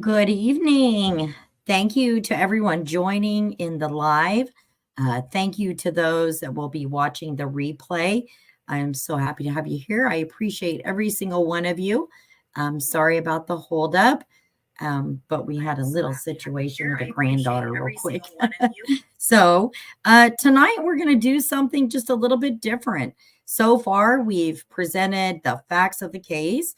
Good evening. Thank you to everyone joining in the live. Thank you to those that will be watching the replay. I'm so happy to have you here. I appreciate every single one of you. I'm sorry about the holdup, but we had a little situation with a granddaughter real quick. So tonight we're going to do something just a little bit different. So far, we've presented the facts of the case.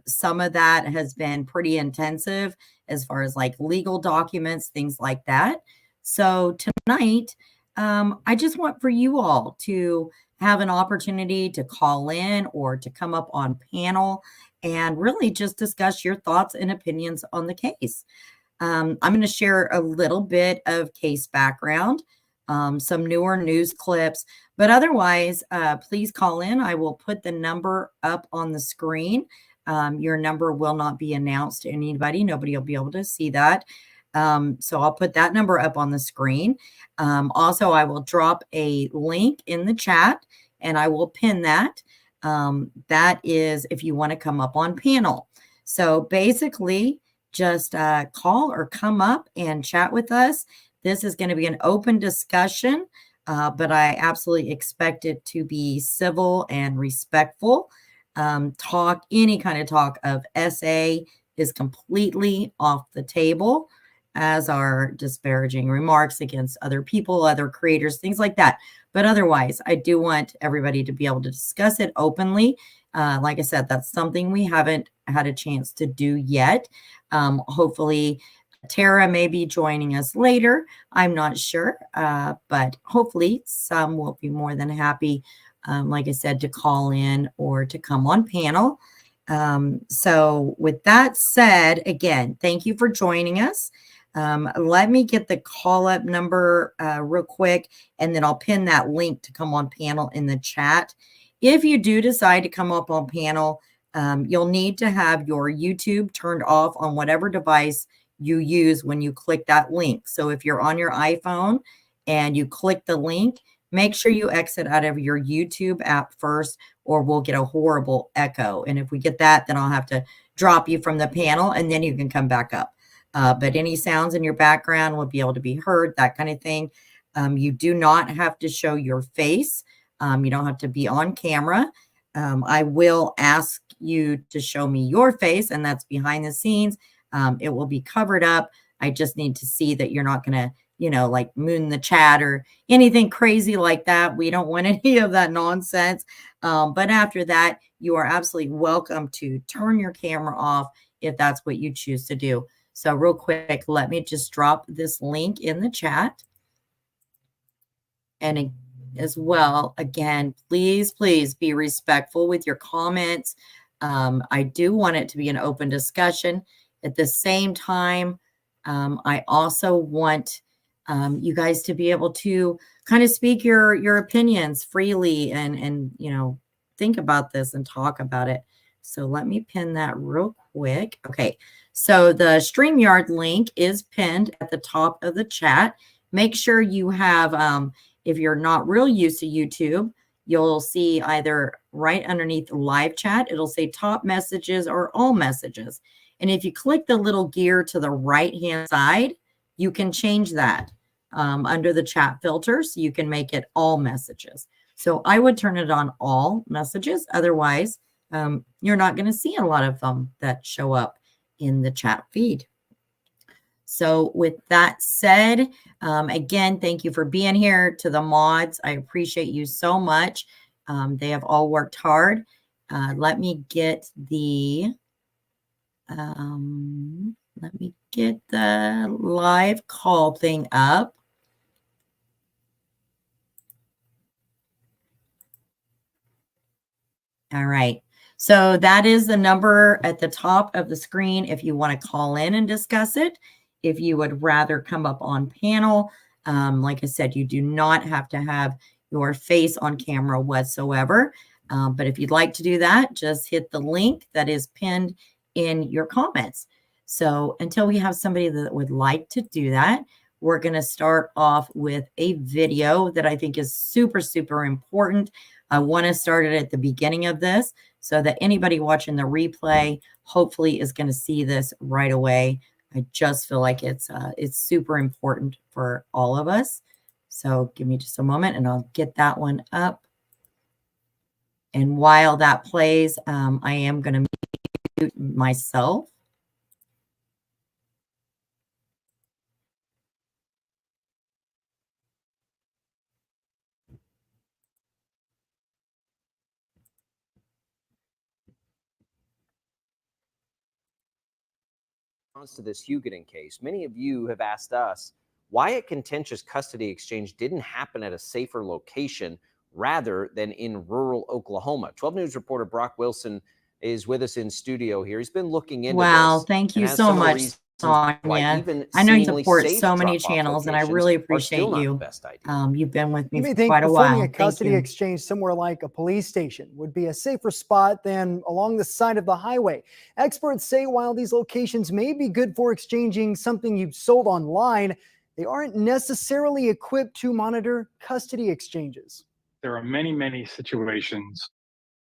Some of that has been pretty intensive as far as like legal documents, things like that. So tonight, I just want for you all to have an opportunity to call in or to come up on panel and really just discuss your thoughts and opinions on the case. I'm going to share a little bit of case background, some newer news clips, but otherwise, please call in. I will put the number up on the screen. Your number will not be announced to anybody. Nobody will be able to see that. So I'll put that number up on the screen. Also, I will drop a link in the chat and I will pin that. That is if you want to come up on panel. So basically, just call or come up and chat with us. This is going to be an open discussion, but I absolutely expect it to be civil and respectful. Any kind of talk of SA is completely off the table, as are disparaging remarks against other people, other creators, things like that. But otherwise, I do want everybody to be able to discuss it openly. Like I said, that's something we haven't had a chance to do yet. Hopefully, Tara may be joining us later. I'm not sure, but hopefully some will be more than happy, like I said, to call in or to come on panel. So with that said, again, thank you for joining us. Let me get the call up number real quick, and then I'll pin that link to come on panel in the chat. If you do decide to come up on panel, you'll need to have your YouTube turned off on whatever device you use when you click that link. So if you're on your iPhone and you click the link, make sure you exit out of your YouTube app first, or we'll get a horrible echo. And if we get that, then I'll have to drop you from the panel and then you can come back up. But any sounds in your background will be able to be heard, that kind of thing. You do not have to show your face. You don't have to be on camera. I will ask you to show me your face, and that's behind the scenes. It will be covered up. I just need to see that you're not going to, like moon the chat or anything crazy like that. We don't want any of that nonsense. But after that, you are absolutely welcome to turn your camera off if that's what you choose to do. So real quick, let me just drop this link in the chat. And as well, again, please be respectful with your comments. I do want it to be an open discussion. At the same time, I also want you guys to be able to kind of speak your opinions freely and think about this and talk about it. So let me pin that real quick. Okay, so the StreamYard link is pinned at the top of the chat. Make sure you have, if you're not real used to YouTube, you'll see either right underneath live chat, it'll say top messages or all messages. And if you click the little gear to the right-hand side, you can change that under the chat filter, so you can make it all messages. So I would turn it on all messages. Otherwise, you're not going to see a lot of them that show up in the chat feed. So with that said, again, thank you for being here. To the mods, I appreciate you so much. They have all worked hard. Let me get the live call thing up. All right. So that is the number at the top of the screen if you want to call in and discuss it. If you would rather come up on panel, like I said, you do not have to have your face on camera whatsoever. But if you'd like to do that, just hit the link that is pinned in your comments. So until we have somebody that would like to do that, we're going to start off with a video that I think is super, super important. I want to start it at the beginning of this so that anybody watching the replay hopefully is going to see this right away. I just feel like it's super important for all of us. So give me just a moment and I'll get that one up. And while that plays, I am going to mute myself. To this Hugoton case, many of you have asked us why a contentious custody exchange didn't happen at a safer location rather than in rural Oklahoma. 12 News reporter Brock Wilson is with us in studio here. He's been looking into this. Thank you so much, Sonia. I know you support so many channels, and I really appreciate you. You've been with me for quite a while. Performing a custody exchange somewhere like a police station would be a safer spot than along the side of the highway. Experts say while these locations may be good for exchanging something you've sold online, they aren't necessarily equipped to monitor custody exchanges. There are many, many situations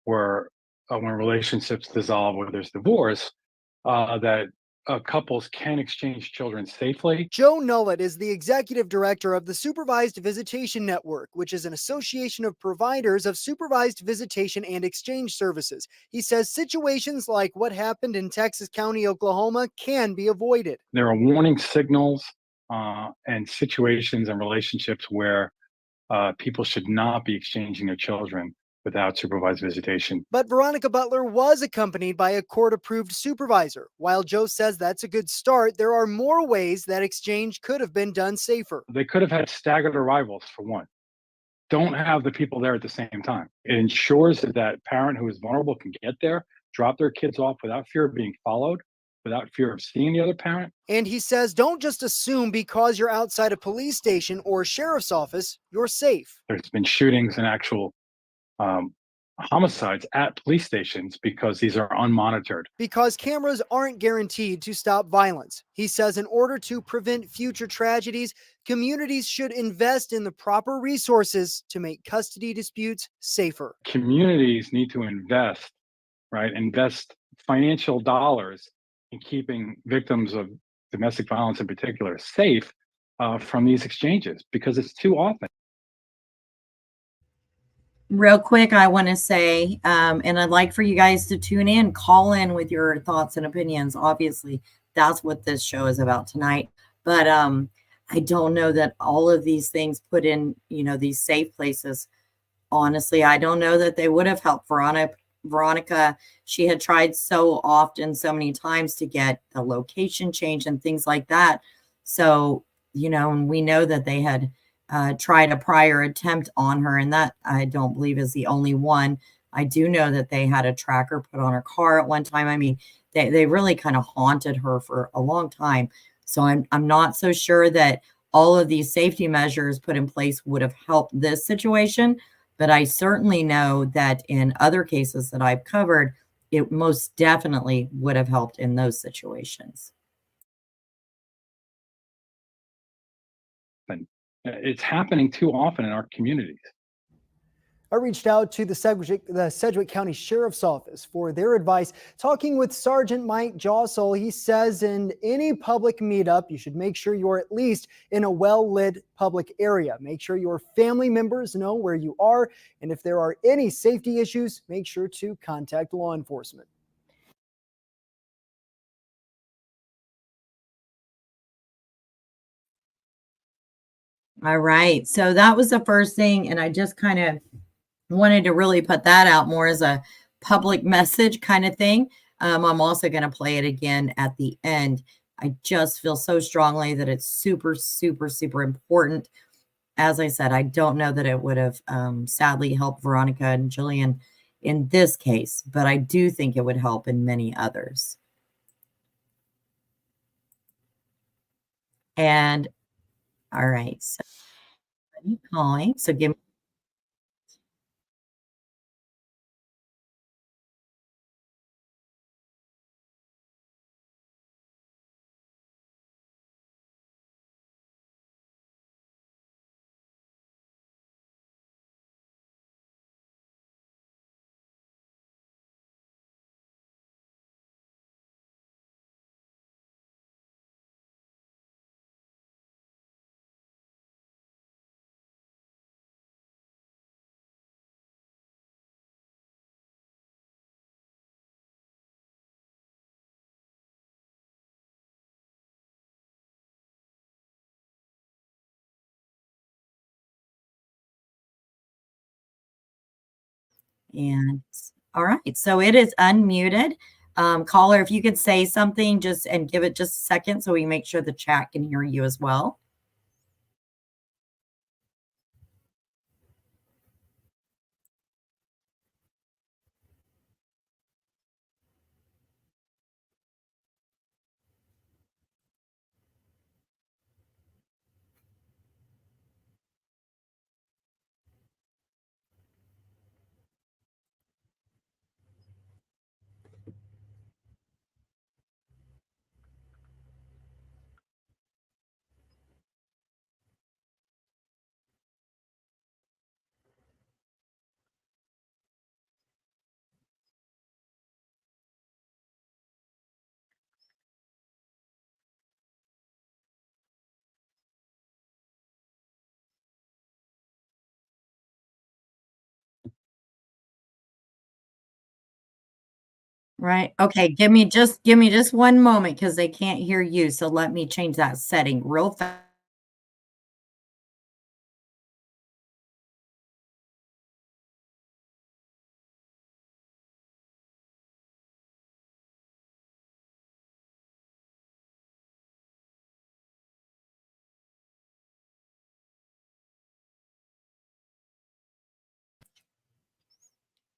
where when relationships dissolve, where there's divorce, that couples can exchange children safely. Joe Nullett is the executive director of the Supervised Visitation Network, which is an association of providers of supervised visitation and exchange services. He says situations like what happened in Texas County, Oklahoma, can be avoided. There are warning signals and situations and relationships where people should not be exchanging their children without supervised visitation. But Veronica Butler was accompanied by a court-approved supervisor. While Joe says that's a good start, there are more ways that exchange could have been done safer. They could have had staggered arrivals, for one. Don't have the people there at the same time. It ensures that that parent who is vulnerable can get there, drop their kids off without fear of being followed, without fear of seeing the other parent. And he says, don't just assume because you're outside a police station or sheriff's office, you're safe. There's been shootings and actual homicides at police stations because these are unmonitored. Because cameras aren't guaranteed to stop violence. He says in order to prevent future tragedies, communities should invest in the proper resources to make custody disputes safer. Communities need to invest financial dollars in keeping victims of domestic violence in particular safe from these exchanges, because it's too often. Real quick, I want to say, and I'd like for you guys to tune in, call in with your thoughts and opinions. Obviously, that's what this show is about tonight. But I don't know that all of these things put in, these safe places. Honestly, I don't know that they would have helped Veronica. She had tried so often, so many times to get a location change and things like that. So, and we know that they had tried a prior attempt on her, and that I don't believe is the only one. I do know that they had a tracker put on her car at one time. I mean, they really kind of haunted her for a long time. So I'm not so sure that all of these safety measures put in place would have helped this situation, but I certainly know that in other cases that I've covered, it most definitely would have helped in those situations. It's happening too often in our communities. I reached out to the Sedgwick County Sheriff's Office for their advice. Talking with Sergeant Mike Jossel, he says in any public meetup, you should make sure you're at least in a well-lit public area. Make sure your family members know where you are, and if there are any safety issues, make sure to contact law enforcement. All right. So that was the first thing. And I just kind of wanted to really put that out more as a public message kind of thing. I'm also going to play it again at the end. I just feel so strongly that it's super, super, super important. As I said, I don't know that it would have sadly helped Veronica and Jilian in this case, but I do think it would help in many others. And all right, so calling. So give me And all right, so it is unmuted. Caller, if you could say something just and give it just a second so we make sure the chat can hear you as well. Right. Okay. Give me just one moment because they can't hear you. So let me change that setting real fast.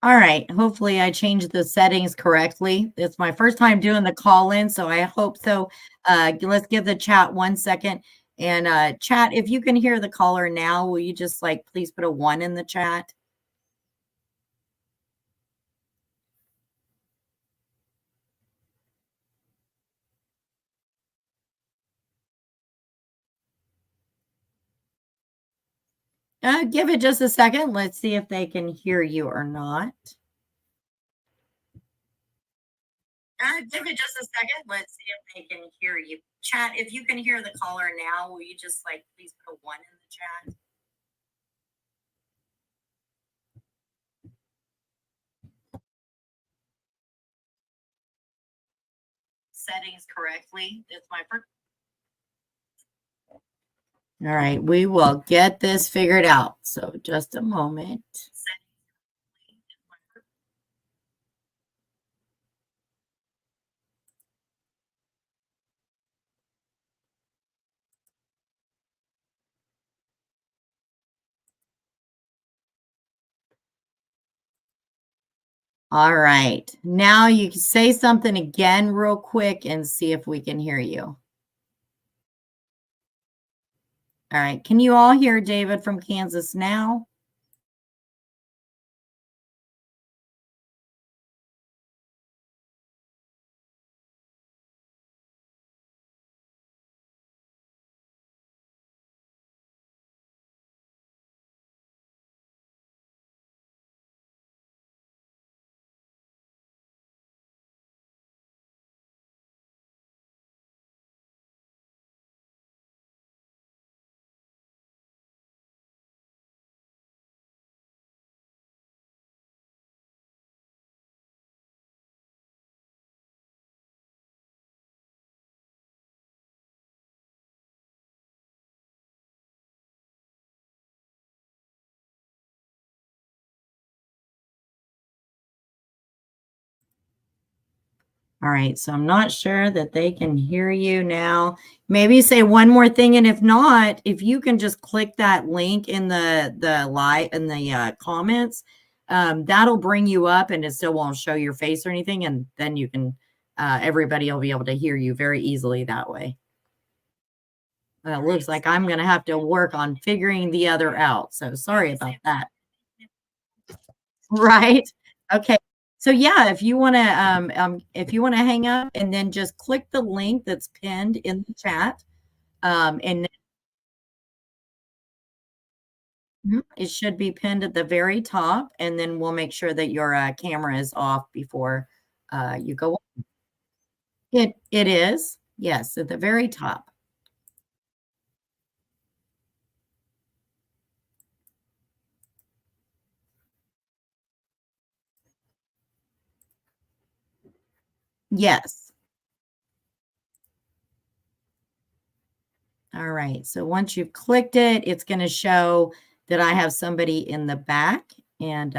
All right. Hopefully I changed the settings correctly. It's my first time doing the call in, so I hope so. Let's give the chat 1 second. And chat, if you can hear the caller now, will you just like please put a 1 in the chat? Give it just a second. Let's see if they can hear you or not. Give it just a second. Let's see if they can hear you. Chat, if you can hear the caller now, will you just like please put a 1 in the chat? Settings correctly. It's my first. All right, we will get this figured out. So just a moment. All right. Now you can say something again real quick and see if we can hear you. All right. Can you all hear David from Kansas now? All right, so I'm not sure that they can hear you now. Maybe say one more thing, and if not, if you can just click that link in the live in the comments, that'll bring you up, and it still won't show your face or anything, and then you can everybody will be able to hear you very easily that way. It looks like I'm going to have to work on figuring the other out. So sorry about that. Right. Okay. So yeah, if you want to hang up and then just click the link that's pinned in the chat. And it should be pinned at the very top, and then we'll make sure that your camera is off before you go on. It is. Yes, at the very top. Yes. All right. So once you've clicked it, it's going to show that I have somebody in the back, and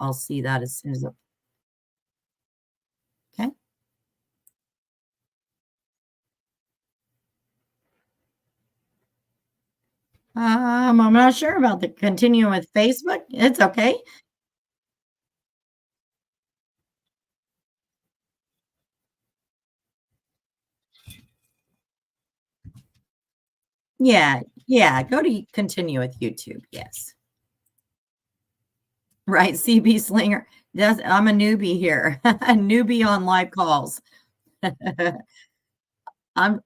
I'll see that as soon as it, okay. I'm not sure about the continuing with Facebook. It's okay. Yeah, yeah. Go to continue with YouTube. Yes. Right. CB Slinger. I'm a newbie here. A newbie on live calls. I'm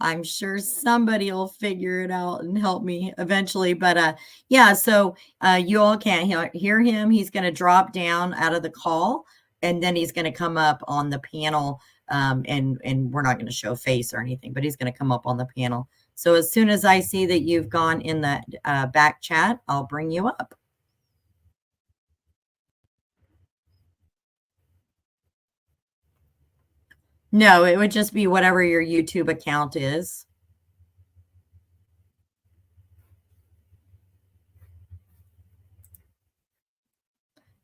I'm sure somebody will figure it out and help me eventually. But yeah, so you all can't hear him. He's going to drop down out of the call, and then he's going to come up on the panel. And we're not going to show face or anything, but he's going to come up on the panel. So as soon as I see that you've gone in the back chat, I'll bring you up. No, it would just be whatever your YouTube account is.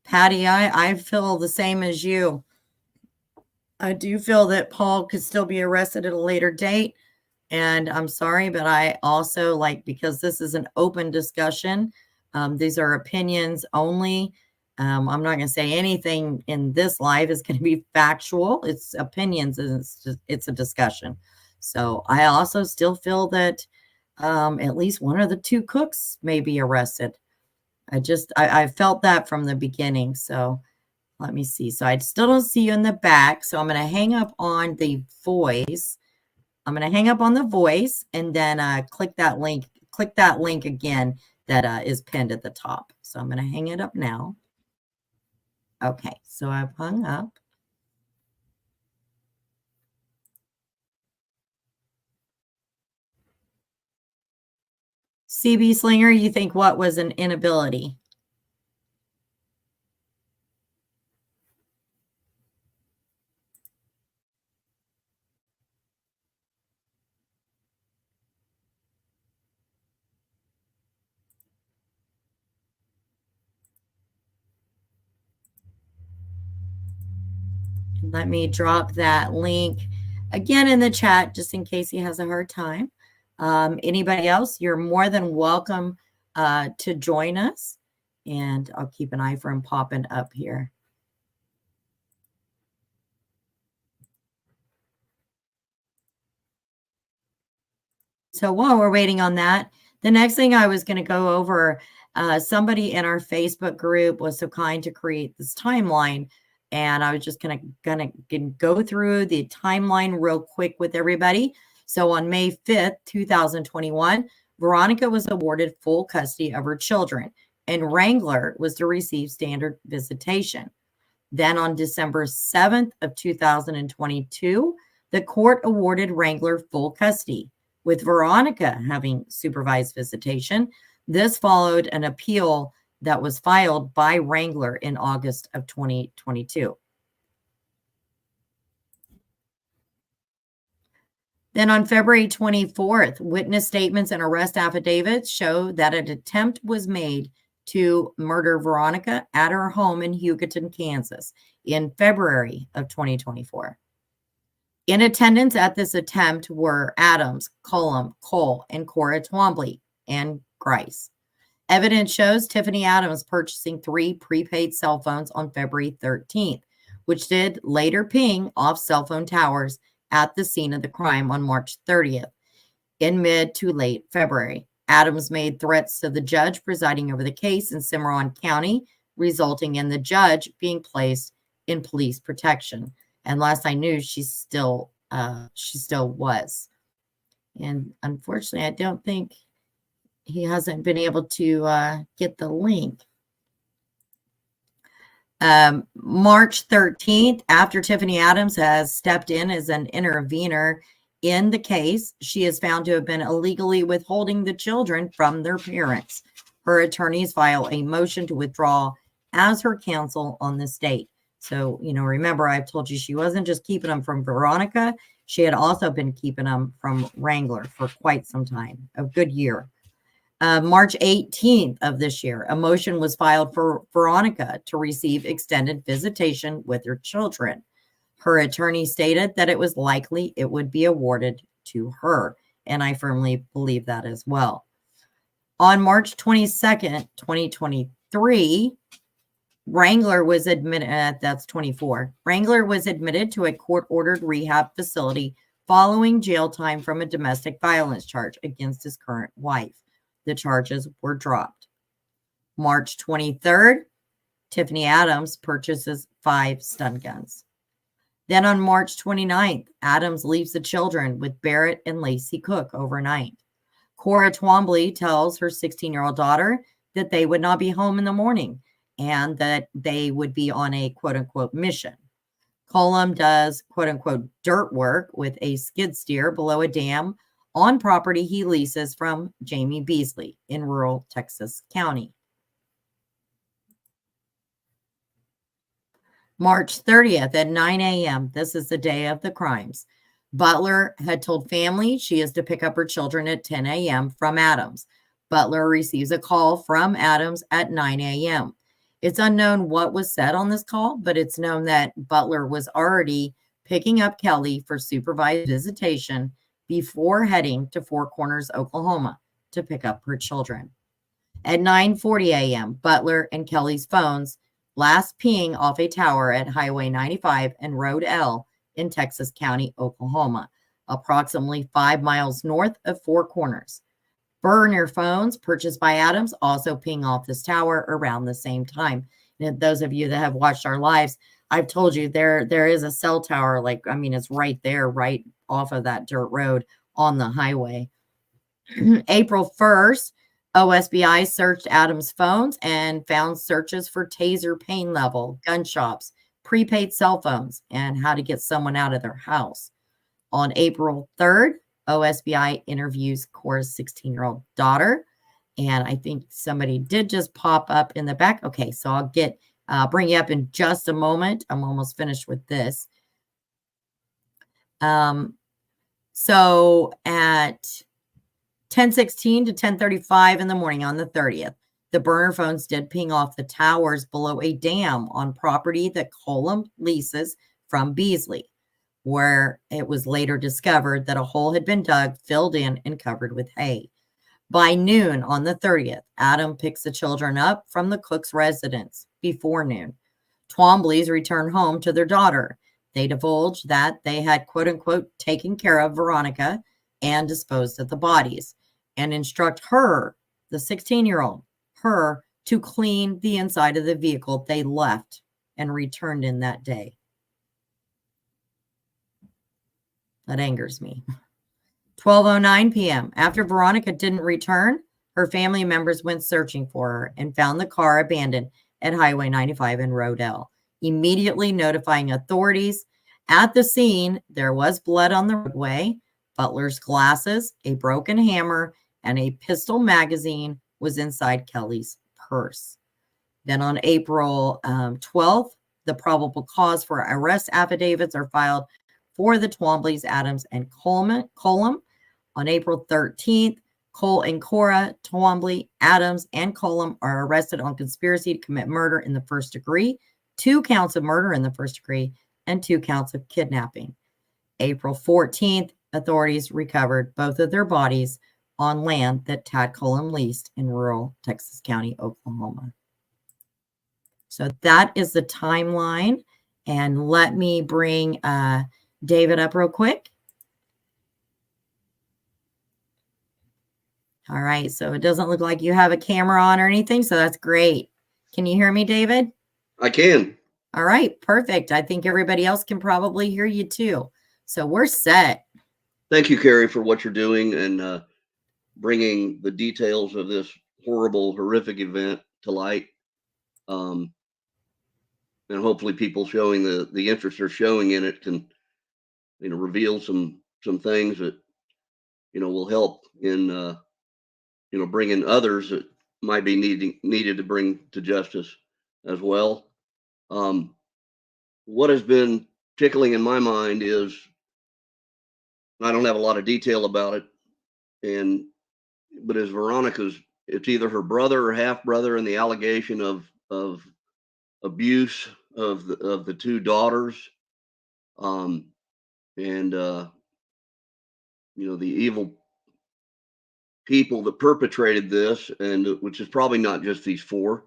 Patty, I feel the same as you. I do feel that Paul could still be arrested at a later date. And I'm sorry, but I also because this is an open discussion, these are opinions only. I'm not going to say anything in this live is going to be factual. It's opinions, and it's a discussion. So I also still feel that at least one of the two cooks may be arrested. I felt that from the beginning. So let me see. So I still don't see you in the back. So I'm going to hang up on the voice. I'm going to hang up on the voice and then click that link again that is pinned at the top. So I'm going to hang it up now. Okay, so I've hung up. CB Slinger, you think what was an inability? Let me drop that link again in the chat just in case he has a hard time. Anybody else, you're more than welcome to join us. And I'll keep an eye for him popping up here. So while we're waiting on that, the next thing I was going to go over, somebody in our Facebook group was so kind to create this timeline. And I was just gonna go through the timeline real quick with everybody. So on May 5th, 2021, Veronica was awarded full custody of her children, and Wrangler was to receive standard visitation. Then on December 7th of 2022, the court awarded Wrangler full custody, with Veronica having supervised visitation. This followed an appeal that was filed by Wrangler in August of 2022. Then on February 24th, witness statements and arrest affidavits show that an attempt was made to murder Veronica at her home in Hugoton, Kansas in February of 2024. In attendance at this attempt were Adams, Cullum, Cole, and Cora Twombly, and Grice. Evidence shows Tiffany Adams purchasing 3 prepaid cell phones on February 13th, which did later ping off cell phone towers at the scene of the crime on March 30th. In mid to late February, Adams made threats to the judge presiding over the case in Cimarron County, resulting in the judge being placed in police protection. And last I knew, she still was. And unfortunately, I don't think he hasn't been able to get the link. March 13th, after Tiffany Adams has stepped in as an intervener in the case, she is found to have been illegally withholding the children from their parents. Her attorneys file a motion to withdraw as her counsel on this date. So, remember, I've told you she wasn't just keeping them from Veronica. She had also been keeping them from Wrangler for quite some time, a good year. March 18th of this year, a motion was filed for Veronica to receive extended visitation with her children. Her attorney stated that it was likely it would be awarded to her, and I firmly believe that as well. On March 22nd, 2023, Wrangler was admitted, that's 24. Wrangler was admitted to a court-ordered rehab facility following jail time from a domestic violence charge against his current wife. The charges were dropped. March 23rd, Tiffany Adams purchases 5 stun guns. Then on March 29th, Adams leaves the children with Barrett and Lacey Cook overnight. Cora Twombly tells her 16-year-old daughter that they would not be home in the morning and that they would be on a quote-unquote mission. Colum does quote-unquote dirt work with a skid steer below a dam on property he leases from Jamie Beasley in rural Texas County. March 30th at 9 a.m., this is the day of the crimes. Butler had told family she is to pick up her children at 10 a.m. from Adams. Butler receives a call from Adams at 9 a.m. It's unknown what was said on this call, but it's known that Butler was already picking up Kelley for supervised visitation before heading to Four Corners, Oklahoma to pick up her children. At 9:40 a.m., Butler and Kelley's phones last ping off a tower at Highway 95 and Road L in Texas County, Oklahoma, approximately 5 miles north of Four Corners. Burner phones purchased by Adams also ping off this tower around the same time. And those of you that have watched our lives, I've told you there is a cell tower, it's right there, right off of that dirt road on the highway. April 1st, OSBI searched Adams' phones and found searches for taser pain level, gun shops, prepaid cell phones, and how to get someone out of their house. On April 3rd, OSBI interviews Cora's 16-year-old daughter, and I think somebody did just pop up in the back. Okay, so I'll bring you up in just a moment. I'm almost finished with this. So at 10:16 to 10:35 in the morning on the 30th, the burner phones did ping off the towers below a dam on property that Colum leases from Beasley, where it was later discovered that a hole had been dug, filled in, and covered with hay. By noon on the 30th, Adam picks the children up from the cook's residence before noon. Twombly's return home to their daughter. They divulged that they had, quote unquote, taken care of Veronica and disposed of the bodies, and instruct her, the 16-year-old, her, to clean the inside of the vehicle they left and returned in that day. That angers me. 12:09 p.m. After Veronica didn't return, her family members went searching for her and found the car abandoned at Highway 95 in Road L, immediately notifying authorities. At the scene, there was blood on the roadway. Butler's glasses, a broken hammer, and a pistol magazine was inside Kelley's purse. Then on April 12th, the probable cause for arrest affidavits are filed for the Twombly's, Adams, and Colum. On April 13th, Cole and Cora Twombly, Adams, and Colum are arrested on conspiracy to commit murder in the first degree, 2 counts of murder in the first degree, and 2 counts of kidnapping. April 14th, authorities recovered both of their bodies on land that Tad Colum leased in rural Texas County, Oklahoma. So that is the timeline. And let me bring David up real quick. All right, so it doesn't look like you have a camera on or anything, so that's great. Can you hear me, David? I can. All right, perfect. I think everybody else can probably hear you too. So we're set. Thank you, Carrie, for what you're doing and bringing the details of this horrible, horrific event to light. And hopefully people showing the interest they're showing in it can, reveal some things that, will help in, bringing others that might be needed to bring to justice as well. What has been tickling in my mind is, I don't have a lot of detail about it, but as Veronica's it's either her brother or half brother, and the allegation of abuse of the two daughters, and the evil people that perpetrated this, and which is probably not just these four,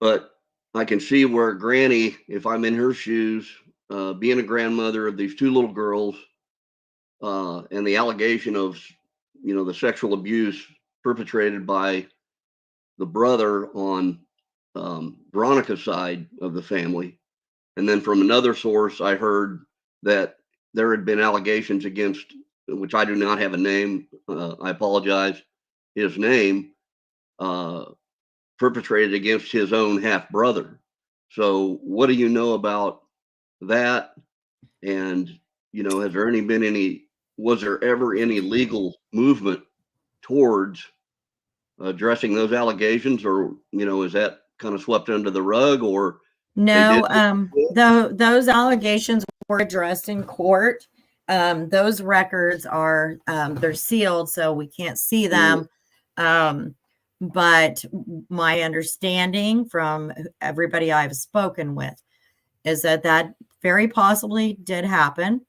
but I can see where Granny, if I'm in her shoes, being a grandmother of these two little girls, and the allegation of, the sexual abuse perpetrated by the brother on Veronica's side of the family. And then from another source, I heard that there had been allegations against, which I do not have a name, I apologize, his name, perpetrated against his own half brother. So what do you know about that? And, was there ever any legal movement towards addressing those allegations, or, is that kind of swept under the rug, or they did? No, those allegations were addressed in court. Those records are, they're sealed, so we can't see them. But my understanding from everybody I've spoken with is that very possibly did happen.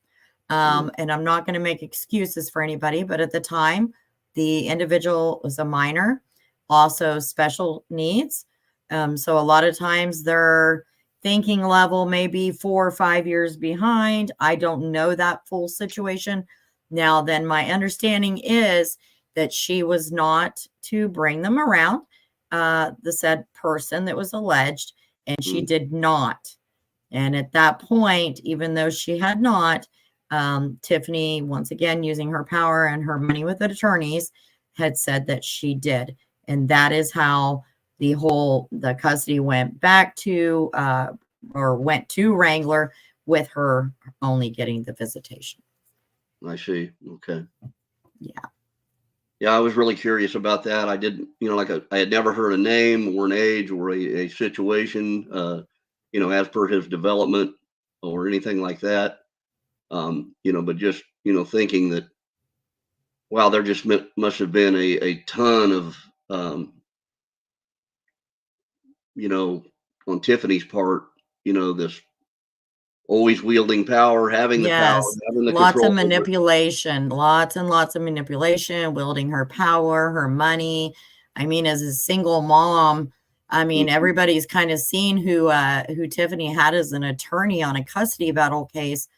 And I'm not going to make excuses for anybody, but at the time, the individual was a minor, also special needs. So a lot of times their thinking level may be 4 or 5 years behind. I don't know that full situation. Now, then my understanding is that she was not to bring them around, the said person that was alleged, and she did not. And at that point, even though she had not, Tiffany, once again, using her power and her money with the attorneys, had said that she did. And that is how the custody went back to, or went to Wrangler, with her only getting the visitation. I see. Okay. Yeah. Yeah, I was really curious about that. I didn't, I had never heard a name or an age or a situation, as per his development or anything like that. But just, thinking that, wow, there just must have been a ton of, on Tiffany's part, this always wielding power, having the power, Yes, having the lots of control over it. manipulation, lots and lots of manipulation, wielding her power, her money. I mean, as a single mom, I mean, everybody's kind of seen who Tiffany had as an attorney on a custody battle case.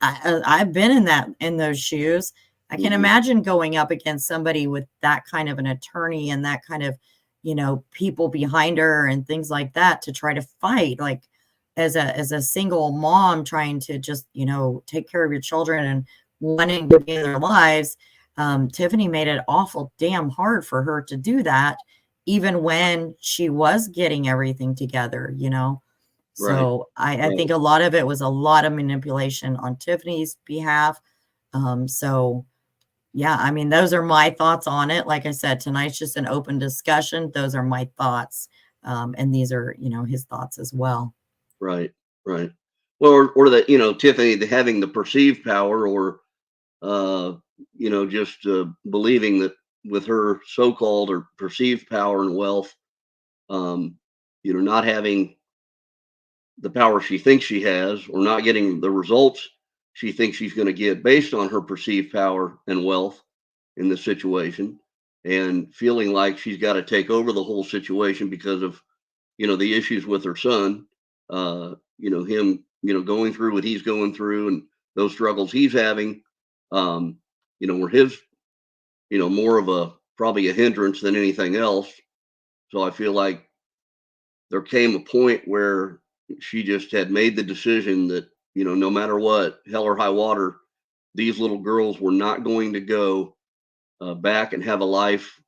I've been in those shoes. I can imagine going up against somebody with that kind of an attorney and that kind of, people behind her and things like that to try to fight, like as a single mom trying to just, take care of your children and wanting to be in their lives. Tiffany made it awful damn hard for her to do that, even when she was getting everything together, So I think a lot of it was a lot of manipulation on Tiffany's behalf. So yeah, I mean, those are my thoughts on it. Like I said, tonight's just an open discussion. Those are my thoughts. And these are, his thoughts as well. Right. Well, or that, Tiffany having the perceived power, or, just believing that with her so-called or perceived power and wealth, not having the power she thinks she has, or not getting the results she thinks she's going to get based on her perceived power and wealth in this situation, and feeling like she's got to take over the whole situation because of, the issues with her son, him, going through what he's going through and those struggles he's having, were his, more of probably a hindrance than anything else. So I feel like there came a point where she just had made the decision that, no matter what, hell or high water, these little girls were not going to go back and have a life,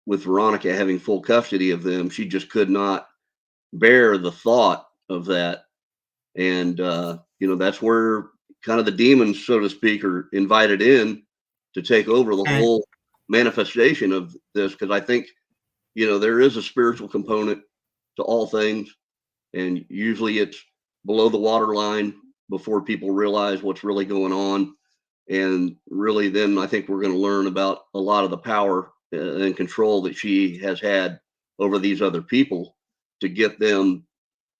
with Veronica having full custody of them. She just could not bear the thought of that. And, that's where kind of the demons, so to speak, are invited in to take over the whole manifestation of this. Because I think, there is a spiritual component to all things. And usually it's below the waterline before people realize what's really going on. And really, then I think we're going to learn about a lot of the power and control that she has had over these other people to get them,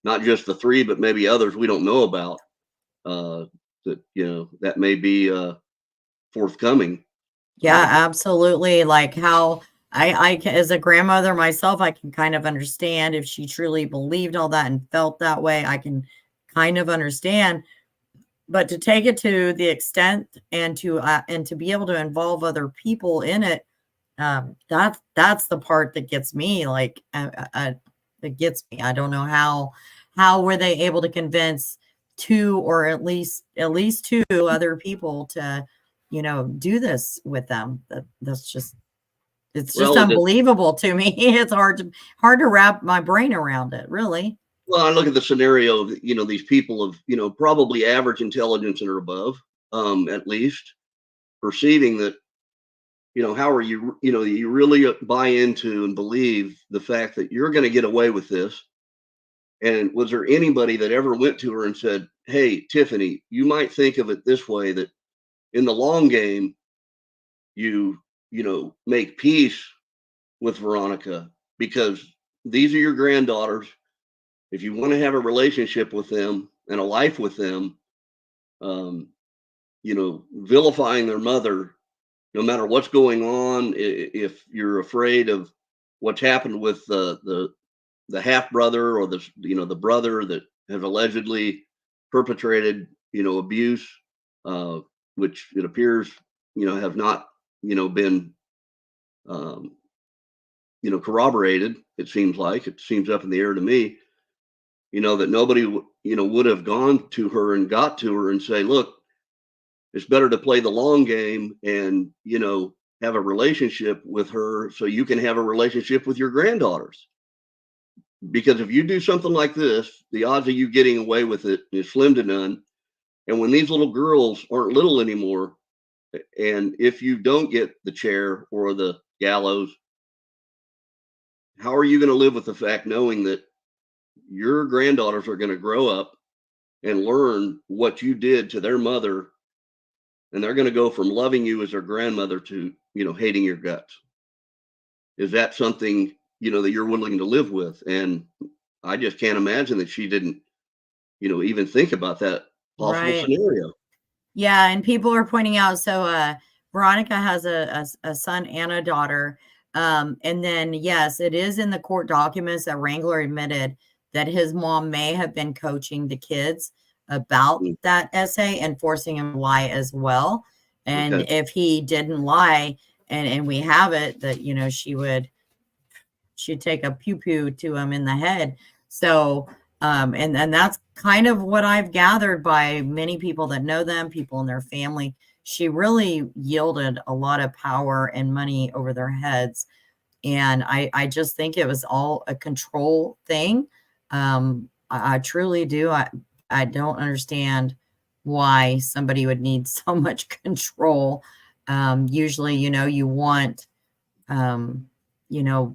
not just the three, but maybe others we don't know about, that, that may be forthcoming. Yeah, absolutely. Like how as a grandmother myself, I can kind of understand if she truly believed all that and felt that way. I can kind of understand, but to take it to the extent and to be able to involve other people in it, that's the part that gets me. Like, that gets me. I don't know how were they able to convince two or at least two other people to do this with them. That's just it's just Well, unbelievable to me. It's hard to wrap my brain around it, really. I look at the scenario of, these people of, probably average intelligence and or above, at least perceiving that, how are you, you really buy into and believe the fact that you're going to get away with this. And was there anybody that ever went to her and said, "Hey, Tiffany, you might think of it this way, that in the long game, make peace with Veronica, because these are your granddaughters. If you want to have a relationship with them and a life with them, um, vilifying their mother, no matter what's going on, if you're afraid of what's happened with the half brother, or the brother that has allegedly perpetrated abuse, uh, which it appears have not been um, corroborated. It seems up in the air to me. That nobody would have gone to her and got to her and say, "Look, it's better to play the long game and have a relationship with her so you can have a relationship with your granddaughters." Because if you do something like this, the odds of you getting away with it is slim to none. And when these little girls aren't little anymore, and if you don't get the chair or the gallows, how are you going to live with the fact knowing that your granddaughters are going to grow up and learn what you did to their mother, and they're going to go from loving you as their grandmother to, hating your guts? Is that something, that you're willing to live with? And I just can't imagine that she didn't, even think about that possible Right. scenario. Yeah, and people are pointing out, so Veronica has a son and a daughter. And then yes, it is in the court documents that Wrangler admitted that his mom may have been coaching the kids about Mm. that essay and forcing him to lie as well. And Okay. if he didn't lie, and we have it that she'd take a pew pew to him in the head. So, and that's kind of what I've gathered by many people that know them, people in their family. She really yielded a lot of power and money over their heads. And I just think it was all a control thing. I truly do. I don't understand why somebody would need so much control. Usually, you want, um,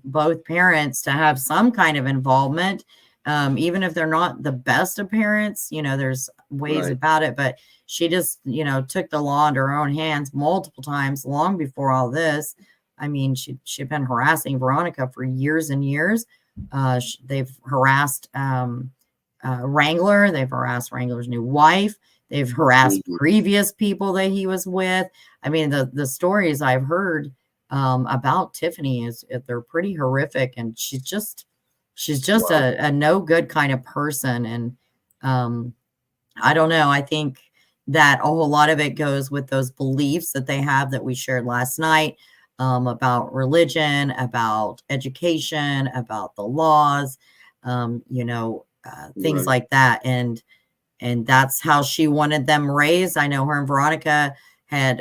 both parents to have some kind of involvement, even if they're not the best of parents. There's ways Right. about it, but she just, took the law into her own hands multiple times long before all this. I mean, she'd been harassing Veronica for years and years. They've harassed Wrangler. They've harassed Wrangler's new wife. They've harassed Mhm. previous people that he was with. I mean, the stories I've heard about Tiffany is they're pretty horrific, and she's just Wow. a no good kind of person. And um, I don't know. I think that a whole lot of it goes with those beliefs that they have that we shared last night, about religion, about education, about the laws, things Right. like that. And that's how she wanted them raised. I know her and Veronica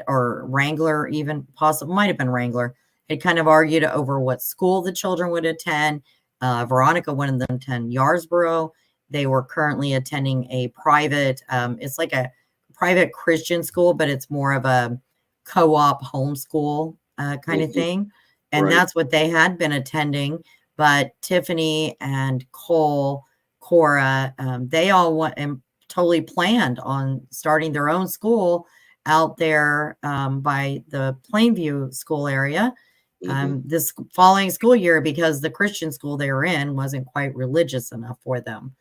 or Wrangler, even possible, might have been Wrangler, had kind of argued over what school the children would attend. Veronica wanted them to attend Yarsboro. They were currently attending a private, it's like a private Christian school, but it's more of a co-op homeschool kind of Mhm. thing. And Right. that's what they had been attending. But Tiffany and Cora, they all totally planned on starting their own school out there by the Plainview school area Mhm. this following school year because the Christian school they were in wasn't quite religious enough for them.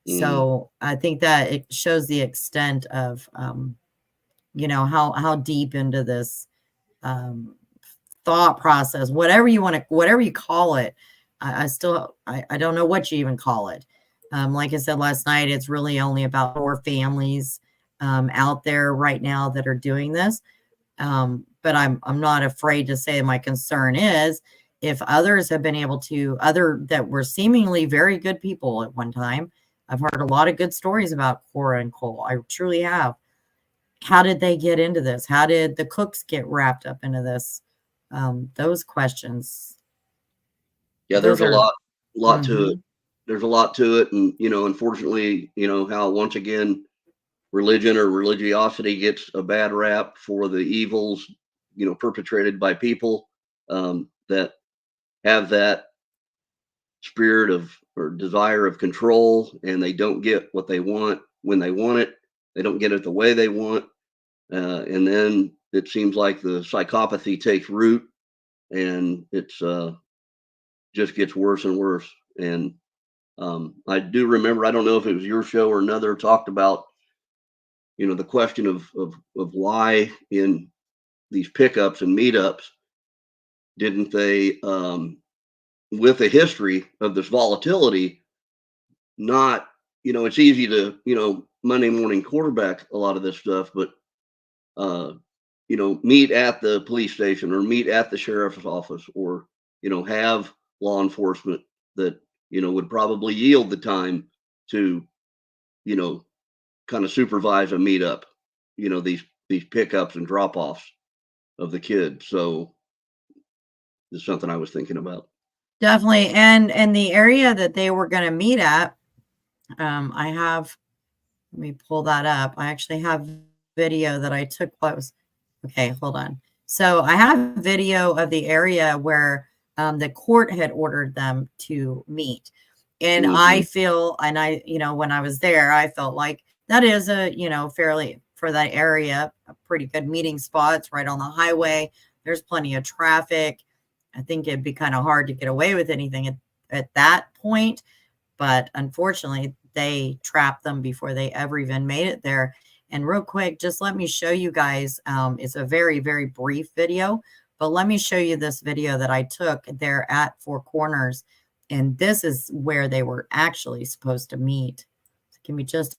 Mm. So I think that it shows the extent of, how deep into this thought process, whatever you call it. I don't know what you even call it. Like I said last night, it's really only about 4 families out there right now that are doing this. But I'm not afraid to say my concern is if others have been able to other that were seemingly very good people at one time. I've heard a lot of good stories about Cora and Cole. I truly have. How did they get into this? How did the cooks get wrapped up into this? Those questions. Yeah, Those there's a are lot to it. mhm. There's a lot to it, and unfortunately, how once again religion or religiosity gets a bad rap for the evils, perpetrated by people that have that spirit of or desire of control, and they don't get what they want when they want it. They don't get it the way they want, and then it seems like the psychopathy takes root, and it's just gets worse and worse. And I do remember, I don't know if it was your show or another, talked about the question of why in these pickups and meetups didn't they, with a history of this volatility, not, it's easy to, Monday morning quarterback a lot of this stuff, but, uh, meet at the police station or meet at the sheriff's office or, have law enforcement that, would probably yield the time to, you know, kind of supervise a meetup, these pickups and drop offs of the kids. So it's something I was thinking about. Definitely. And the area that they were going to meet at, I have. Let me pull that up. I actually have video that I took. Okay, hold on. So I have video of the area where the court had ordered them to meet. And I Hmm. feel, and when I was there, I felt like that is fairly for that area, a pretty good meeting spot. It's right on the highway. There's plenty of traffic. I think it'd be kind of hard to get away with anything at that point. But unfortunately, they trapped them before they ever even made it there. And real quick, just let me show you guys. It's a very, very brief video, but let me show you this video that I took there at Four Corners. And this is where they were actually supposed to meet. So give me just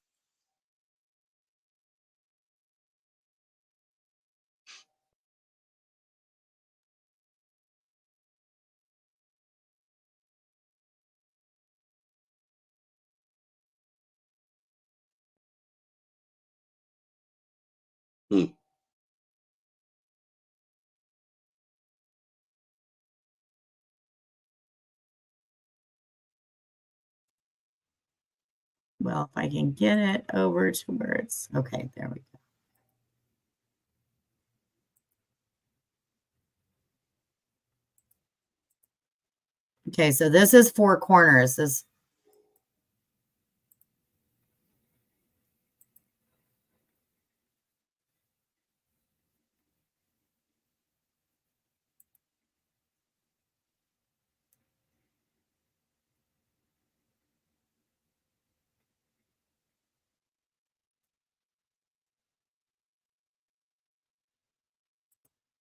Hmm. well, if I can get it over to where it's okay, there we go. Okay, so this is Four Corners. This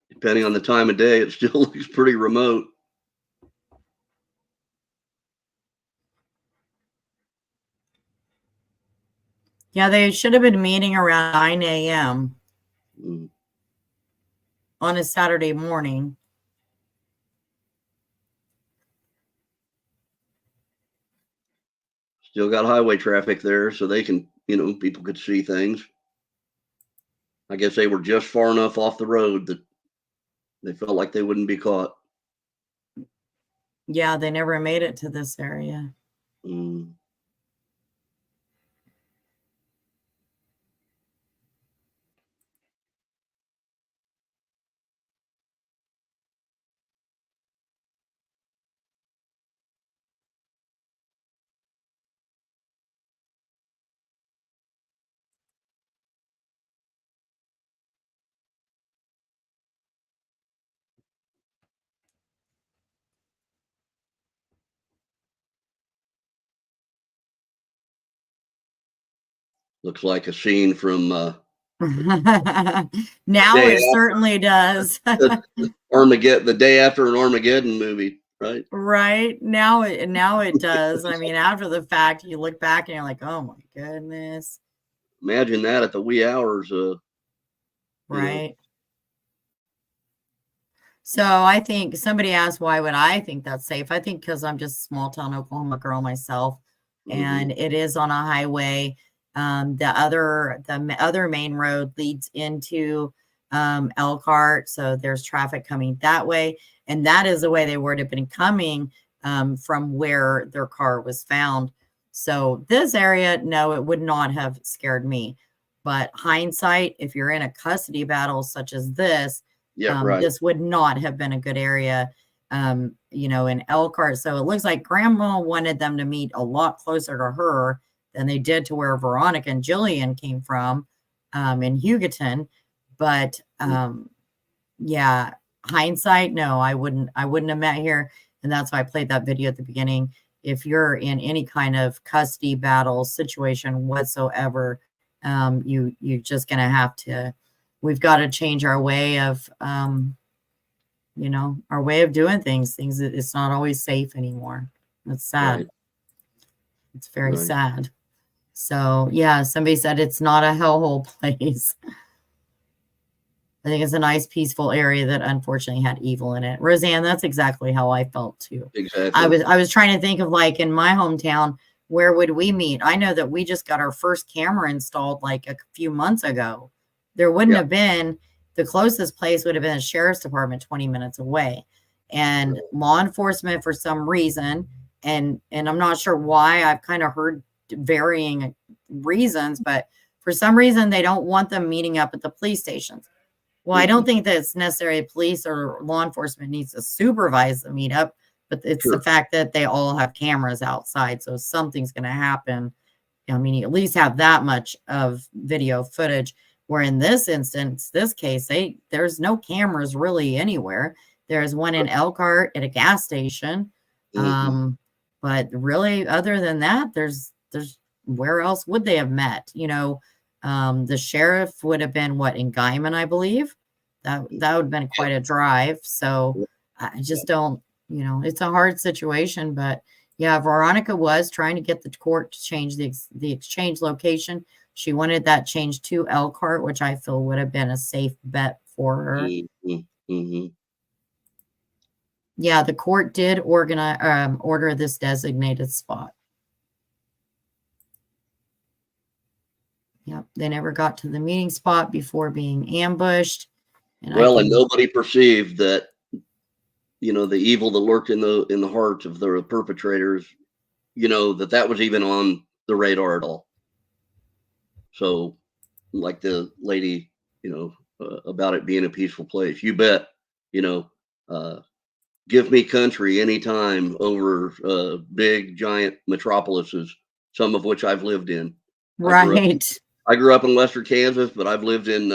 Depending on the time of day, it still looks pretty remote. yeah, they should have been meeting around 9 a.m. Mm. on a Saturday morning. Still got highway traffic there, so they can, people could see things. I guess they were just far enough off the road that they felt like they wouldn't be caught. Yeah, they never made it to this area. Mm. Looks like a scene from Now day it certainly does. Armageddon, the day after an Armageddon movie, right? Right. Now it does. I mean, after the fact, you look back and you're like, oh my goodness. Imagine that at the wee hours. Right. So I think somebody asked, why would I think that's safe? I think because I'm just a small town Oklahoma girl myself, and it is on a highway. The other main road leads into Elkhart, so there's traffic coming that way, and that is the way they would have been coming from where their car was found. So this area, no, it would not have scared me. But hindsight, if you're in a custody battle such as this, Yeah, right. this would not have been a good area, in Elkhart. So it looks like grandma wanted them to meet a lot closer to her than they did to where Veronica and Jilian came from in Hugoton. But yeah, hindsight, no, I wouldn't have met here. And that's why I played that video at the beginning. If you're in any kind of custody battle situation whatsoever, you're just gonna have to, we've got to change our way of our way of doing things. It's not always safe anymore. That's sad. Right. It's very sad. So yeah, somebody said it's not a hellhole place. I think it's a nice, peaceful area that unfortunately had evil in it. Roseanne, that's exactly how I felt too. Exactly. I was trying to think of, like, in my hometown, where would we meet? I know that we just got our first camera installed like a few months ago. There wouldn't have been, the closest place would have been a sheriff's department 20 minutes away. And law enforcement, for some reason, and I'm not sure why, I've kind of heard varying reasons, but for some reason they don't want them meeting up at the police stations. Well, I don't think that it's necessarily police or law enforcement needs to supervise the meetup, but it's the fact that they all have cameras outside. So something's going to happen. I mean, you at least have that much of video footage, where in this instance, this case, there's no cameras really anywhere. There's one in Elkhart at a gas station. But really, other than that, there's where else would they have met? The sheriff would have been in Guyman, I believe. That would have been quite a drive. So I just don't, it's a hard situation. But yeah, Veronica was trying to get the court to change the exchange location. She wanted that changed to Elkhart, which I feel would have been a safe bet for her. Yeah, the court did order this designated spot. Yep, they never got to the meeting spot before being ambushed. And nobody perceived that, the evil that lurked in the hearts of the perpetrators, that was even on the radar at all. So, like the lady, about it being a peaceful place, you bet, give me country anytime over big giant metropolises, some of which I've lived in. Right. I grew up in Western Kansas, but I've lived in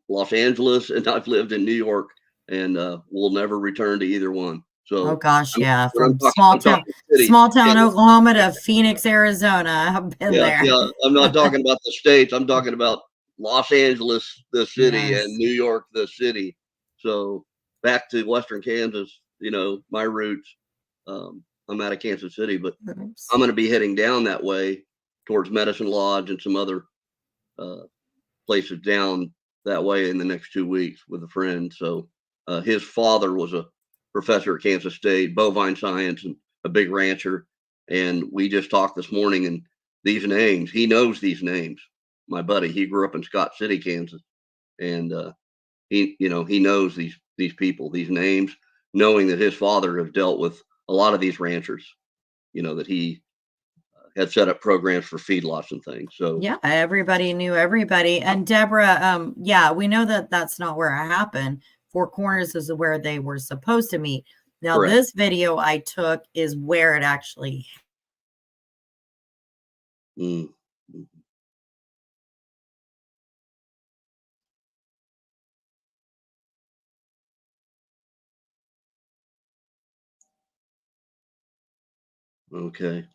Los Angeles and I've lived in New York, and we'll never return to either one. So, oh gosh, yeah, from small town Oklahoma to Phoenix, Arizona, I've been there. Yeah, I'm not talking about the states. I'm talking about Los Angeles, the city, and New York, the city. So back to Western Kansas, my roots. I'm out of Kansas City, but I'm going to be heading down that way towards Medicine Lodge and some other places down that way in the next 2 weeks with a friend. So his father was a professor at Kansas State, bovine science, and a big rancher. And we just talked this morning, and these names, he knows these names. My buddy, he grew up in Scott City, Kansas, and he knows these people, these names, knowing that his father has dealt with a lot of these ranchers, that he had set up programs for feedlots and things. So yeah, everybody knew everybody. And Deborah, yeah, we know that that's not where it happened. Four Corners is where they were supposed to meet. Now, this video I took is where it actually okay.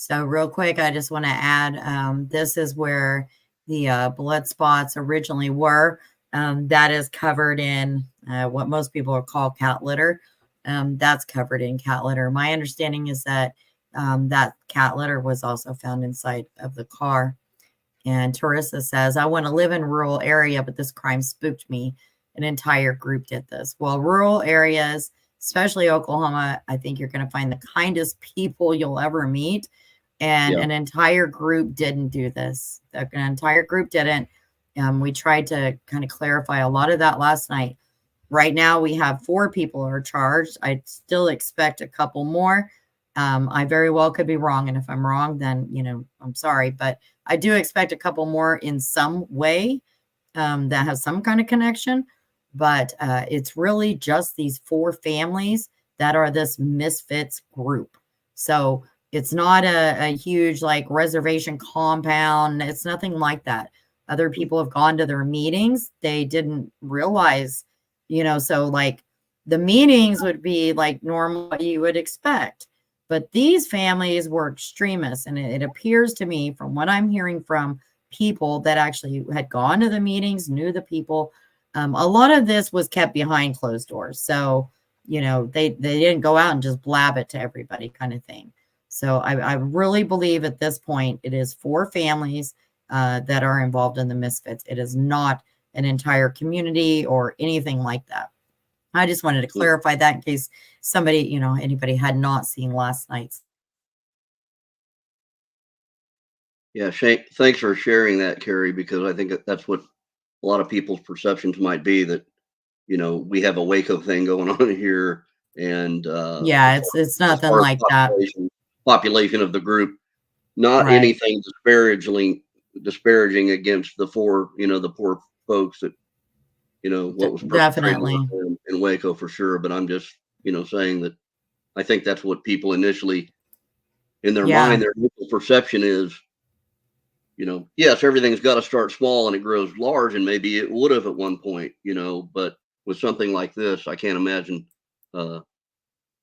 So real quick, I just want to add, this is where the blood spots originally were. That is covered in what most people call cat litter. That's covered in cat litter. My understanding is that that cat litter was also found inside of the car. And Teresa says, I want to live in a rural area, but this crime spooked me. An entire group did this. Well, rural areas, especially Oklahoma, I think you're going to find the kindest people you'll ever meet. And Yeah. an entire group didn't do this. An entire group didn't. We tried to kind of clarify a lot of that last night. Right now, we have 4 people are charged. I still expect a couple more. I very well could be wrong. And if I'm wrong, then, I'm sorry. But I do expect a couple more in some way that has some kind of connection. But it's really just these 4 families that are this Misfits group. So it's not a huge like reservation compound. It's nothing like that. Other people have gone to their meetings. They didn't realize, so like the meetings would be like normal, what you would expect. But these families were extremists. And it appears to me from what I'm hearing from people that actually had gone to the meetings, knew the people, a lot of this was kept behind closed doors. So, they didn't go out and just blab it to everybody kind of thing. So I really believe at this point, it is 4 families that are involved in the Misfits. It is not an entire community or anything like that. I just wanted to clarify that in case somebody, anybody had not seen last night's. Yeah, thanks for sharing that, Carrie, because I think that's what a lot of people's perceptions might be, that, we have a Waco thing going on here, and Yeah, it's nothing like that. Population of the group, not Right. anything disparaging against the 4, the poor folks that, what was perpetrated Definitely. in Waco for sure. But I'm just, saying that I think that's what people initially, in their Yeah. mind, their initial perception is, yes, everything's got to start small and it grows large, and maybe it would have at one point, but with something like this, I can't imagine they're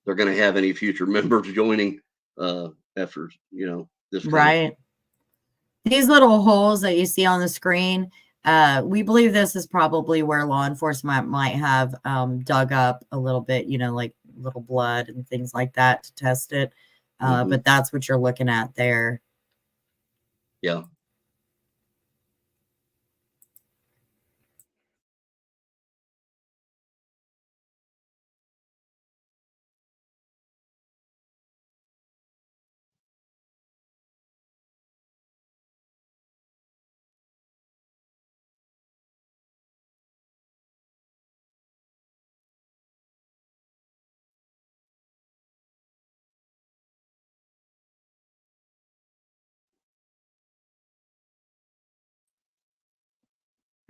going to have any future members joining after, this kind of. Right. These little holes that you see on the screen, we believe this is probably where law enforcement might have dug up a little bit, like little blood and things like that to test it. But that's what you're looking at there. Yeah.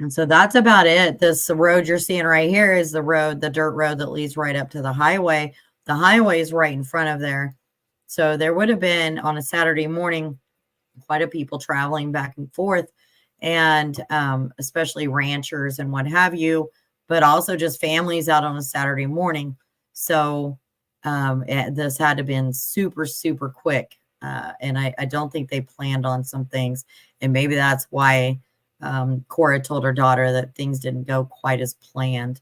And so that's about it. This road you're seeing right here is the road, the dirt road that leads right up to the highway. The highway is right in front of there. So there would have been on a Saturday morning quite a people traveling back and forth, and especially ranchers and what have you, but also just families out on a Saturday morning. So this had to have been super, super quick. And I don't think they planned on some things. And maybe that's why Cora told her daughter that things didn't go quite as planned.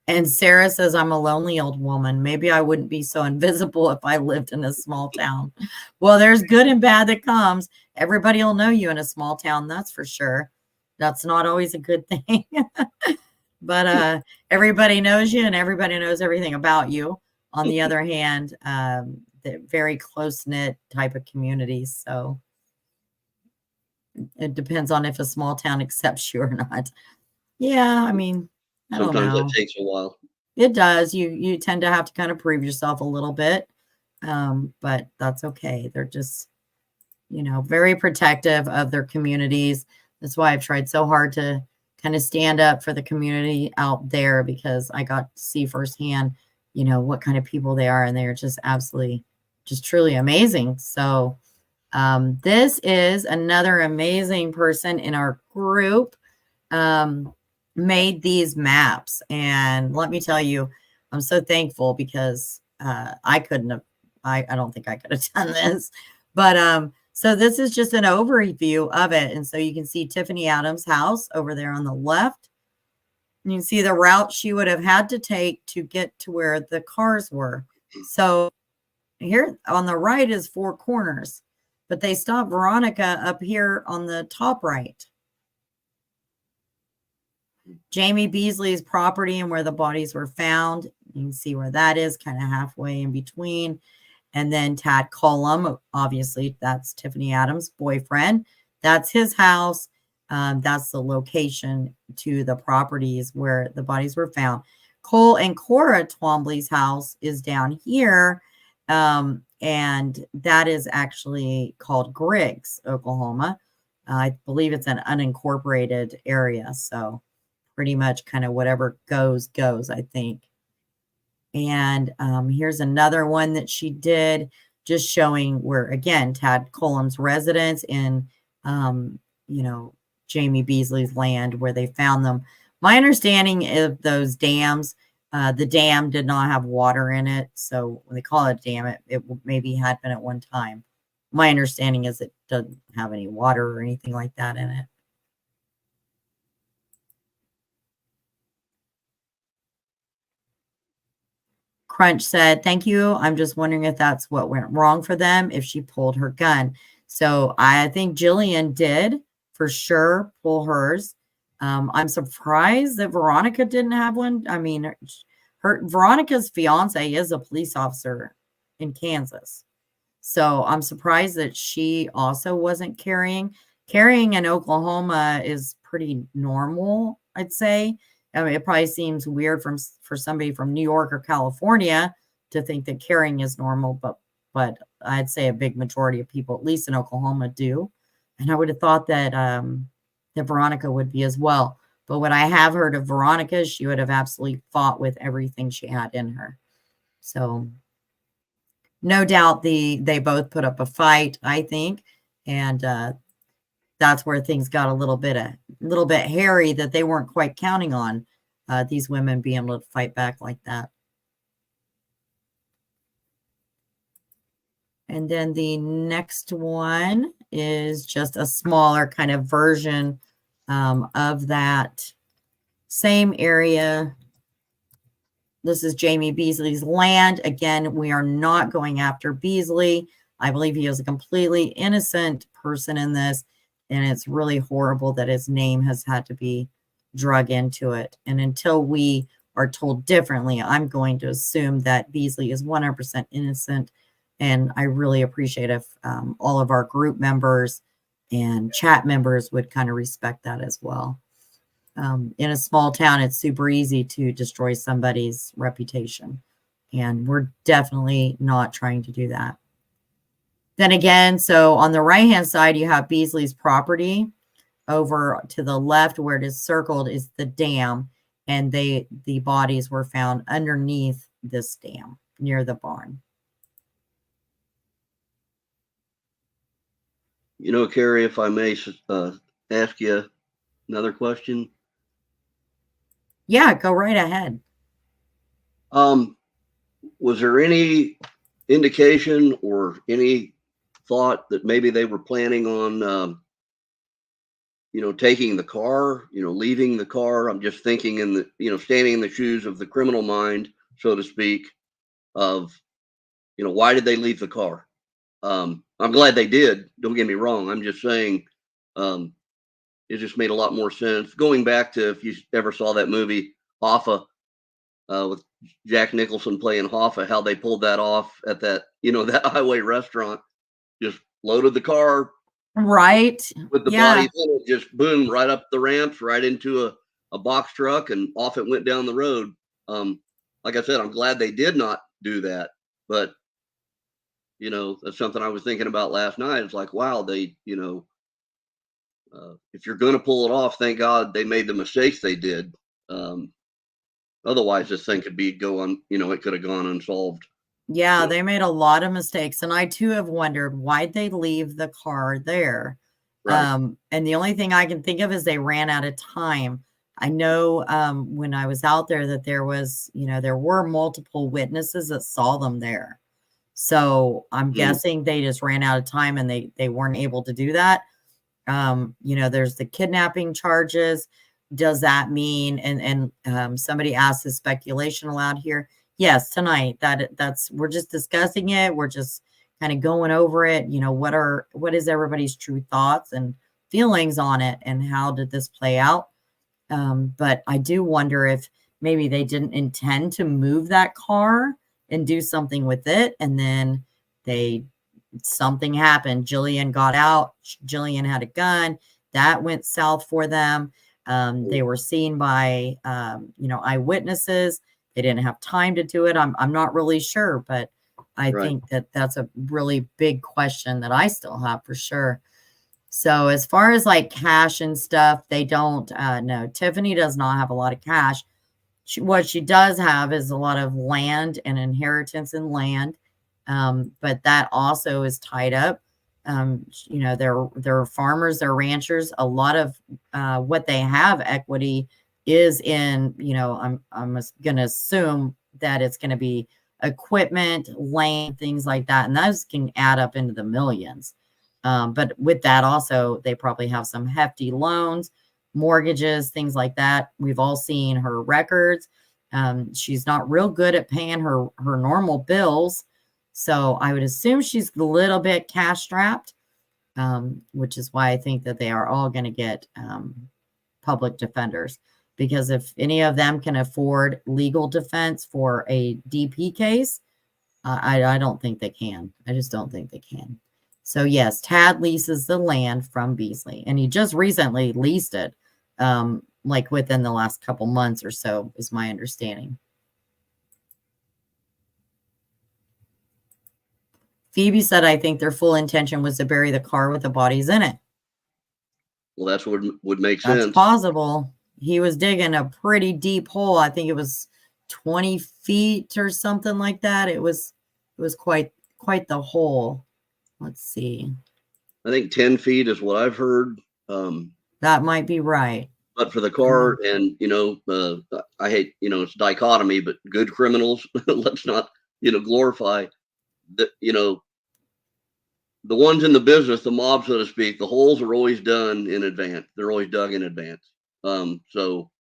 And Sarah says, I'm a lonely old woman. Maybe I wouldn't be so invisible if I lived in a small town. Well, there's good and bad that comes. Everybody will know you in a small town. That's for sure. That's not always a good thing. But everybody knows you and everybody knows everything about you. On the other hand, the very close-knit type of communities. So it depends on if a small town accepts you or not. Yeah, I mean, I don't Sometimes that know. takes a while. It does. You tend to have to kind of prove yourself a little bit. But that's okay. They're just, very protective of their communities. That's why I've tried so hard to kind of stand up for the community out there, because I got to see firsthand, what kind of people they are. And they're just absolutely, just truly amazing. So this is another amazing person in our group. Made these maps, and let me tell you, I'm so thankful, because I couldn't have, I don't think I could have done this, But so this is just an overview of it. And so you can see Tiffany Adams' house over there on the left. And you can see the route she would have had to take to get to where the cars were. So here on the right is Four Corners, but they stopped Veronica up here on the top right. Jamie Beasley's property and where the bodies were found. You can see where that is, kind of halfway in between. And then Tad Cullum, obviously, that's Tiffany Adams' boyfriend. That's his house. That's the location to the properties where the bodies were found. Cole and Cora Twombly's house is down here. And that is actually called Griggs, Oklahoma. I believe it's an unincorporated area. So pretty much kind of whatever goes, I think. And here's another one that she did, just showing where, again, Tad Cullum's residence in, Jamie Beasley's land where they found them. My understanding of those dams, the dam did not have water in it. So when they call it a dam, it maybe had been at one time. My understanding is it doesn't have any water or anything like that in it. Crunch said, thank you. I'm just wondering if that's what went wrong for them, if she pulled her gun. So I think Jilian did for sure pull hers. I'm surprised that Veronica didn't have one. I mean, Veronica's fiance is a police officer in Kansas. So I'm surprised that she also wasn't carrying. Carrying in Oklahoma is pretty normal, I'd say. I mean, it probably seems weird for somebody from New York or California to think that carrying is normal, but I'd say a big majority of people, at least in Oklahoma, do. And I would have thought that that Veronica would be as well. But what I have heard of Veronica, she would have absolutely fought with everything she had in her. So no doubt they both put up a fight, I think, and that's where things got a little bit hairy, that they weren't quite counting on these women being able to fight back like that. And then the next one is just a smaller kind of version of that same area. This is Jamie Beasley's land. Again, we are not going after Beasley. I believe he is a completely innocent person in this. And it's really horrible that his name has had to be drug into it. And until we are told differently, I'm going to assume that Beasley is 100% innocent. And I really appreciate if all of our group members and chat members would kind of respect that as well. In a small town, it's super easy to destroy somebody's reputation. And we're definitely not trying to do that. Then again, so on the right-hand side, you have Beasley's property. Over to the left where it is circled is the dam, and the bodies were found underneath this dam near the barn. Carrie, if I may ask you another question. Yeah, go right ahead. Was there any indication or any thought that maybe they were planning on, taking the car, leaving the car? I'm just thinking standing in the shoes of the criminal mind, so to speak, of, why did they leave the car? I'm glad they did. Don't get me wrong. I'm just saying, it just made a lot more sense. Going back to, if you ever saw that movie, Hoffa, with Jack Nicholson playing Hoffa, how they pulled that off at that, that highway restaurant, just loaded the car. Right. With the bodies in it, just boom, right up the ramps, right into a box truck, and off it went down the road. Like I said, I'm glad they did not do that. But, that's something I was thinking about last night. It's like, wow, they, if you're going to pull it off, thank God they made the mistakes they did. Otherwise, this thing could it could have gone unsolved. Yeah, they made a lot of mistakes. And I too have wondered, why'd they leave the car there? Right. And the only thing I can think of is they ran out of time. I know when I was out there that there was, there were multiple witnesses that saw them there. So I'm guessing they just ran out of time and they weren't able to do that. You know, there's the kidnapping charges. Does that mean, and somebody asked, is speculation allowed here? Yes, tonight. That's we're just discussing it. We're just kind of going over it. You know, what is everybody's true thoughts and feelings on it, and how did this play out? But I do wonder if maybe they didn't intend to move that car and do something with it, and then something happened. Jilian got out. Jilian had a gun. That went south for them. They were seen by, you know, eyewitnesses. They didn't have time to do it. I'm not really sure, but I think that's a really big question that I still have for sure. So as far as like cash and stuff, they don't know. Tiffany does not have a lot of cash. What she does have is a lot of land and inheritance in land. But that also is tied up. You know, they're farmers, they're ranchers. A lot of what they have equity is in, you know, I'm going to assume that it's going to be equipment, land, things like that. And those can add up into the millions. But with that also, they probably have some hefty loans, mortgages, things like that. We've all seen her records. She's not real good at paying her normal bills. So I would assume she's a little bit cash strapped, which is why I think that they are all going to get public defenders. Because if any of them can afford legal defense for a DP case, I don't think they can. I just don't think they can. So yes, Tad leases the land from Beasley, and he just recently leased it, like within the last couple months or so, is my understanding. Phoebe said, I think their full intention was to bury the car with the bodies in it. Well, that's what would make sense. That's possible. He was digging a pretty deep hole. I think it was 20 feet or something like that. It was quite the hole. Let's see. I think 10 feet is what I've heard. That might be right. But for the car, and, you know, I hate, you know, it's dichotomy, but good criminals, let's not, you know, glorify the, you know, the ones in the business, the mob, so to speak. The holes are always done in advance. They're always dug in advance. So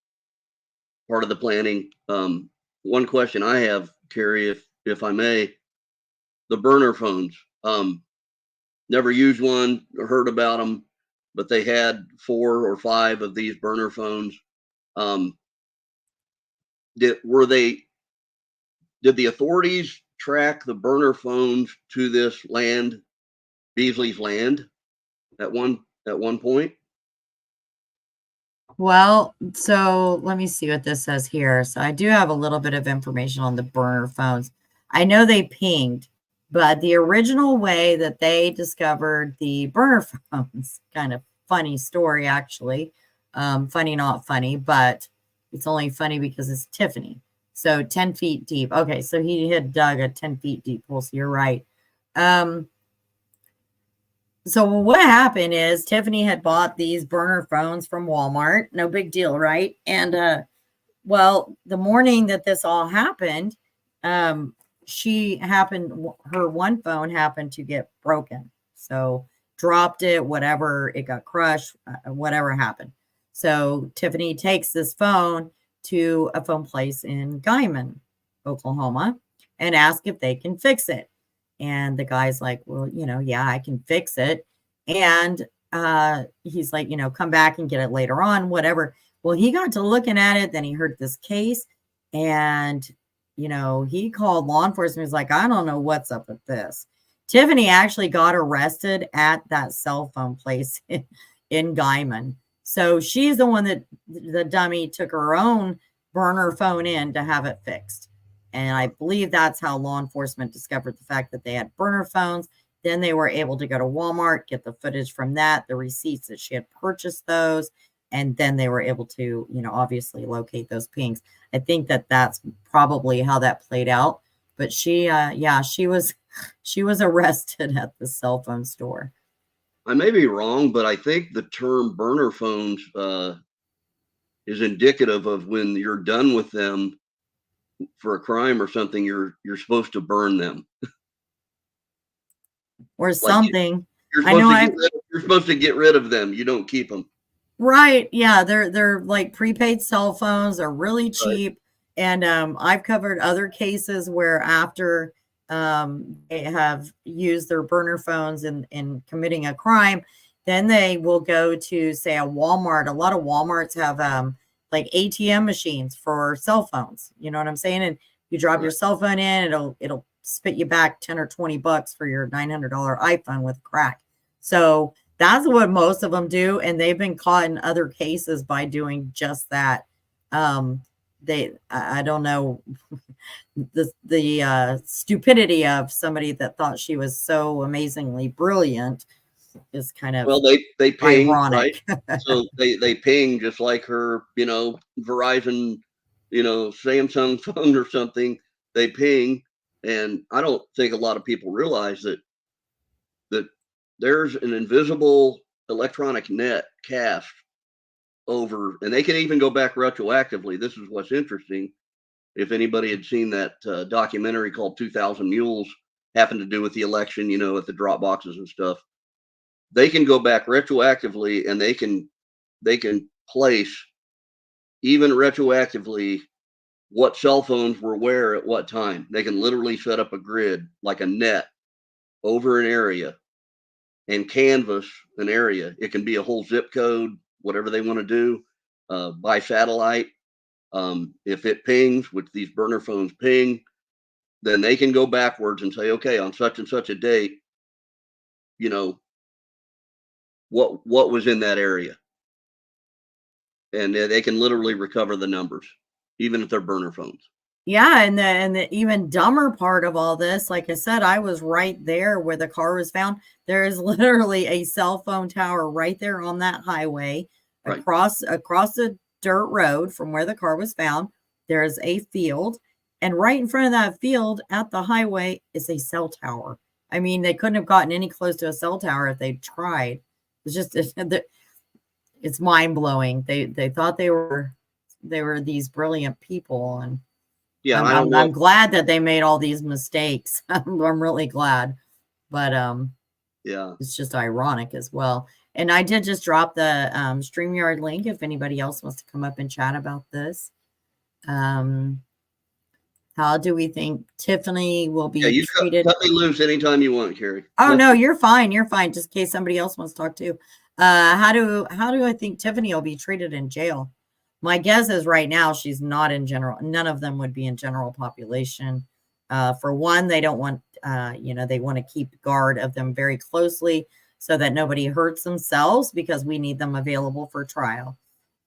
part of the planning. One question I have, Carrie, if I may, the burner phones. Never used one or heard about them, but they had 4 or 5 of these burner phones. Did the authorities track the burner phones to this land, Beasley's land, at one point? Well, so let me see what this says here. So I do have a little bit of information on the burner phones. I know they pinged, but the original way that they discovered the burner phones, kind of funny story, actually. Funny, not funny, but it's only funny because it's Tiffany. So 10 feet deep. Okay, so he had dug a 10 feet deep hole, so you're right. So what happened is Tiffany had bought these burner phones from Walmart. No big deal, right? And well, the morning that this all happened, her one phone happened to get broken. So dropped it, whatever, it got crushed, whatever happened. So Tiffany takes this phone to a phone place in Guyman, Oklahoma, and asks if they can fix it. And the guy's like, well, you know, yeah, I can fix it. And he's like, you know, come back and get it later on, whatever. Well, he got to looking at it. Then he heard this case. And, you know, he called law enforcement. He's like, I don't know what's up with this. Tiffany actually got arrested at that cell phone place in Guyman. So she's the one that the dummy took her own burner phone in to have it fixed. And I believe that's how law enforcement discovered the fact that they had burner phones. Then they were able to go to Walmart, get the footage from that, the receipts that she had purchased those. And then they were able to, you know, obviously locate those pings. I think that that's probably how that played out. But she was arrested at the cell phone store. I may be wrong, but I think the term burner phones is indicative of when you're done with them for a crime or something, you're supposed to burn them. or Like something. you're I know you're supposed to get rid of them. You don't keep them. Right. Yeah, they're like prepaid cell phones. They're really Right. cheap. And I've covered other cases where after they have used their burner phones in committing a crime, then they will go to, say, a Walmart. A lot of Walmarts have like ATM machines for cell phones. You know what I'm saying? And you drop your Right. cell phone in, it'll spit you back 10 or 20 bucks for your $900 iPhone with crack. So that's what most of them do, and they've been caught in other cases by doing just that. I don't know the stupidity of somebody that thought she was so amazingly brilliant is kind of Well, they ping, right? ironic. So they ping just like her, Verizon, Samsung phone or something. They ping, and I don't think a lot of people realize that there's an invisible electronic net cast over, and they can even go back retroactively. This is what's interesting. If anybody had seen that documentary called 2000 Mules, having to do with the election, at the drop boxes and stuff, they can go back retroactively, and they can place, even retroactively, what cell phones were where at what time. They can literally set up a grid, like a net, over an area and canvas an area. It can be a whole zip code, whatever they want to do, by satellite. If it pings, which these burner phones ping, then they can go backwards and say, okay, on such and such a date, you know, what was in that area. And they can literally recover the numbers, even if they're burner phones. Yeah, and the even dumber part of all this, like I said, I was right there where the car was found. There is literally a cell phone tower right there on that highway, Right. across a dirt road from where the car was found. There's a field, and right in front of that field at the highway is a cell tower. I mean, they couldn't have gotten any close to a cell tower if they tried. It's mind blowing. They thought they were these brilliant people, and Yeah, I don't know. I'm glad that they made all these mistakes. I'm really glad, but Yeah, it's just ironic as well. And I did just drop the StreamYard link if anybody else wants to come up and chat about this. How do we think Tiffany will be you treated? cut me loose anytime you want, Carrie. Oh no, you're fine. You're fine. Just in case somebody else wants to talk too. How do I think Tiffany will be treated in jail? My guess is right now she's not in general. None of them would be in general population. For one, they don't want, they want to keep guard of them very closely so that nobody hurts themselves, because we need them available for trial.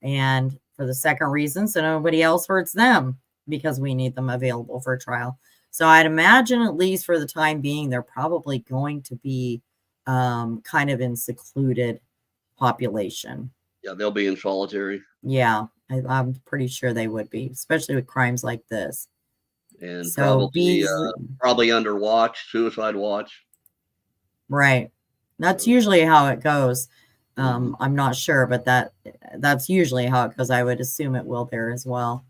And for the second reason, so nobody else hurts them, because we need them available for trial. So I'd imagine, at least for the time being, they're probably going to be kind of in secluded population. Yeah, they'll be in solitary. Yeah, I'm pretty sure they would be, especially with crimes like this. And So probably under watch, suicide watch. Right. That's usually how it goes. I'm not sure, but that's usually how it goes. I would assume it will there as well.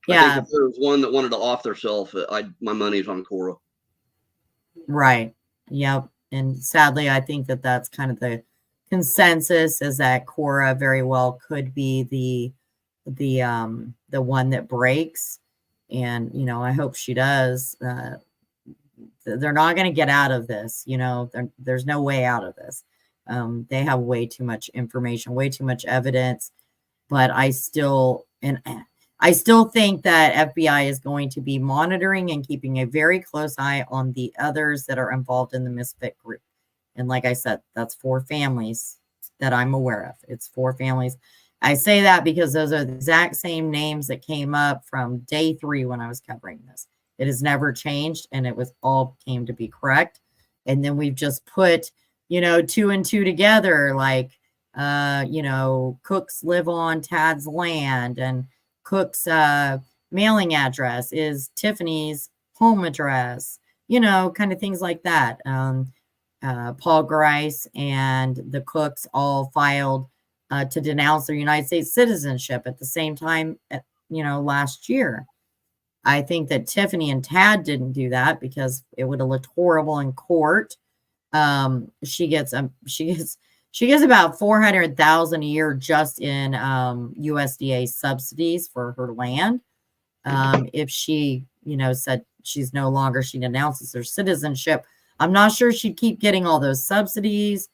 Yeah. I think if there was one that wanted to off themselves, my money's on Cora. Right. Yep. And sadly, I think that's kind of the consensus, is that Cora very well could be the one that breaks. And, I hope she does. They're not going to get out of this. There's no way out of this. They have way too much information, way too much evidence. But I still think that FBI is going to be monitoring and keeping a very close eye on the others that are involved in the Misfit group. And like I said, that's 4 families that I'm aware of. It's 4 families. I say that because those are the exact same names that came up from day 3 when I was covering this. It has never changed, and it was all came to be correct. And then we've just put, 2 and 2 together, like, Cooks live on Tad's land, and Cook's mailing address is Tiffany's home address, kind of things like that. Paul Grice and the Cooks all filed to denounce their United States citizenship at the same time, last year. I think that Tiffany and Tad didn't do that because it would have looked horrible in court. She gets about 400,000 a year just in USDA subsidies for her land. If she, said she's no longer, she announces her citizenship, I'm not sure she'd keep getting all those subsidies,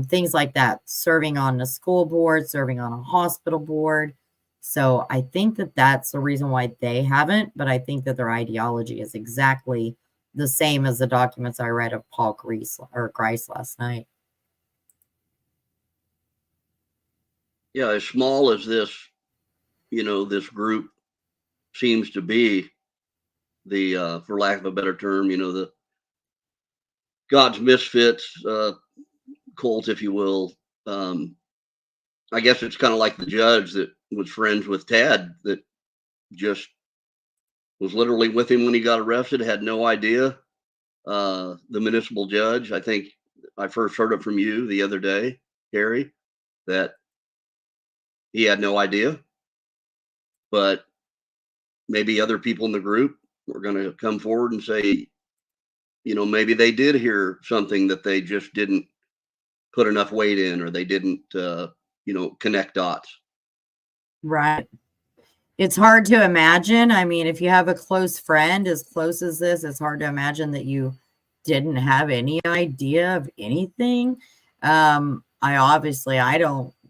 things like that, serving on a school board, serving on a hospital board. So I think that that's the reason why they haven't, but I think that their ideology is exactly the same as the documents I read of Paul Grice last night. Yeah, as small as this, this group seems to be, the for lack of a better term, the God's Misfits cult, if you will. I guess it's kind of like the judge that was friends with Tad, that just was literally with him when he got arrested, had no idea. The municipal judge, I think I first heard it from you the other day, Harry, that he had no idea. But maybe other people in the group were going to come forward and say, maybe they did hear something that they just didn't put enough weight in, or they didn't, connect dots. Right. It's hard to imagine. I mean, if you have a close friend as close as this, it's hard to imagine that you didn't have any idea of anything. I'm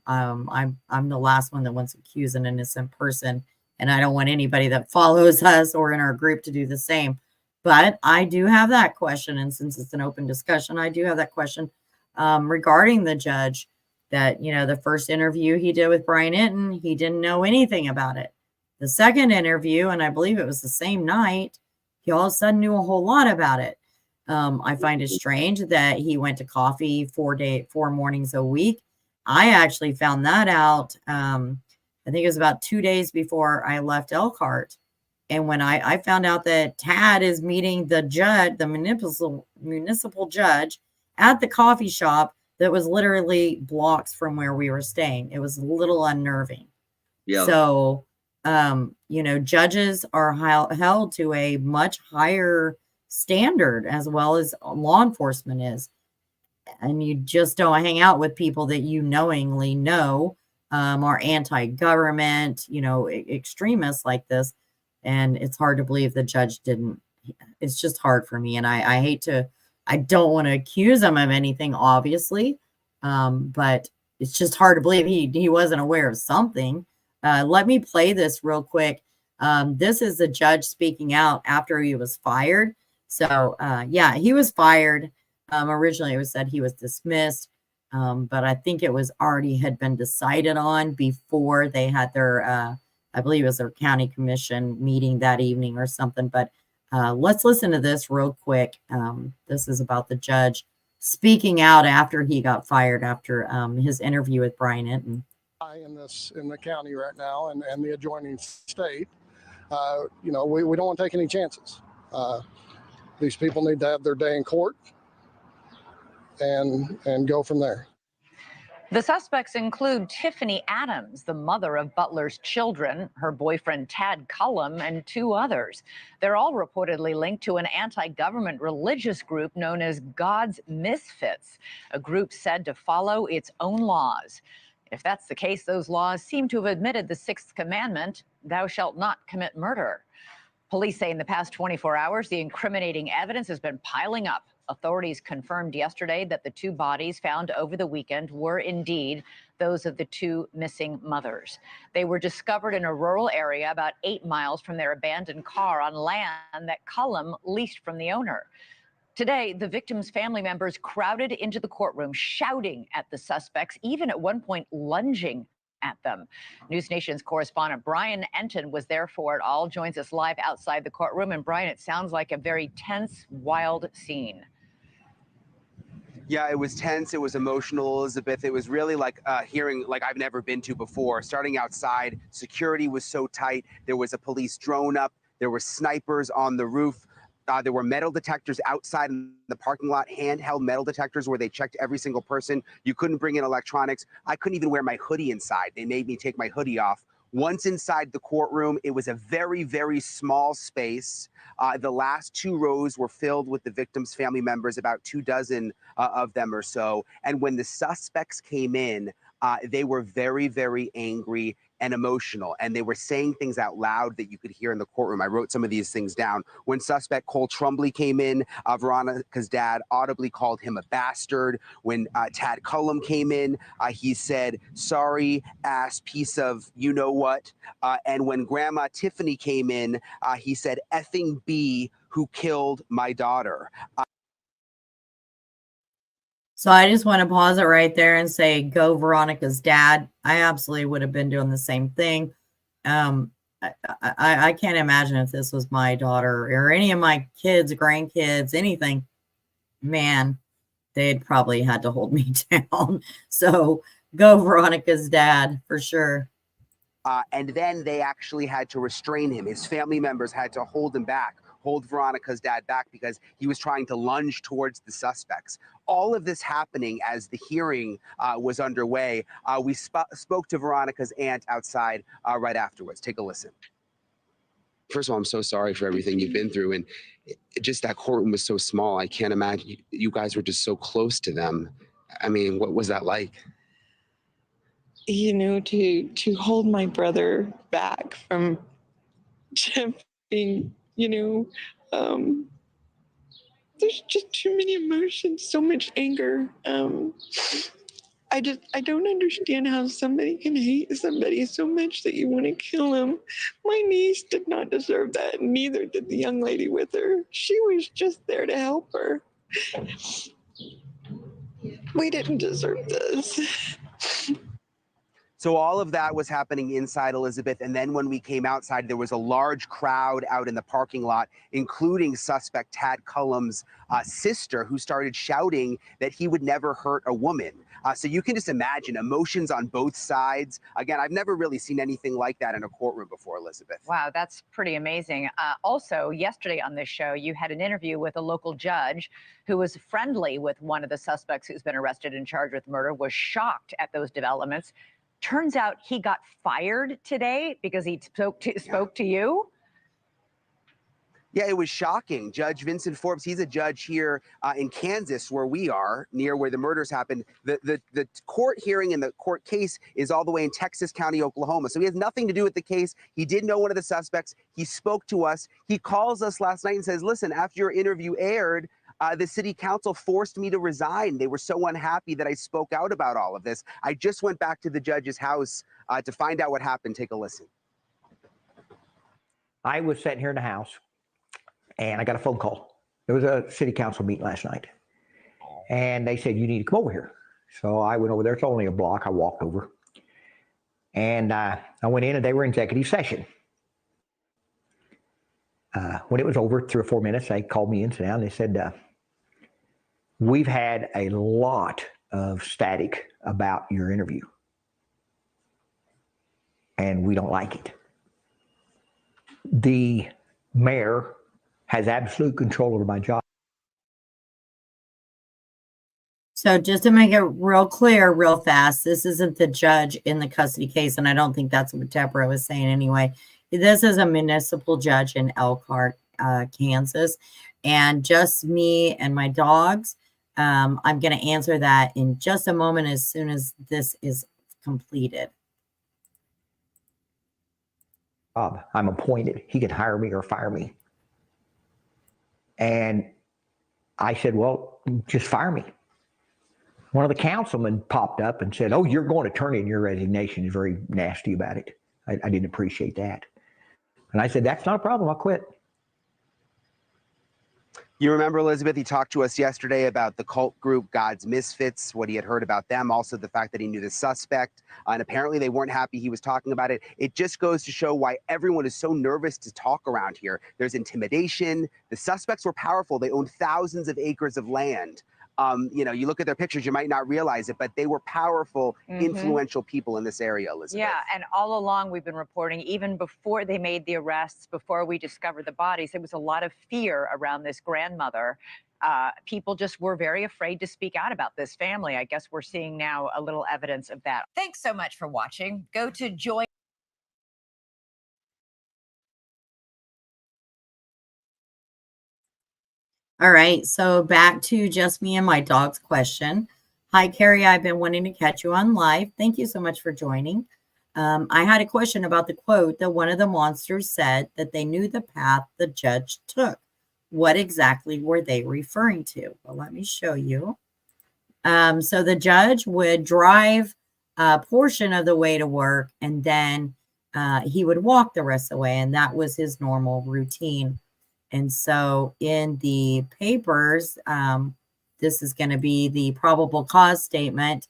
the last one that wants to accuse an innocent person, and I don't want anybody that follows us or in our group to do the same. But I do have that question, and since it's an open discussion, I do have that question regarding the judge, that, the first interview he did with Brian Hinton, he didn't know anything about it. The second interview, and I believe it was the same night, he all of a sudden knew a whole lot about it. I find it strange that he went to coffee 4 mornings a week. I actually found that out. I think it was about 2 days before I left Elkhart. And when I found out that Tad is meeting the judge, the municipal judge, at the coffee shop that was literally blocks from where we were staying, it was a little unnerving. Yeah. So, judges are held to a much higher standard, as well as law enforcement is. And you just don't hang out with people that you knowingly know are anti-government, extremists like this. And it's hard to believe the judge didn't. It's just hard for me. And I don't want to accuse him of anything, obviously. But it's just hard to believe he wasn't aware of something. Let me play this real quick. This is the judge speaking out after he was fired. So, he was fired. Originally, it was said he was dismissed, but I think it was had been decided on before they had their, I believe it was their county commission meeting that evening or something. But let's listen to this real quick. This is about the judge speaking out after he got fired after his interview with Brian Hinton. In the county right now and the adjoining state, we don't want to take any chances. These people need to have their day in court and go from there. The suspects include Tiffany Adams, the mother of Butler's children, her boyfriend Tad Cullum, and 2 others. They're all reportedly linked to an anti-government religious group known as God's Misfits, a group said to follow its own laws. If that's the case, those laws seem to have admitted the 6th commandment, thou shalt not commit murder. Police say in the past 24 hours, the incriminating evidence has been piling up. Authorities confirmed yesterday that the 2 bodies found over the weekend were indeed those of the 2 missing mothers. They were discovered in a rural area about 8 miles from their abandoned car on land that Cullum leased from the owner. Today, the victims' family members crowded into the courtroom, shouting at the suspects, even at one point lunging at them. News Nation's correspondent Brian Enton was there for it all, joins us live outside the courtroom. And Brian, it sounds like a very tense, wild scene. Yeah, it was tense. It was emotional, Elizabeth. It was really like hearing like I've never been to before. Starting outside, security was so tight. There was a police drone up. There were snipers on the roof. There were metal detectors outside in the parking lot, handheld metal detectors where they checked every single person. You couldn't bring in electronics. I couldn't even wear my hoodie inside. They made me take my hoodie off Once inside the courtroom, it was a very, very small space. The last 2 rows were filled with the victims' family members, about 24 of them or so. And when the suspects came in, they were very, very angry and emotional, and they were saying things out loud that you could hear in the courtroom. I wrote some of these things down. When suspect Cole Trumbley came in, Veronica's dad audibly called him a bastard. When Tad Cullum came in, he said, "Sorry, ass piece of you know what." And when Grandma Tiffany came in, he said, "Effing B, who killed my daughter." So I just want to pause it right there and say, go Veronica's dad. I absolutely would have been doing the same thing. I can't imagine if this was my daughter or any of my kids, grandkids, anything, man, they'd probably had to hold me down. So go Veronica's dad for sure. And then they actually had to restrain him. His family members had to hold him back, hold Veronica's dad back because he was trying to lunge towards the suspects. All of this happening as the hearing was underway. We spoke to Veronica's aunt outside right afterwards. Take a listen. First of all, I'm so sorry for everything you've been through. And just that courtroom was so small. I can't imagine you guys were just so close to them. I mean, what was that like? You know, to hold my brother back from being, there's just too many emotions, so much anger. I don't understand how somebody can hate somebody so much that you want to kill him. My niece did not deserve that, and neither did the young lady with her. She was just there to help her. We didn't deserve this. So all of that was happening inside Elizabeth. And then when we came outside, there was a large crowd out in the parking lot, including suspect Tad Cullum's sister, who started shouting that he would never hurt a woman. So you can just imagine emotions on both sides. Again, I've never really seen anything like that in a courtroom before, Elizabeth. Wow, that's pretty amazing. Also, yesterday on this show, you had an interview with a local judge who was friendly with one of the suspects who's been arrested and charged with murder, was shocked at those developments. Turns out he got fired today because he spoke to you. Yeah, it was shocking. Judge Vincent Forbes, he's a judge here in Kansas, where we are, near where the murders happened. The court hearing and the court case is all the way in Texas County, Oklahoma. So he has nothing to do with the case. He did know one of the suspects. He spoke to us. He calls us last night and says, "Listen, after your interview aired, the city council forced me to resign. They were so unhappy that I spoke out about all of this. I just went back to the judge's house to find out what happened." Take a listen. I was sitting here in the house, and I got a phone call. There was a city council meeting last night, and they said, "You need to come over here." So I went over there. It's only a block. I walked over, and I went in, and they were in executive session. When it was over, 3 or 4 minutes, they called me in, sat down. They said, "We've had a lot of static about your interview, and we don't like it. The mayor has absolute control over my job." So just to make it real clear, real fast, this isn't the judge in the custody case, and I don't think that's what Deborah was saying anyway. This is a municipal judge in Elkhart, Kansas, and just me and my dogs. I'm going to answer that in just a moment as soon as this is completed. I'm appointed. He can hire me or fire me. And I said, "Well, just fire me." One of the councilmen popped up and said, "Oh, you're going to turn in your resignation." He's very nasty about it. I didn't appreciate that. And I said, "That's not a problem. I'll quit." You remember, Elizabeth, he talked to us yesterday about the cult group God's Misfits, what he had heard about them, also the fact that he knew the suspect, and apparently they weren't happy he was talking about it. It just goes to show why everyone is so nervous to talk around here. There's intimidation. The suspects were powerful. They owned thousands of acres of land. You look at their pictures, you might not realize it, but they were powerful, influential people in this area, Elizabeth. Yeah, and all along we've been reporting, even before they made the arrests, before we discovered the bodies, there was a lot of fear around this grandmother. People just were very afraid to speak out about this family. I guess we're seeing now a little evidence of that. Thanks so much for watching. Go to Joy. All right, so back to just me and my dog's question. Hi, Carrie. I've been wanting to catch you on live. Thank you so much for joining. I had a question about the quote that one of the monsters said that they knew the path the judge took. What exactly were they referring to? Well, let me show you. So the judge would drive a portion of the way to work, and then he would walk the rest of the way, and that was his normal routine. And so in the papers, this is going to be the probable cause statement.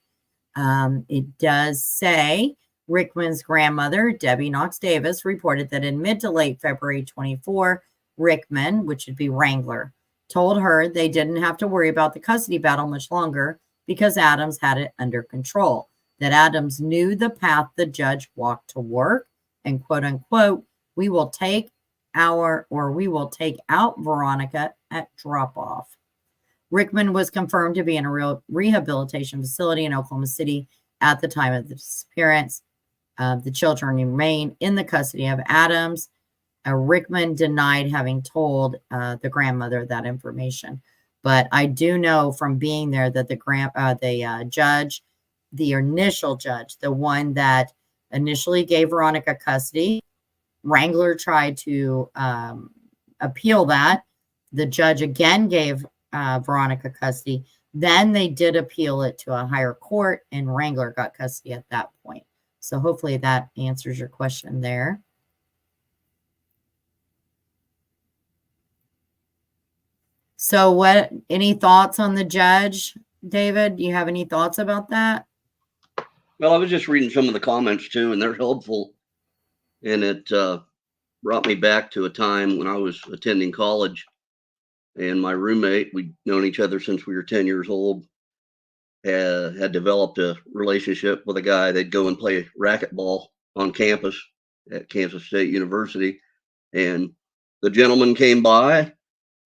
It does say Rickman's grandmother, Debbie Knox Davis, reported that in mid to late February 24, Rickman, which would be Wrangler, told her they didn't have to worry about the custody battle much longer because Adams had it under control, that Adams knew the path the judge walked to work, and quote unquote, we will take out Veronica at drop off. Rickman was confirmed to be in a rehabilitation facility in Oklahoma City at the time of the disappearance. The children remain in the custody of Adams. Rickman denied having told the grandmother that information. But I do know from being there that the judge, the initial judge, the one that initially gave Veronica custody, Wrangler tried to appeal that. The judge again gave Veronica custody. Then they did appeal it to a higher court, and Wrangler got custody at that point. So hopefully that answers your question there. So any thoughts on the judge, David? Do you have any thoughts about that? Well, I was just reading some of the comments too, and they're helpful. And it brought me back to a time when I was attending college, and my roommate, we'd known each other since we were 10 years old, had developed a relationship with a guy. They'd go and play racquetball on campus at Kansas State University. And the gentleman came by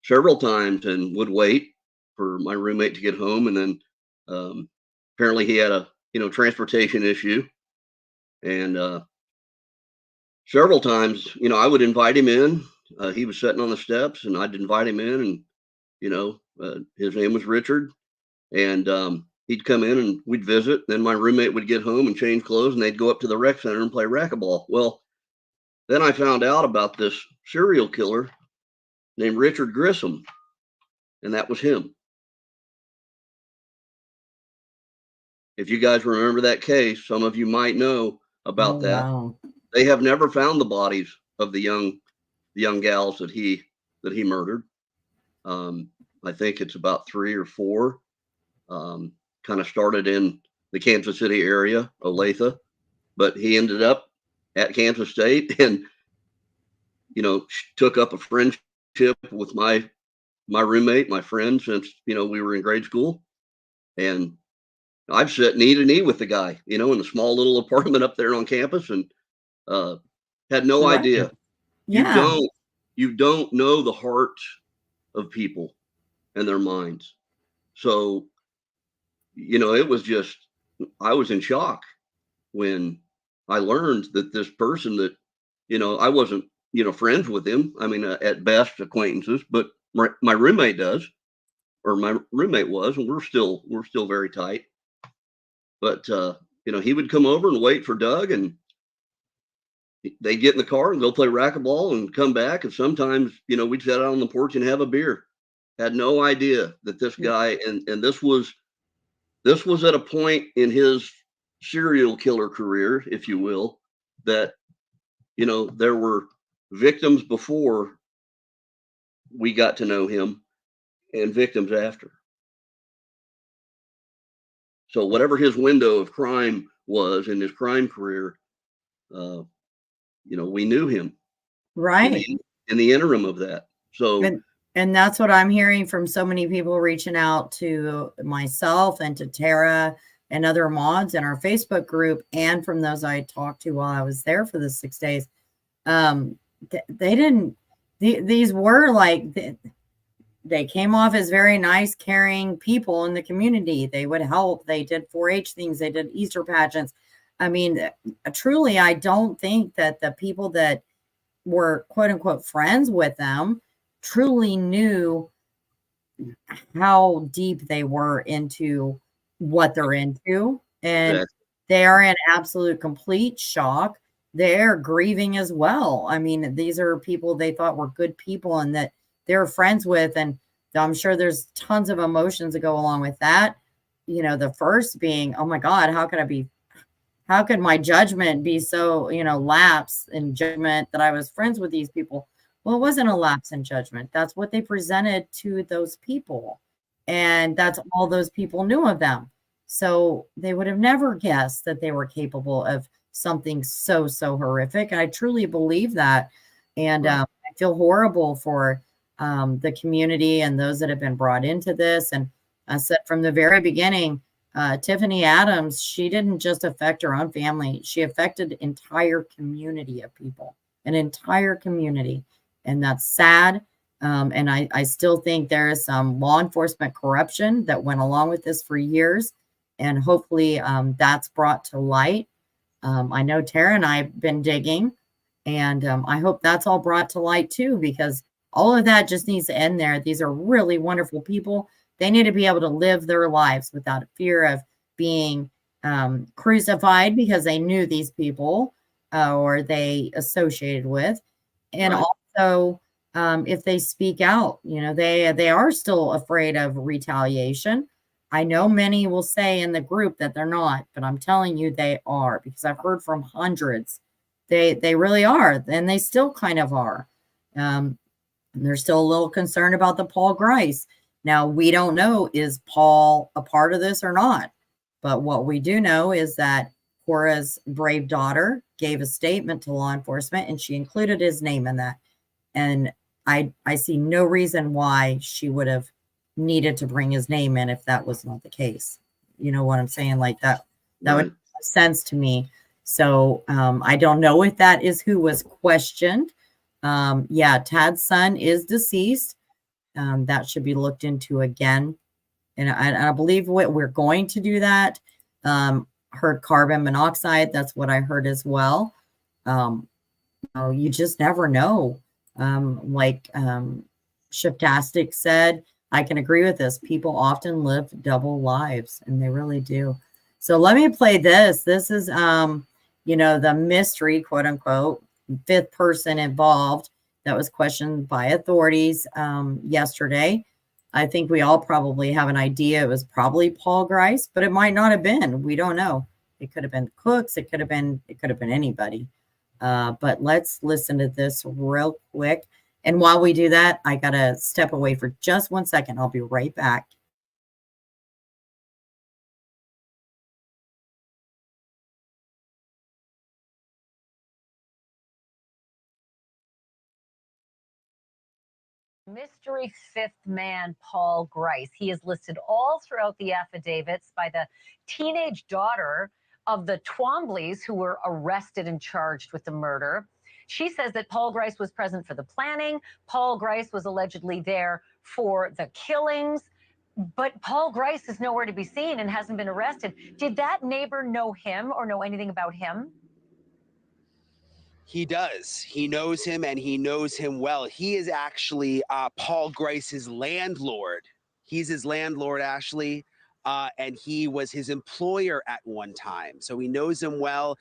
several times and would wait for my roommate to get home. And then apparently he had a transportation issue. And several times, I would invite him in. He was sitting on the steps, and I'd invite him in, and his name was Richard. And he'd come in and we'd visit. Then my roommate would get home and change clothes, and they'd go up to the rec center and play racquetball. Well, then I found out about this serial killer named Richard Grissom, and that was him. If you guys remember that case, some of you might know about that. Wow. They have never found the bodies of the young gals that he murdered. I think it's about 3 or 4. Kind of started in the Kansas City area, Olathe, but he ended up at Kansas State and, took up a friendship with my roommate, my friend, since, we were in grade school. And I've sat knee to knee with the guy, in a small little apartment up there on campus, and had no Right. idea. Yeah. You don't know the heart of people and their minds. So, it was just, I was in shock when I learned that this person that, I wasn't, friends with him. I mean, at best acquaintances, but my roommate was, and we're still very tight. But, he would come over and wait for Doug, and they'd get in the car and go play racquetball and come back. And sometimes, we'd sit out on the porch and have a beer. Had no idea that this guy, and this was at a point in his serial killer career, if you will, that, there were victims before we got to know him and victims after. So whatever his window of crime was in his crime career, we knew him. Right. In the interim of that. So, and that's what I'm hearing from so many people reaching out to myself and to Tara and other mods in our Facebook group, and from those I talked to while I was there for the 6 days. These were like, they came off as very nice, caring people in the community. They would help. They did 4-H things. They did Easter pageants. I mean, truly, I don't think that the people that were quote unquote friends with them truly knew how deep they were into what they're into. And Yeah. they are in absolute complete shock. They're grieving as well. I mean, these are people they thought were good people and that they're friends with. And I'm sure there's tons of emotions that go along with that. You know, the first being, oh my God, how could my judgment be so, lapse in judgment that I was friends with these people? Well, it wasn't a lapse in judgment. That's what they presented to those people. And that's all those people knew of them. So they would have never guessed that they were capable of something so, so horrific. And I truly believe that. And I feel horrible for the community and those that have been brought into this. And I said from the very beginning, Tiffany Adams, she didn't just affect her own family. She affected entire community of people, an entire community. And that's sad. And I still think there is some law enforcement corruption that went along with this for years. And hopefully that's brought to light. I know Tara and I have been digging, and I hope that's all brought to light too, because all of that just needs to end there. These are really wonderful people. They need to be able to live their lives without a fear of being crucified because they knew these people or they associated with. And also, if they speak out, they are still afraid of retaliation. I know many will say in the group that they're not, but I'm telling you they are, because I've heard from hundreds. They really are, and they still kind of are. And they're still a little concerned about the Paul Grice. Now, we don't know, is Paul a part of this or not? But what we do know is that Cora's brave daughter gave a statement to law enforcement, and she included his name in that. And I see no reason why she would have needed to bring his name in if that was not the case. You know what I'm saying? Like that would make sense to me. So I don't know if that is who was questioned. Yeah, Tad's son is deceased. That should be looked into again. And I believe we're going to do that. Heard carbon monoxide. That's what I heard as well. You just never know. Like Shiftastic said, I can agree with this. People often live double lives, and they really do. So let me play this. This is, the mystery, quote unquote, fifth person involved that was questioned by authorities yesterday. I think we all probably have an idea. It was probably Paul Grice, but it might not have been. We don't know. It could have been Cooks. It could have been anybody. But let's listen to this real quick. And while we do that, I got to step away for just 1 second. I'll be right back. Mystery fifth man, Paul Grice. He is listed all throughout the affidavits by the teenage daughter of the Twombleys who were arrested and charged with the murder. She says that Paul Grice was present for the planning. Paul Grice was allegedly there for the killings. But Paul Grice is nowhere to be seen and hasn't been arrested. Did that neighbor know him or know anything about him? He does. He knows him, and he knows him well. He is actually Paul Grice's landlord. He's his landlord, Ashley, and he was his employer at one time. So he knows him well.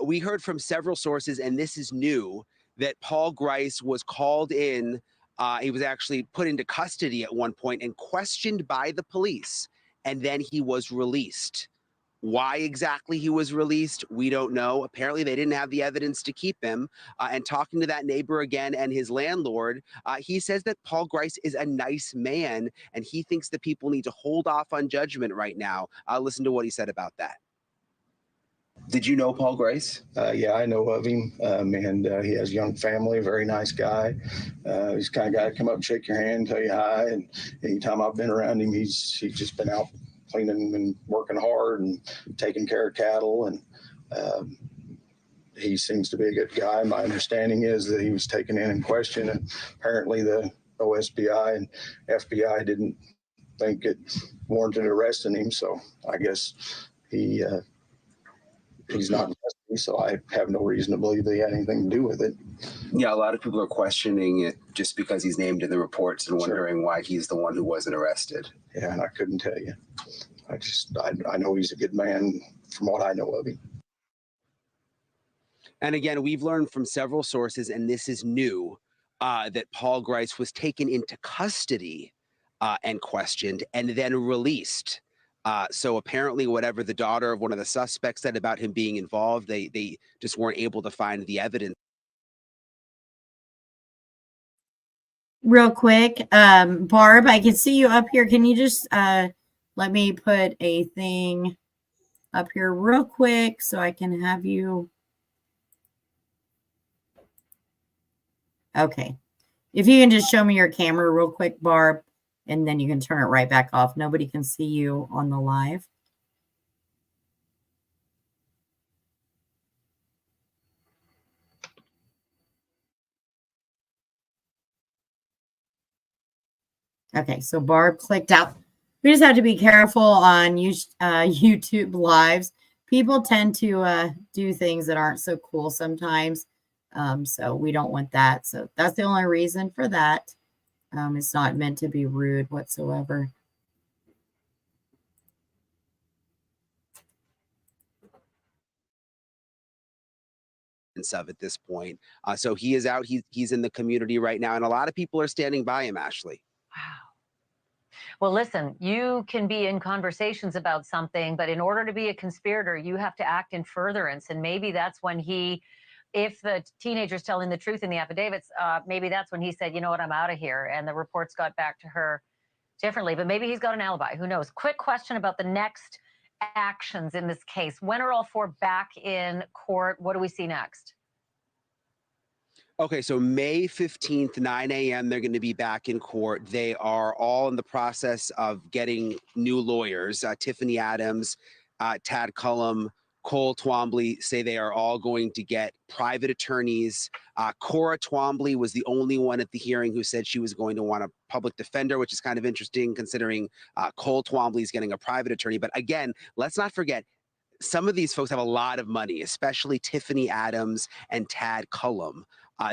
We heard from several sources, and this is new, that Paul Grice was called in. He was actually put into custody at one point and questioned by the police, and then he was released. Why exactly he was released, we don't know. Apparently, they didn't have the evidence to keep him. And talking to that neighbor again and his landlord, he says that Paul Grice is a nice man, and he thinks that people need to hold off on judgment right now. Listen to what he said about that. Did you know Paul Grice? Yeah, I know of him, and he has a young family, very nice guy. He's the kind of guy to come up and shake your hand, tell you hi, and anytime I've been around him, he's just been out cleaning and working hard and taking care of cattle, and he seems to be a good guy. My understanding is that he was taken in and questioned, and apparently the OSBI and FBI didn't think it warranted arresting him, so I guess he's not investigated So I have no reason to believe they had anything to do with it. Yeah, a lot of people are questioning it just because he's named in the reports and wondering why he's the one who wasn't arrested. Yeah, and I couldn't tell you. I know he's a good man from what I know of him. And again, we've learned from several sources, and this is new, that Paul Grice was taken into custody and questioned and then released. So apparently whatever the daughter of one of the suspects said about him being involved, they just weren't able to find the evidence. Real quick, Barb, I can see you up here. Can you just let me put a thing up here real quick so I can have you. Okay. If you can just show me your camera real quick, Barb, and then you can turn it right back off. Nobody can see you on the live. Okay, so Barb clicked out. We just have to be careful on YouTube lives. People tend to do things that aren't so cool sometimes. So we don't want that. So that's the only reason for that. It's not meant to be rude whatsoever. Of at this point. So he is out. He's in the community right now, and a lot of people are standing by him, Ashley. Wow. Well, listen, you can be in conversations about something, but in order to be a conspirator, you have to act in furtherance. And maybe that's when if the teenager's telling the truth in the affidavits, maybe that's when he said, you know what, I'm out of here. And the reports got back to her differently, but maybe he's got an alibi. Who knows? Quick question about the next actions in this case. When are all four back in court? What do we see next? Okay, so May 15th, 9 a.m., they're going to be back in court. They are all in the process of getting new lawyers. Tiffany Adams, Tad Cullum, Cole Twombly say they are all going to get private attorneys. Cora Twombly was the only one at the hearing who said she was going to want a public defender, which is kind of interesting considering Cole Twombly is getting a private attorney. But again, let's not forget, some of these folks have a lot of money, especially Tiffany Adams and Tad Cullum.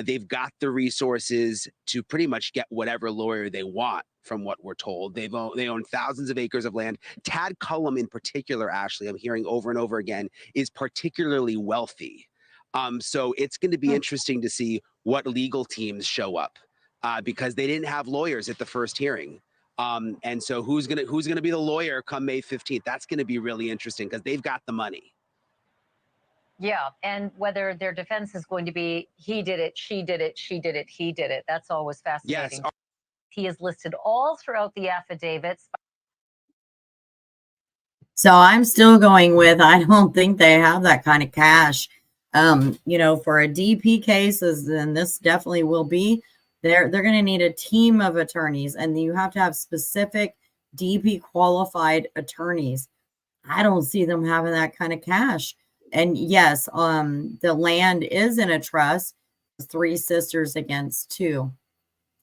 They've got the resources to pretty much get whatever lawyer they want, from what we're told. They own thousands of acres of land. Tad Cullum in particular, Ashley, I'm hearing over and over again, is particularly wealthy. So it's going to be interesting to see what legal teams show up because they didn't have lawyers at the first hearing. And so who's gonna be the lawyer come May 15th? That's going to be really interesting because they've got the money. Yeah, and whether their defense is going to be, he did it, she did it, she did it, he did it. That's always fascinating. Yes. He is listed all throughout the affidavits. So I'm still going with, I don't think they have that kind of cash. For a DP case, and this definitely will be, they're going to need a team of attorneys, and you have to have specific DP qualified attorneys. I don't see them having that kind of cash. And yes, the land is in a trust, 3 sisters against 2,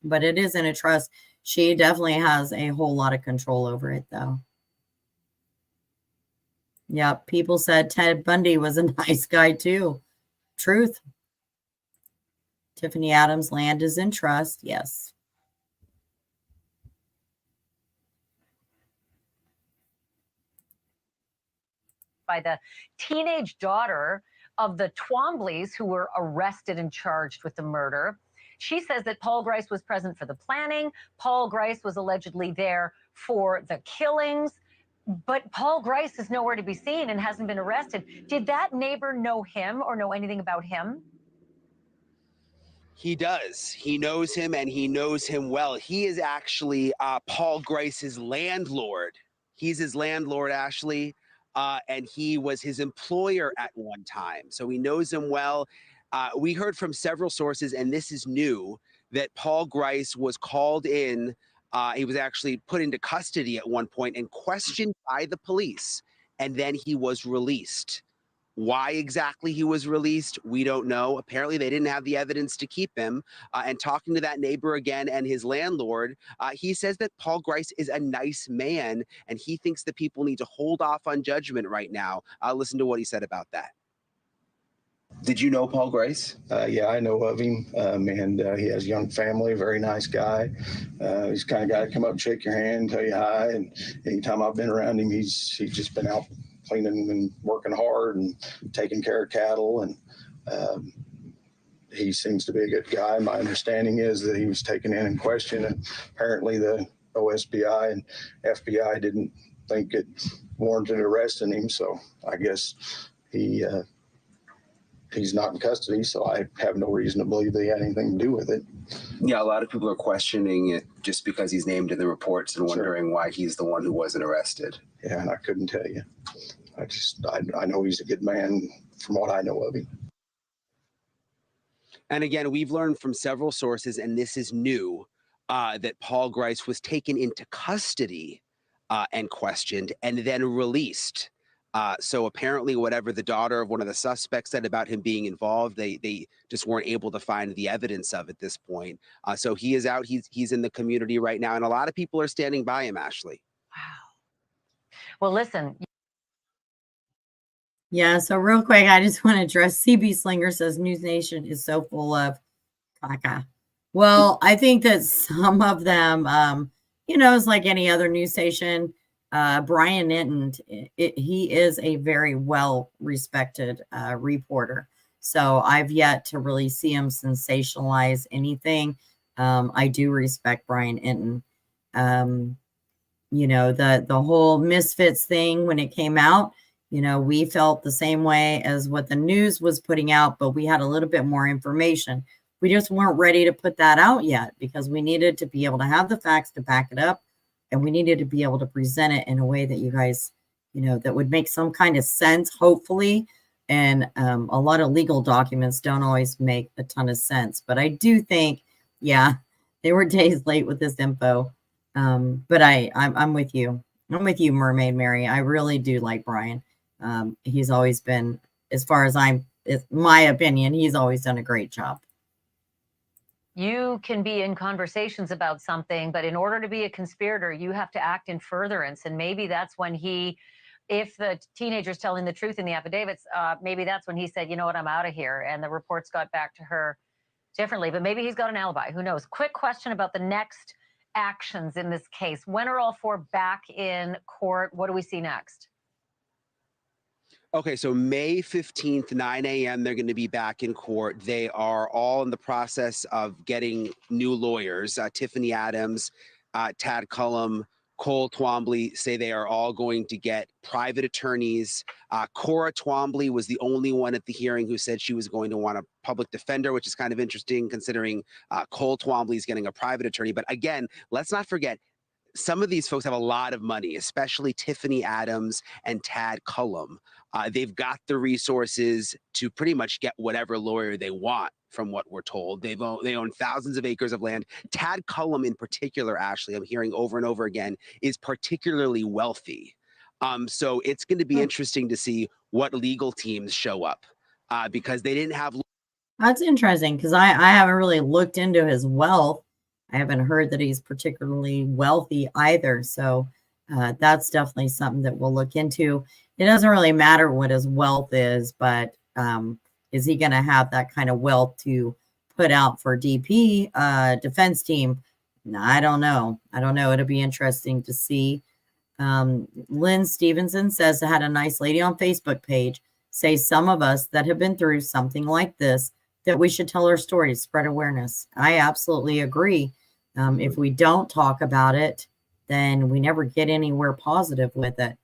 but it is in a trust. She definitely has a whole lot of control over it, though. Yep, people said Ted Bundy was a nice guy, too. Truth. Tiffany Adams' land is in trust, yes. By the teenage daughter of the Twombleys who were arrested and charged with the murder. She says that Paul Grice was present for the planning. Paul Grice was allegedly there for the killings. But Paul Grice is nowhere to be seen and hasn't been arrested. Did that neighbor know him or know anything about him? He does. He knows him, and he knows him well. He is actually Paul Grice's landlord. He's his landlord, Ashley, and he was his employer at one time. So he knows him well. We heard from several sources, and this is new, that Paul Grice was called in. He was actually put into custody at one point and questioned by the police, and then he was released. Why exactly he was released, we don't know. Apparently, they didn't have the evidence to keep him. And talking to that neighbor again and his landlord, he says that Paul Grice is a nice man, and he thinks that people need to hold off on judgment right now. Listen to what he said about that. Did you know Paul Grice? Yeah, I know of him, and he has a young family, very nice guy. He's the kind of guy to come up and shake your hand, tell you hi, and anytime I've been around him, he's just been out cleaning and working hard and taking care of cattle, and he seems to be a good guy. My understanding is that he was taken in question, and apparently the OSBI and FBI didn't think it warranted arresting him, so I guess he's not in custody, so I have no reason to believe they had anything to do with it. Yeah, a lot of people are questioning it just because he's named in the reports and wondering why he's the one who wasn't arrested. Yeah, and I couldn't tell you. I know he's a good man from what I know of him. And again, we've learned from several sources, and this is new, that Paul Grice was taken into custody and questioned and then released. So apparently whatever the daughter of one of the suspects said about him being involved, they just weren't able to find the evidence of at this point. So he is out. He's in the community right now. And a lot of people are standing by him, Ashley. Wow. Well, listen. Yeah, so real quick, I just want to address CB Slinger says News Nation is so full of caca. Well, I think that some of them, it's like any other news station. Brian Ninton, he is a very well-respected reporter. So I've yet to really see him sensationalize anything. I do respect Brian Ninton. The whole Misfits thing when it came out, we felt the same way as what the news was putting out, but we had a little bit more information. We just weren't ready to put that out yet because we needed to be able to have the facts to back it up. And we needed to be able to present it in a way that you guys, that would make some kind of sense, hopefully. And a lot of legal documents don't always make a ton of sense. But I do think, they were days late with this info. But I'm with you. I'm with you, Mermaid Mary. I really do like Brian. He's always been, as far as my opinion, he's always done a great job. You can be in conversations about something, but in order to be a conspirator, you have to act in furtherance. And maybe that's when if the teenager's telling the truth in the affidavits, maybe that's when he said, you know what, I'm out of here. And the reports got back to her differently, but maybe he's got an alibi. Who knows? Quick question about the next actions in this case. When are all four back in court? What do we see next? Okay, so May 15th, 9 a.m., they're going to be back in court. They are all in the process of getting new lawyers. Tiffany Adams, Tad Cullum, Cole Twombly say they are all going to get private attorneys. Cora Twombly was the only one at the hearing who said she was going to want a public defender, which is kind of interesting considering Cole Twombly is getting a private attorney. But again, let's not forget, some of these folks have a lot of money, especially Tiffany Adams and Tad Cullum. They've got the resources to pretty much get whatever lawyer they want, from what we're told. They own thousands of acres of land. Tad Cullum in particular, Ashley, I'm hearing over and over again, is particularly wealthy. So it's going to be interesting to see what legal teams show up because they didn't have. That's interesting because I haven't really looked into his wealth. I haven't heard that he's particularly wealthy either. So that's definitely something that we'll look into. It doesn't really matter what his wealth is, but is he going to have that kind of wealth to put out for DP defense team? No, I don't know. It'll be interesting to see. Lynn Stevenson says I had a nice lady on Facebook page say some of us that have been through something like this, that we should tell our story to spread awareness. I absolutely agree. If we don't talk about it, then we never get anywhere positive with it.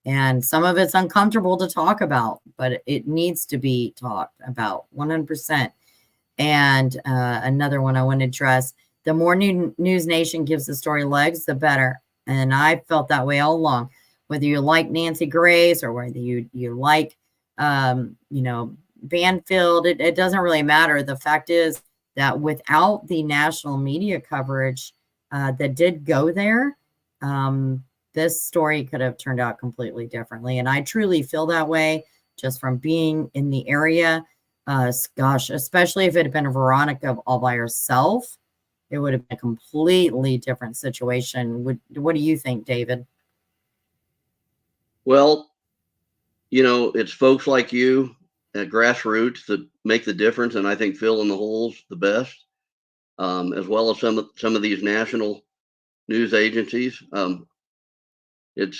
And some of it's uncomfortable to talk about, but it needs to be talked about 100%. And another one I want to address, the more News Nation gives the story legs, the better. And I felt that way all along, whether you like Nancy Grace or whether you like, Banfield, it doesn't really matter. The fact is that without the national media coverage that did go there, this story could have turned out completely differently. And I truly feel that way just from being in the area. Gosh, especially if it had been Veronica all by herself, it would have been a completely different situation. What do you think, David? Well, it's folks like you at grassroots that make the difference, and I think fill in the holes the best, as well as some of these national news agencies. It's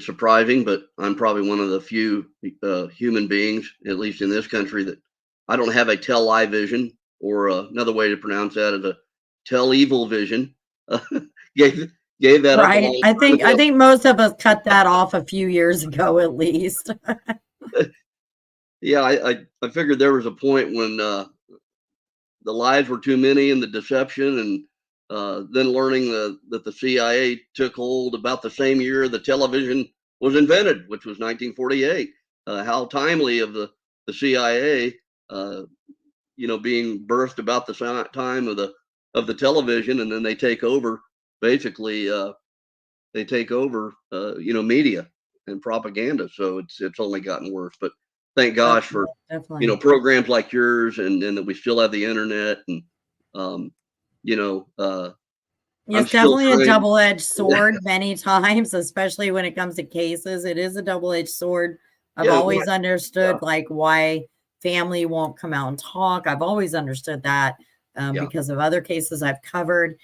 surprising, but I'm probably one of the few human beings, at least in this country, that I don't have a tell-lie vision, or another way to pronounce that is a tell-evil vision. Gave that up a Right. long I time ago. think most of us cut that off a few years ago, at least. Yeah, I figured there was a point when the lies were too many and the deception, and then learning that the CIA took hold about the same year the television was invented, which was 1948. How timely of the CIA, being birthed about the time of the television, and then they take over, basically. They take over, media and propaganda. So it's only gotten worse. But thank gosh for Definitely. programs like yours, and that we still have the internet, and I'm It's still definitely a trying. double-edged sword many times, especially when it comes to cases. It is a double-edged sword. I've Yeah, always understood like why family won't come out and talk. I've always understood that because of other cases I've covered.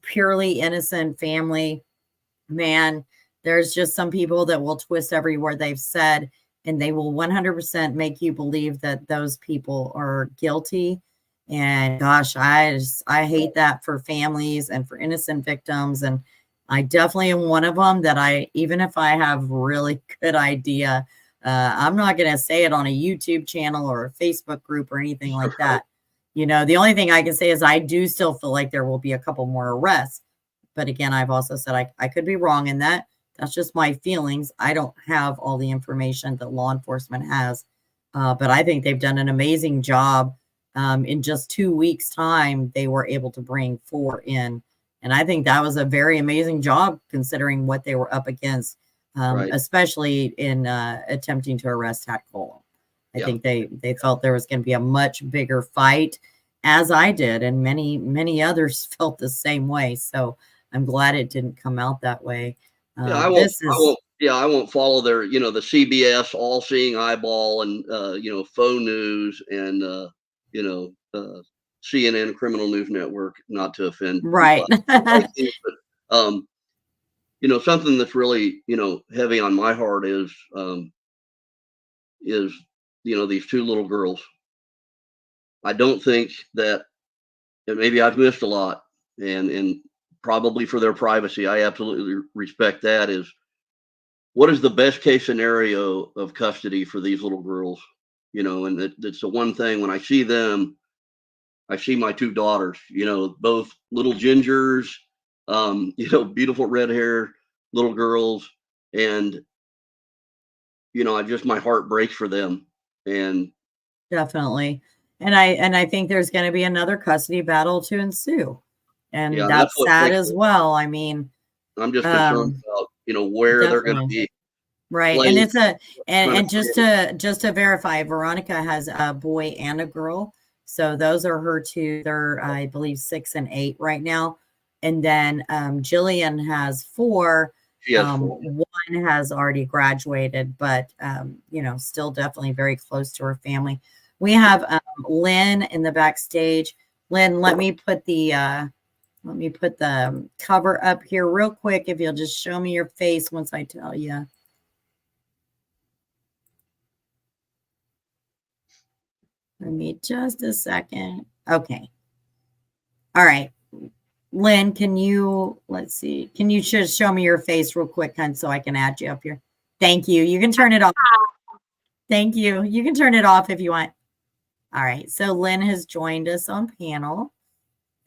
Purely innocent family, man, there's just some people that will twist every word they've said, and they will 100% make you believe that those people are guilty. And gosh, I hate that for families and for innocent victims. And I definitely am one of them that even if I have really good idea, I'm not going to say it on a YouTube channel or a Facebook group or anything like that. The only thing I can say is I do still feel like there will be a couple more arrests. But again, I've also said I could be wrong in that. That's just my feelings. I don't have all the information that law enforcement has. But I think they've done an amazing job. In just 2 weeks' time, they were able to bring 4 in. And I think that was a very amazing job considering what they were up against, especially in attempting to arrest Tad Colum. I think they felt there was going to be a much bigger fight, as I did, and many, many others felt the same way. So I'm glad it didn't come out that way. I won't follow their, the CBS all-seeing eyeball and faux news and CNN Criminal News Network, not to offend right. But something that's really heavy on my heart is these 2 little girls. I don't think that, and maybe I've missed a lot, and probably for their privacy, I absolutely respect that. Is what is the best case scenario of custody for these little girls? And it's the one thing when I see them, I see my 2 daughters, both little gingers, beautiful red hair little girls, and my heart breaks for them. And definitely. And I think there's going to be another custody battle to ensue. And that's sad as well. I mean, I'm just concerned about, where they're going to be. Right. And it's and just to verify, Veronica has a boy and a girl. So those are her 2. They're, I believe, 6 and 8 right now. And then Jilian has 4. She has 4. One has already graduated, but still definitely very close to her family. We have Lynn in the backstage. Lynn, let me put the cover up here real quick. If you'll just show me your face once I tell you. Give me just a second. Okay. All right. Lynn, can you just show me your face real quick, hon, so I can add you up here? Thank you. You can turn it off. Thank you. You can turn it off if you want. All right. So Lynn has joined us on panel.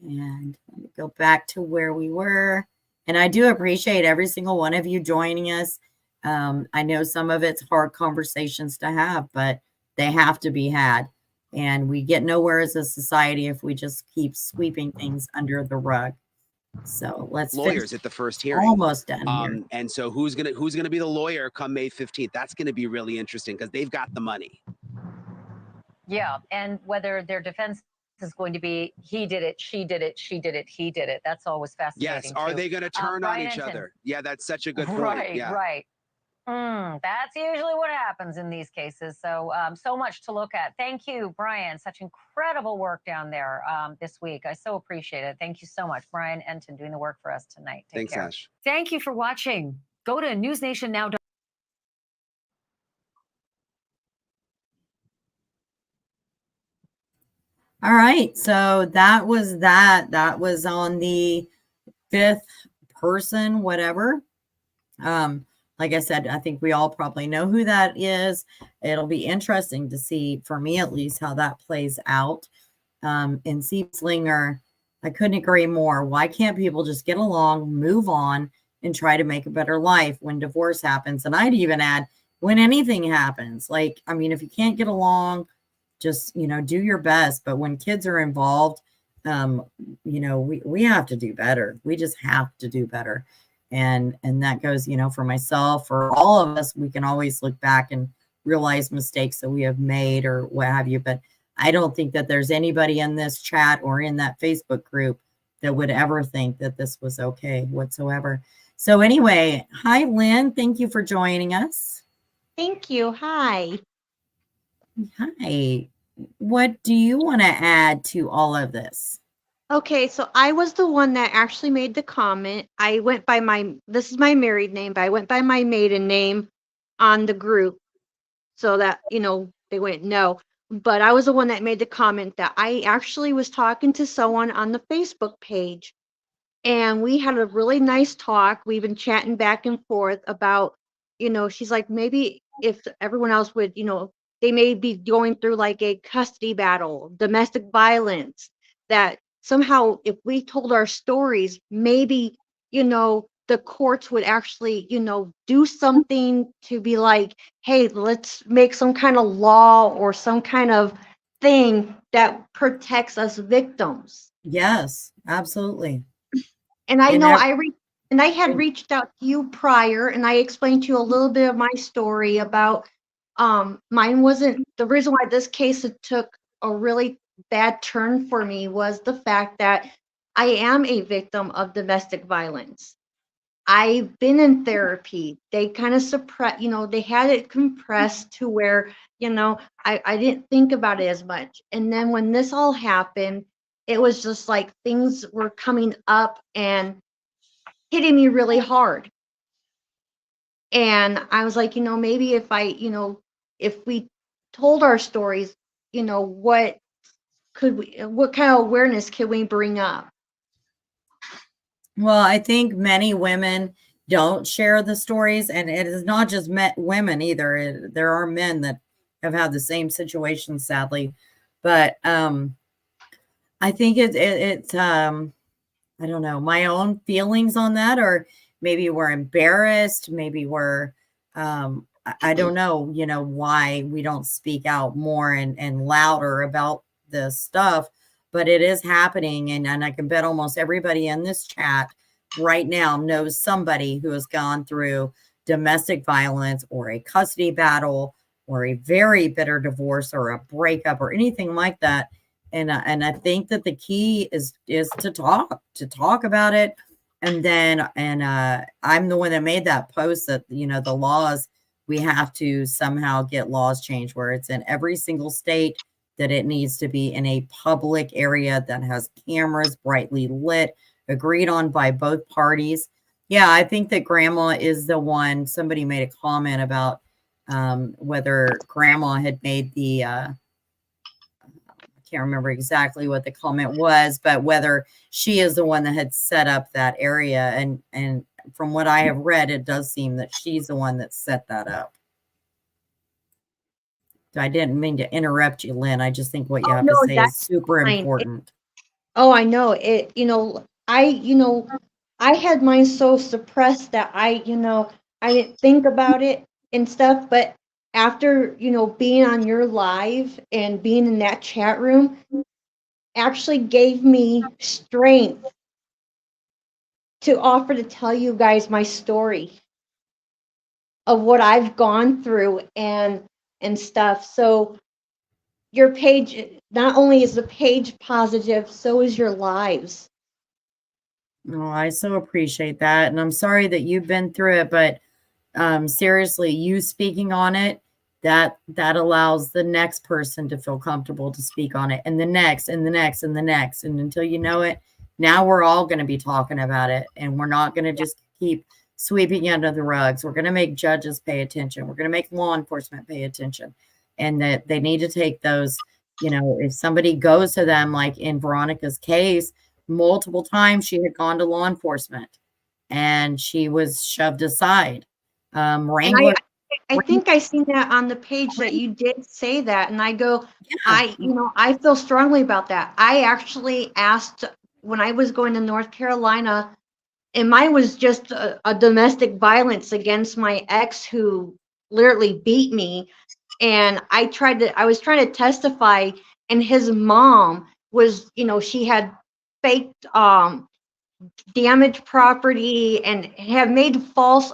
And let me go back to where we were. And I do appreciate every single one of you joining us. I know some of it's hard conversations to have, but they have to be had. And we get nowhere as a society if we just keep sweeping things under the rug. So let's lawyers at the first hearing. Almost done here. And so who's gonna be the lawyer come May 15th? That's gonna be really interesting because they've got the money. Yeah, and whether their defense is going to be he did it, she did it, she did it, he did it. That's always fascinating. Yes. Are they going to turn on each other? Yeah, that's such a good point. Right. Yeah. Right. That's usually what happens in these cases. So, so much to look at. Thank you, Brian. Such incredible work down there this week. I so appreciate it. Thank you so much, Brian Enton, doing the work for us tonight. Take Thanks, care. Ash. Thank you for watching. Go to newsnation.now. All right. So that was that. That was on the fifth person, whatever. Like I said, I think we all probably know who that is. It'll be interesting to see, for me at least, how that plays out. And see, Slinger, I couldn't agree more. Why can't people just get along, move on, and try to make a better life when divorce happens? And I'd even add, when anything happens. Like, I mean, if you can't get along, just, do your best. But when kids are involved, we have to do better. We just have to do better. And that goes, for myself, for all of us. We can always look back and realize mistakes that we have made or what have you. But I don't think that there's anybody in this chat or in that Facebook group that would ever think that this was okay whatsoever. So anyway, hi, Lynn. Thank you for joining us. Thank you. Hi. Hi. What do you want to add to all of this? Okay, so I was the one that actually made the comment. I went by this is my married name, but I went by my maiden name on the group so that, they wouldn't know. But I was the one that made the comment that I actually was talking to someone on the Facebook page, and we had a really nice talk. We've been chatting back and forth about, she's like, maybe if everyone else would, they may be going through like a custody battle, domestic violence, that somehow if we told our stories, maybe, the courts would actually, do something to be like, hey, let's make some kind of law or some kind of thing that protects us victims. Yes, absolutely. And I And know ev- I had reached out to you prior, and I explained to you a little bit of my story about mine wasn't the reason why this case took a really bad turn for me was the fact that I am a victim of domestic violence. I've been in therapy. They kind of suppress, they had it compressed to where, I didn't think about it as much. And then when this all happened, it was just like things were coming up and hitting me really hard. And I was like, maybe if if we told our stories, what kind of awareness could we bring up? Well, I think many women don't share the stories, and it is not just women either. There are men that have had the same situation, sadly. But I think it's I don't know, my own feelings on that, or maybe we're embarrassed, maybe we're I don't know, why we don't speak out more and louder about this stuff, but it is happening. And I can bet almost everybody in this chat right now knows somebody who has gone through domestic violence or a custody battle or a very bitter divorce or a breakup or anything like that. And I think that the key is to talk about it. And then I'm the one that made that post that the laws, we have to somehow get laws changed where it's in every single state, that it needs to be in a public area that has cameras, brightly lit, agreed on by both parties. Yeah, I think that grandma is the one. Somebody made a comment about whether grandma had made the can't remember exactly what the comment was, but whether she is the one that had set up that area. And from what I have read, it does seem that she's the one that set that up. I didn't mean to interrupt you, Lynn. I just think what you have to say is super important. I know it, I had mine so suppressed that I didn't think about it and stuff, but after, being on your live and being in that chat room actually gave me strength to offer to tell you guys my story of what I've gone through and stuff. So your page, not only is the page positive, so is your lives. Oh, I so appreciate that. And I'm sorry that you've been through it, but seriously, you speaking on it, that allows the next person to feel comfortable to speak on it, and the next and the next and the next, and until you know it, now we're all going to be talking about it, and we're not going to just keep sweeping it under the rugs. We're going to make judges pay attention. We're going to make law enforcement pay attention, and that they need to take those, if somebody goes to them, like in Veronica's case, multiple times she had gone to law enforcement and she was shoved aside. Wrangler. I think I seen that on the page that you did say that, and I go, Yeah. I feel strongly about that. I actually asked when I was going to North Carolina, and mine was just a domestic violence against my ex who literally beat me, and I was trying to testify, and his mom was, she had faked damaged property and have made false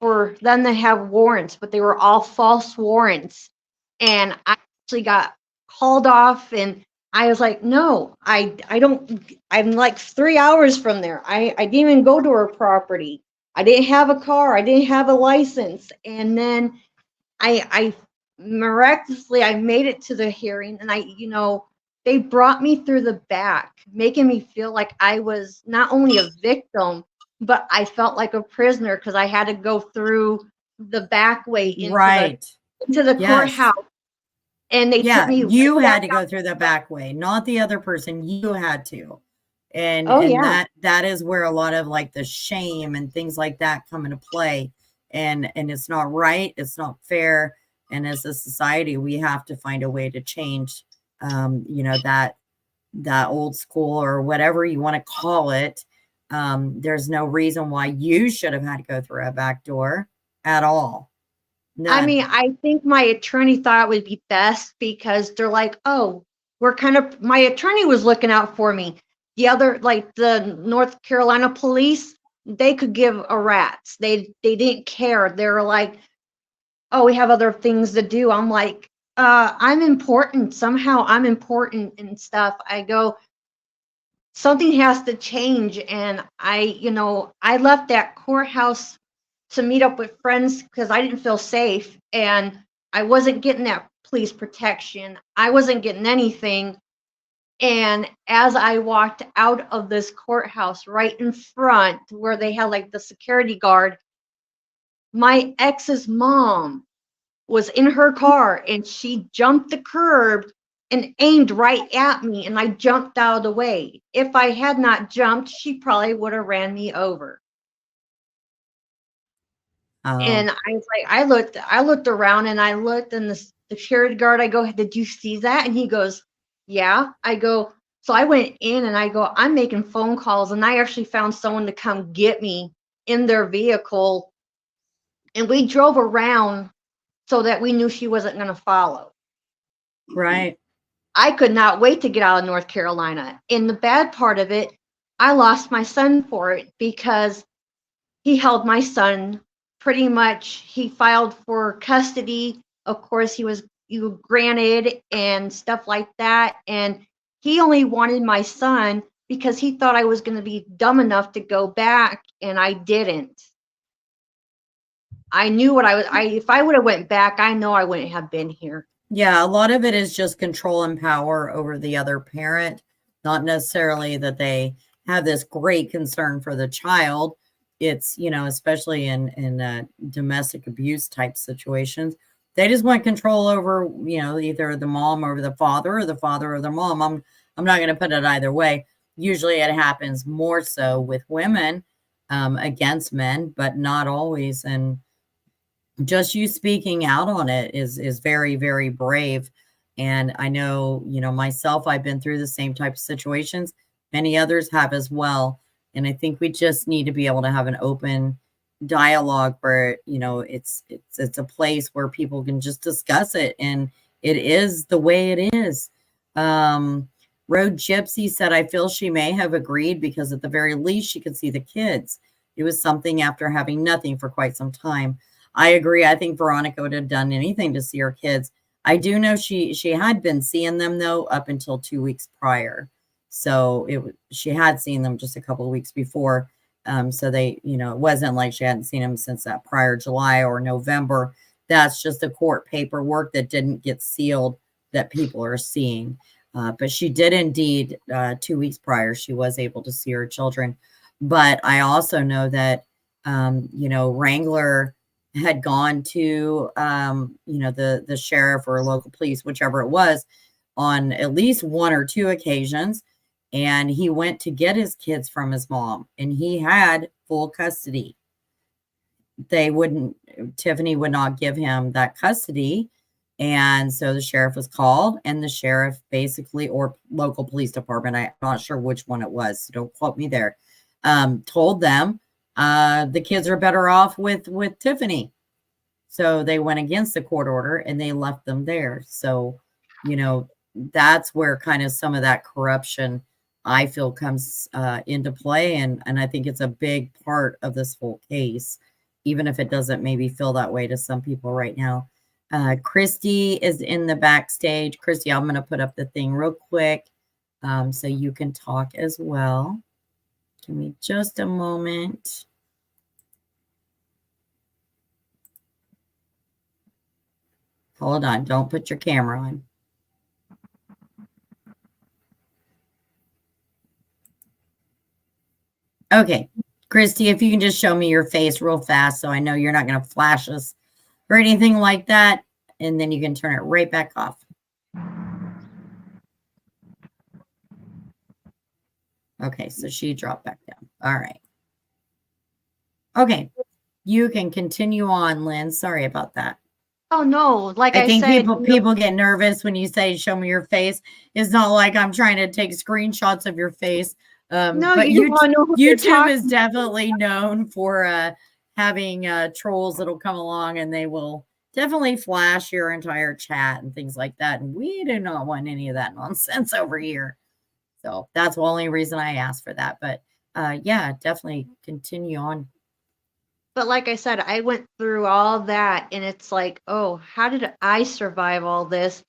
for them to have warrants, but they were all false warrants. And I actually got called off, and I was like, no, I don't. I'm like 3 hours from there. I didn't even go to her property. I didn't have a car. I didn't have a license. And then I miraculously I made it to the hearing, and they brought me through the back, making me feel like I was not only a victim, but I felt like a prisoner because I had to go through the back way into the courthouse. And they took me. You had to go through the back way, not the other person. You had to. And that is where a lot of like the shame and things like that come into play. And it's not right. It's not fair. And as a society, we have to find a way to change, that old school or whatever you want to call it. There's no reason why you should have had to go through a back door at all. None. I mean, I think my attorney thought it would be best because they're like, oh, my attorney was looking out for me. The other, like the North Carolina police, they could give a rat's. They didn't care. They were like, oh, we have other things to do. I'm like, I'm important. Somehow I'm important and stuff. I go, something has to change. And I left that courthouse to meet up with friends because I didn't feel safe, and I wasn't getting that police protection. I wasn't getting anything. And as I walked out of this courthouse, right in front where they had like the security guard, my ex's mom was in her car, and she jumped the curb and aimed right at me, and I jumped out of the way. If I had not jumped, she probably would have ran me over. And I was like, I looked around, and I looked, and the security guard, I go, did you see that? And he goes, yeah. I go, so I went in, and I go, I'm making phone calls, and I actually found someone to come get me in their vehicle, and we drove around so that we knew she wasn't going to follow. Right. I could not wait to get out of North Carolina. And the bad part of it, I lost my son for it because he held my son. Pretty much, he filed for custody. Of course, he was granted and stuff like that. And he only wanted my son because he thought I was going to be dumb enough to go back, and I didn't. I knew what if I would have went back, I know I wouldn't have been here. Yeah, a lot of it is just control and power over the other parent, not necessarily that they have this great concern for the child. It's, especially in domestic abuse type situations, they just want control over, either the mom over the father or the father or the mom. I'm not going to put it either way. Usually it happens more so with women against men, but not always. And just you speaking out on it is very, very brave. And I know, myself, I've been through the same type of situations. Many others have as well. And I think we just need to be able to have an open dialogue where, it's a place where people can just discuss it. And it is the way it is. Road Gypsy said, I feel she may have agreed because at the very least she could see the kids. It was something after having nothing for quite some time. I agree. I think Veronica would have done anything to see her kids. I do know she had been seeing them, though, up until 2 weeks prior. So she had seen them just a couple of weeks before. So they, it wasn't like she hadn't seen him since that prior July or November. That's just the court paperwork that didn't get sealed that people are seeing. But she did indeed, 2 weeks prior, she was able to see her children. But I also know that, Wrangler had gone to, the sheriff or local police, whichever it was, on at least one or two occasions. And he went to get his kids from his mom, and he had full custody. Tiffany would not give him that custody. And so the sheriff was called, and the sheriff basically, or local police department, I'm not sure which one it was, so don't quote me there, told them the kids are better off with Tiffany. So they went against the court order and they left them there. So, that's where kind of some of that corruption, I feel, comes into play. And I think it's a big part of this whole case, even if it doesn't maybe feel that way to some people right now. Christy is in the backstage. Christy, I'm going to put up the thing real quick so you can talk as well. Give me just a moment. Hold on. Don't put your camera on. Okay. Christy, if you can just show me your face real fast so I know you're not going to flash us or anything like that, and then you can turn it right back off. Okay, so she dropped back down. All right. Okay, you can continue on, Lynn. Sorry about that. Oh no, like I think said, people get nervous when you say show me your face. It's not like I'm trying to take screenshots of your face. No, but you want to know who you're YouTube is talking- definitely known for having trolls that'll come along, and they will definitely flash your entire chat and things like that. And we do not want any of that nonsense over here. So that's the only reason I asked for that. But yeah, definitely continue on. But like I said, I went through all that, and it's like, oh, how did I survive all this?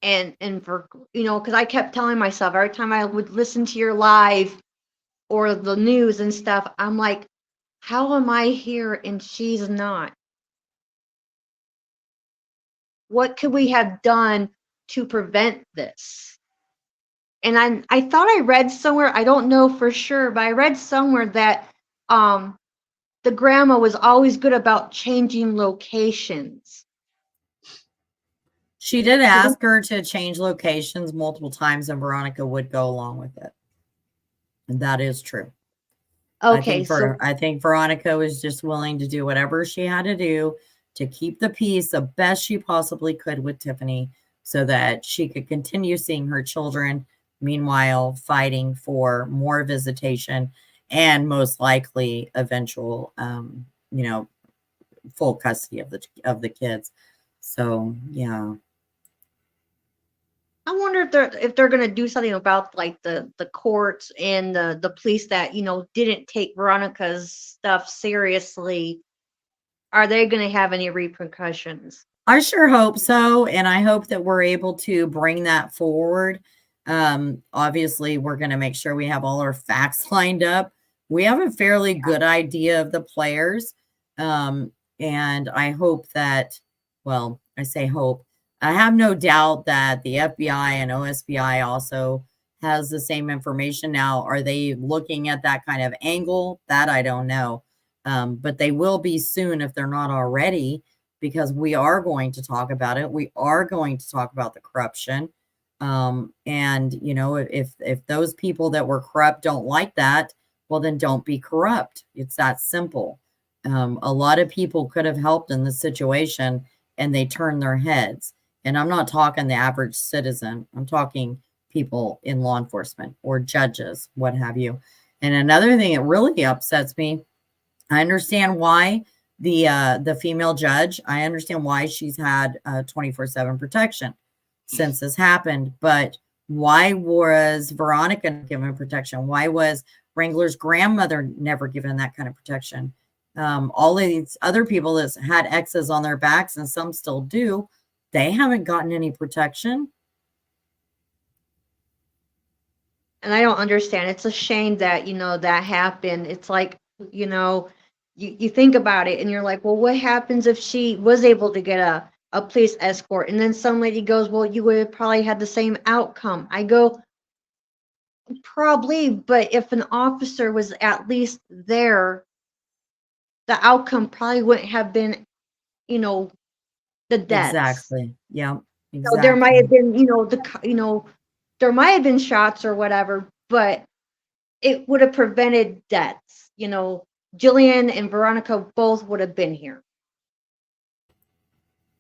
And for, because I kept telling myself every time I would listen to your live or the news and stuff, I'm like, how am I here and she's not? What could we have done to prevent this? And I thought I read somewhere, I don't know for sure, but I read somewhere that the grandma was always good about changing locations. She did ask her to change locations multiple times, and Veronica would go along with it. And that is true. Okay, I think Veronica was just willing to do whatever she had to do to keep the peace the best she possibly could with Tiffany so that she could continue seeing her children, meanwhile fighting for more visitation and most likely eventual, full custody of the kids. So, yeah. I wonder if they're going to do something about like the courts and the police that didn't take Veronica's stuff seriously. Are they going to have any repercussions? I sure hope so, and I hope that we're able to bring that forward. Obviously, we're going to make sure we have all our facts lined up. We have a fairly good idea of the players, and I hope that, well, I say hope. I have no doubt that the FBI and OSBI also has the same information. Now, are they looking at that kind of angle? That I don't know. But they will be soon if they're not already, because we are going to talk about it. We are going to talk about the corruption. And, if those people that were corrupt don't like that, well, then don't be corrupt. It's that simple. A lot of people could have helped in this situation, and they turned their heads. And I'm not talking the average citizen. I'm talking people in law enforcement or judges, what have you. And another thing that really upsets me, I understand why the female judge, I understand why she's had 24/7 protection since this happened. But why was Veronica given protection? Why was Wrangler's grandmother never given that kind of protection? All of these other people that had X's on their backs, and some still do, they haven't gotten any protection. And I don't understand. It's a shame that, that happened. It's like, you think about it and you're like, well, what happens if she was able to get a police escort? And then some lady goes, well, you would have probably had the same outcome. I go, probably, but if an officer was at least there, the outcome probably wouldn't have been, the deaths. Exactly. Yeah. So there might have Exactly. been, there might have been shots or whatever, but it would have prevented deaths. Jillian and Veronica both would have been here.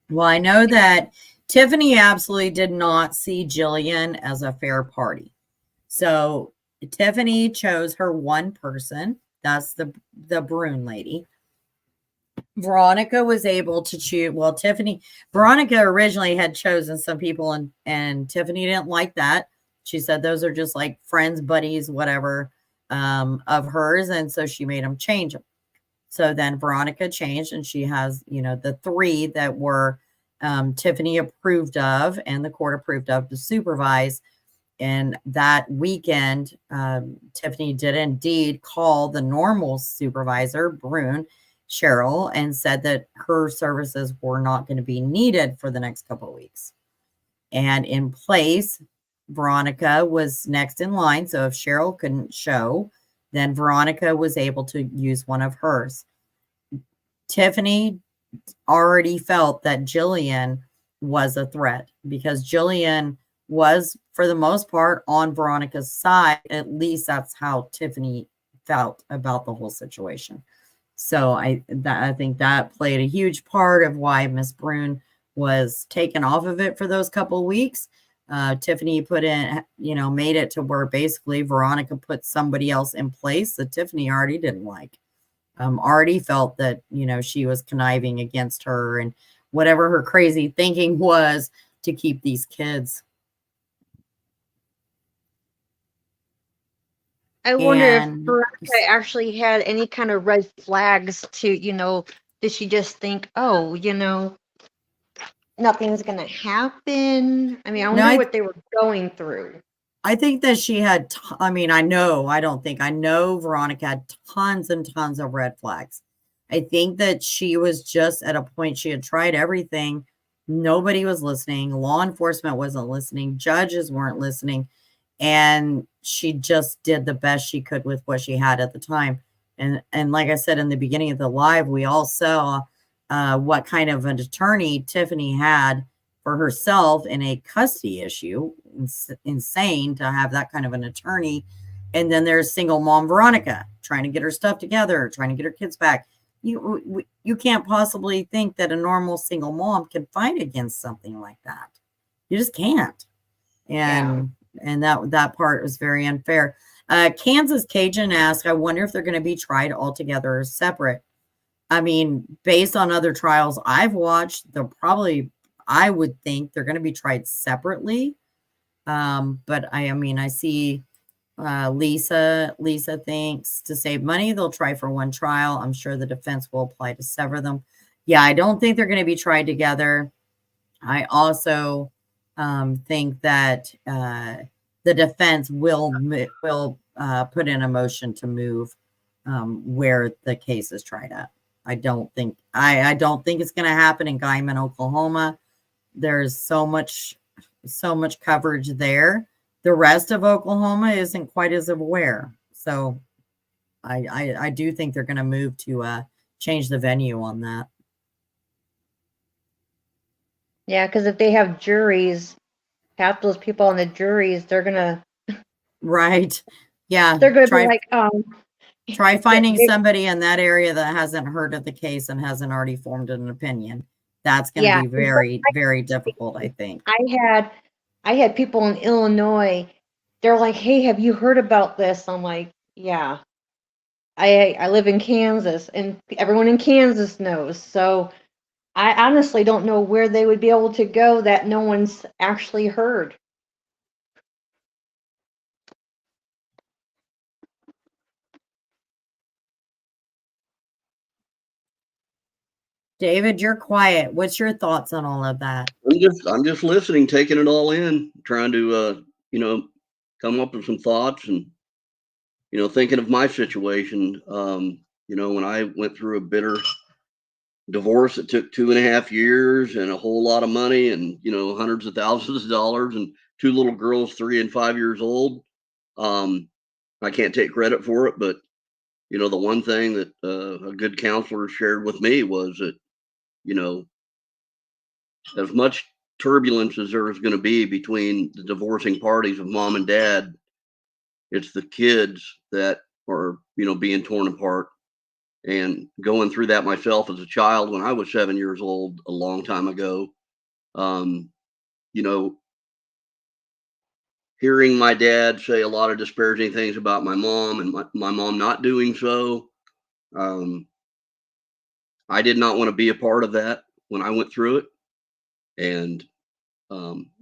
Well, I know that Tiffany absolutely did not see Jillian as a fair party. So Tiffany chose her one person. That's the Brune lady. Veronica was able to choose. Well, Veronica originally had chosen some people, and Tiffany didn't like that. She said those are just like friends, buddies, whatever, of hers, and so she made them change them. So then Veronica changed, and she has, the three that were Tiffany approved of and the court approved of to supervise. And that weekend, Tiffany did indeed call the normal supervisor, Brune, Cheryl, and said that her services were not going to be needed for the next couple of weeks. And in place, Veronica was next in line. So if Cheryl couldn't show, then Veronica was able to use one of hers. Tiffany already felt that Jillian was a threat because Jillian was, for the most part, on Veronica's side. At least that's how Tiffany felt about the whole situation. So I think that played a huge part of why Miss Brune was taken off of it for those couple of weeks. Tiffany put in, made it to where basically Veronica put somebody else in place that Tiffany already didn't like. Already felt that, she was conniving against her and whatever her crazy thinking was to keep these kids. I wonder if Veronica actually had any kind of red flags to, did she just think, oh, nothing's going to happen? I mean, I wonder what they were going through. I think that she had, I know Veronica had tons and tons of red flags. I think that she was just at a point, she had tried everything. Nobody was listening. Law enforcement wasn't listening. Judges weren't listening. And she just did the best she could with what she had at the time. And like I said, in the beginning of the live, we all saw what kind of an attorney Tiffany had for herself in a custody issue. Insane to have that kind of an attorney. And then there's single mom Veronica trying to get her stuff together, trying to get her kids back. You can't possibly think that a normal single mom can fight against something like that. You just can't. And that part was very unfair. Kansas Cajun asked, I wonder if they're going to be tried all together or separate. I mean, based on other trials I've watched, I would think they're going to be tried separately. But I see Lisa thinks to save money, they'll try for one trial. I'm sure the defense will apply to sever them. Yeah, I don't think they're going to be tried together. I also think that the defense will put in a motion to move where the case is tried at. I don't think it's going to happen in Guyman, Oklahoma. There's so much coverage there. The rest of Oklahoma isn't quite as aware. So I do think they're going to move to change the venue on that. Yeah, because if they have juries, half those people on the juries, they're gonna. Right. Yeah. They're gonna be like, try finding somebody in that area that hasn't heard of the case and hasn't already formed an opinion. That's going to be very, very difficult, I think. I had people in Illinois. They're like, hey, have you heard about this? I'm like, yeah. I live in Kansas, and everyone in Kansas knows. So I honestly don't know where they would be able to go that no one's actually heard. David, you're quiet. What's your thoughts on all of that? I'm just listening, taking it all in, trying to, come up with some thoughts and, thinking of my situation, when I went through a bitter divorce that took 2.5 years and a whole lot of money and, hundreds of thousands of dollars and two little girls, 3 and 5 years old. I can't take credit for it, but, the one thing that a good counselor shared with me was that, as much turbulence as there is going to be between the divorcing parties of mom and dad, it's the kids that are, being torn apart. And going through that myself as a child when I was 7 years old, a long time ago, you know, hearing my dad say a lot of disparaging things about my mom and my mom not doing so. I did not want to be a part of that when I went through it. And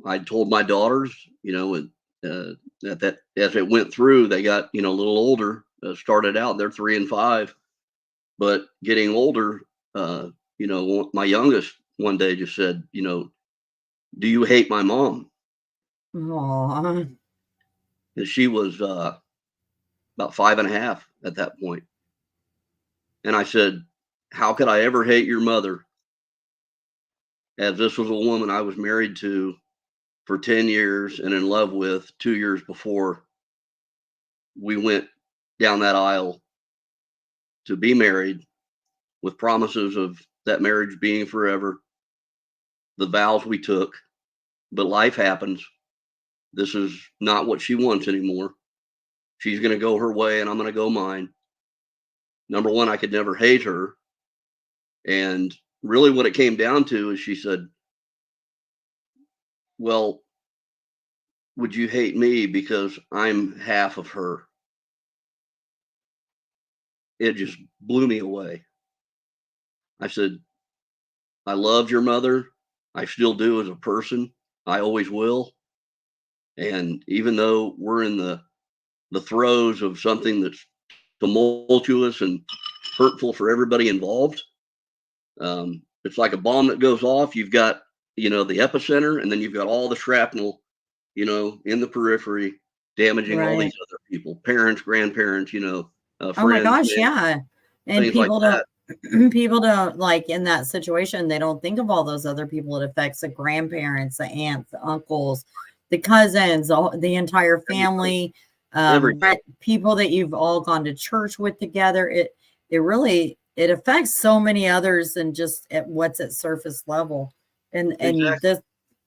I told my daughters, that as it went through, they got, a little older, started out, they're 3 and 5, but getting older, my youngest one day just said, do you hate my mom? Aw. And she was about 5.5 at that point. And I said, how could I ever hate your mother? As this was a woman I was married to for 10 years and in love with 2 years before we went down that aisle to be married with promises of that marriage being forever, the vows we took, but life happens. This is not what she wants anymore. She's going to go her way and I'm going to go mine. Number one, I could never hate her. And really what it came down to is she said, well, would you hate me because I'm half of her? It just blew me away. I said, I loved your mother. I still do as a person. I always will. And even though we're in the throes of something that's tumultuous and hurtful for everybody involved, it's like a bomb that goes off. You've got, the epicenter, and then you've got all the shrapnel, in the periphery, damaging all these Right. other people, parents, grandparents, Oh my friends, gosh, man, yeah. And things like people that. don't people don't like in that situation, they don't think of all those other people it affects, the grandparents, the aunts, the uncles, the cousins, the entire family, Everything. people that you've all gone to church with together. It really it affects so many others than just at what's at surface level. And Exactly.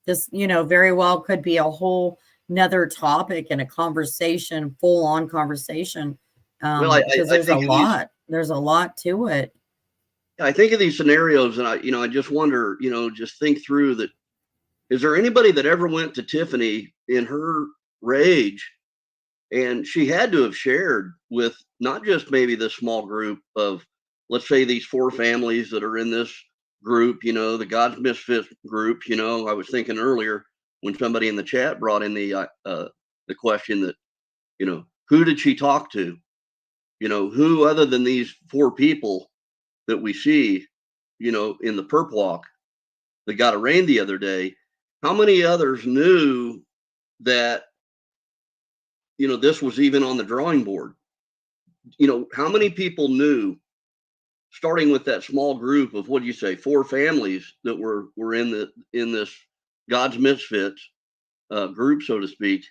this, very well could be a whole another topic and a conversation, full on conversation. Well, Because I think of there's a lot to it. these scenarios, and I just wonder, just think through that. Is there anybody that ever went to Tiffany in her rage, and she had to have shared with not just maybe this small group of, let's say, these 4 families that are in this group, the God's Misfits group. I was thinking earlier when somebody in the chat brought in the question that, who did she talk to? Who other than these 4 people that we see, in the perp walk that got arraigned the other day, how many others knew that, this was even on the drawing board? How many people knew, starting with that small group of, what do you say, 4 families that were in this God's Misfits group, so to speak?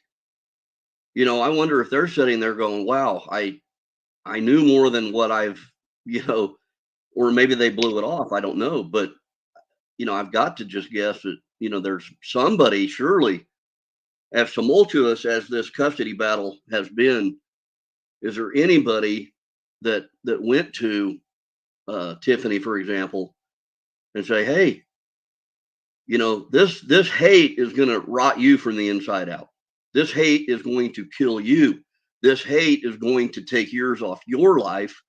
I wonder if they're sitting there going, wow, I knew more than what I've, or maybe they blew it off. I don't know. But, I've got to just guess that, there's somebody, surely, as tumultuous as this custody battle has been, is there anybody that went to Tiffany, for example, and say, hey, this hate is going to rot you from the inside out. This hate is going to kill you. This hate is going to take years off your life.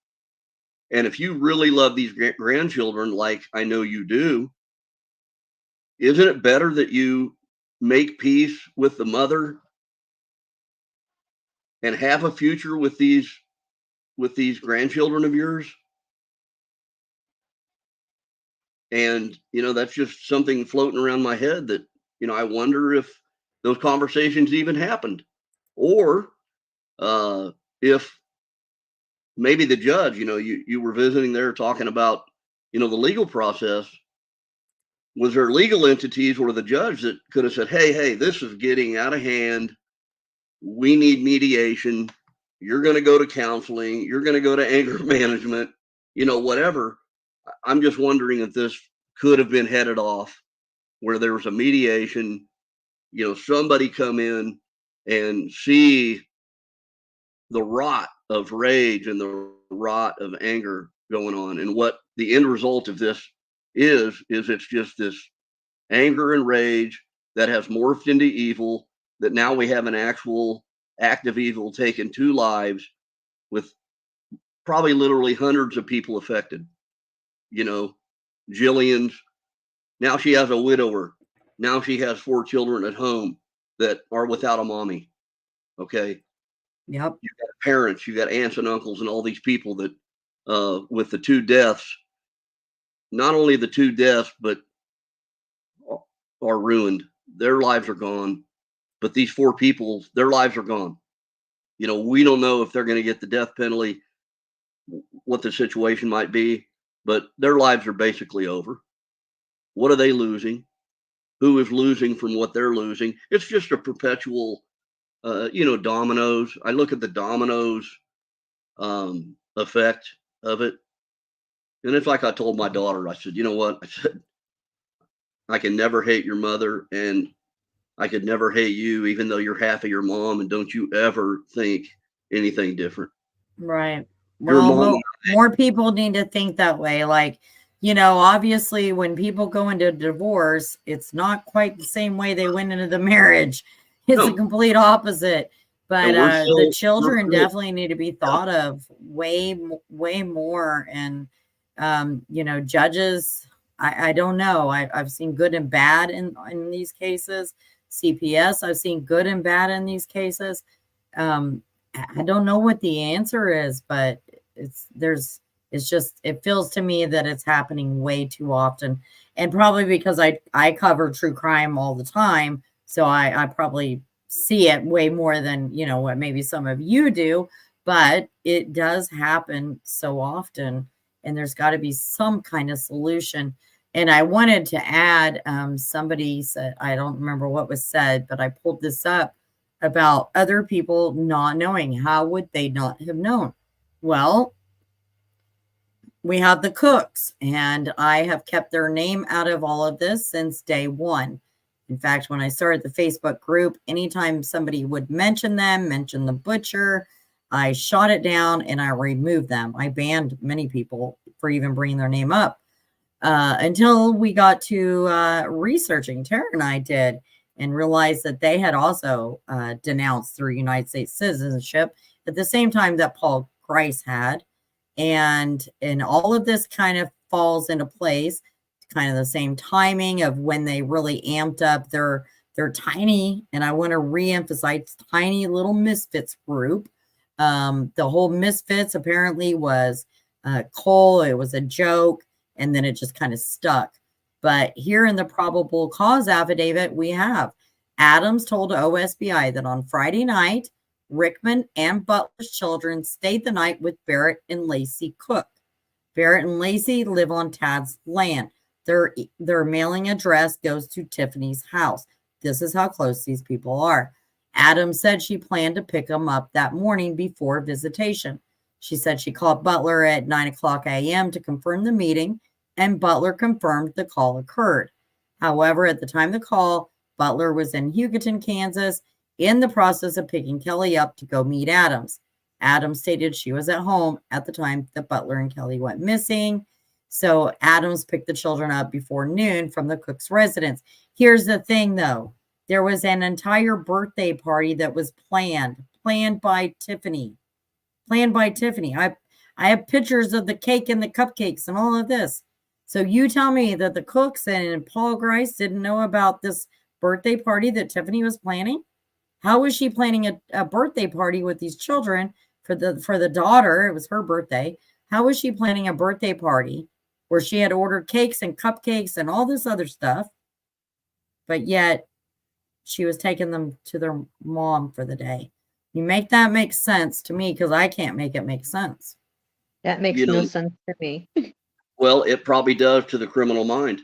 And if you really love these grandchildren, like I know you do, isn't it better that you make peace with the mother and have a future with these grandchildren of yours? And that's just something floating around my head that, I wonder if those conversations even happened. Or if maybe the judge, you were visiting there talking about, the legal process. Was there legal entities or the judge that could have said, hey, this is getting out of hand. We need mediation. You're going to go to counseling. You're going to go to anger management, whatever. I'm just wondering if this could have been headed off where there was a mediation, somebody come in and see the rot of rage and the rot of anger going on. And what the end result of this is it's just this anger and rage that has morphed into evil, that now we have an actual act of evil taking 2 lives with probably literally hundreds of people affected. Jillian's, now she has a widower. Now she has 4 children at home that are without a mommy. Okay. Yep. You got parents, you got aunts and uncles and all these people that, with the 2 deaths, not only the 2 deaths, but are ruined. Their lives are gone. But these 4 people, their lives are gone. We don't know if they're going to get the death penalty, what the situation might be, but their lives are basically over. What are they losing? Who is losing from what they're losing? It's just a perpetual, dominoes. I look at the dominoes effect of it. And it's like I told my daughter, I said, you know what? I said, I can never hate your mother, and I could never hate you, even though you're half of your mom. And don't you ever think anything different. Right. Your Well, mom, more people need to think that way. Like, obviously when people go into divorce, it's not quite the same way they went into the marriage. It's a no, complete opposite. But and the children we're definitely need to be thought of way more. And, judges, I don't know. I've seen good and bad in these cases. CPS, I've seen good and bad in these cases. I don't know what the answer is, but it feels to me that it's happening way too often. And probably because I cover true crime all the time. So I probably see it way more than, what maybe some of you do, but it does happen so often, and there's got to be some kind of solution. And I wanted to add, somebody said, I don't remember what was said, but I pulled this up about other people not knowing. How would they not have known? Well, we have the cooks, and I have kept their name out of all of this since day one. In fact, when I started the Facebook group, anytime somebody would mention the butcher, I shot it down and I removed them. I banned many people for even bringing their name up until we got to researching. Tara and I did, and realized that they had also denounced their United States citizenship at the same time that Paul Grice had. And all of this kind of falls into place, kind of the same timing of when they really amped up their tiny, and I want to reemphasize, tiny little Misfits group. The whole Misfits apparently was Cole. It was a joke, and then it just kind of stuck. But here in the probable cause affidavit, we have Adams told OSBI that on Friday night, Rickman and Butler's children stayed the night with Barrett and Lacey Cook. Barrett and Lacey live on Tad's land. Their mailing address goes to Tiffany's house. This is how close these people are. Adams said she planned to pick them up that morning before visitation. She said she called Butler at 9:00 a.m. to confirm the meeting, and Butler confirmed the call occurred. However, at the time of the call, Butler was in Hugoton, Kansas, in the process of picking Kelley up to go meet Adams. Adams stated she was at home at the time that Butler and Kelley went missing. So Adams picked the children up before noon from the Cook's residence. Here's the thing, though. There was an entire birthday party that was planned by Tiffany. Planned by Tiffany. I have pictures of the cake and the cupcakes and all of this. So you tell me that the Cooks and Paul Grice didn't know about this birthday party that Tiffany was planning? How was she planning a birthday party with these children for the daughter? It was her birthday. How was she planning a birthday party where she had ordered cakes and cupcakes and all this other stuff, but yet she was taking them to their mom for the day? You make that make sense to me, because I can't make it make sense. That makes You no know, sense to me. well, it probably does to the criminal mind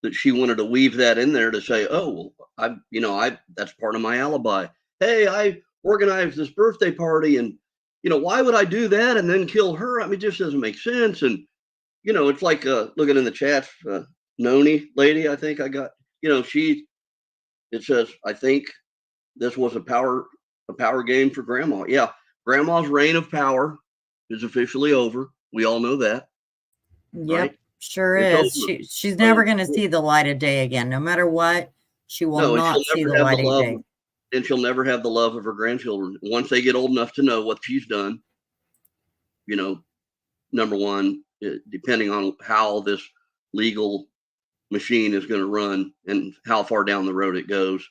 that she wanted to weave that in there to say, oh, that's part of my alibi. Hey, I organized this birthday party, and why would I do that and then kill her? I mean, it just doesn't make sense. And it's like looking in the chat, Noni lady, I think I got, it says, I think this was a power game for grandma. Yeah, grandma's reign of power is officially over. We all know that, Yep, right? sure It's is. over. She's never So, going to see the light of day again. No matter what, she will no, and she'll not see never the have the light of love, day. and she'll never have the love of her grandchildren. Once they get old enough to know what she's done, number one, depending on how this legal machine is going to run and how far down the road it goes,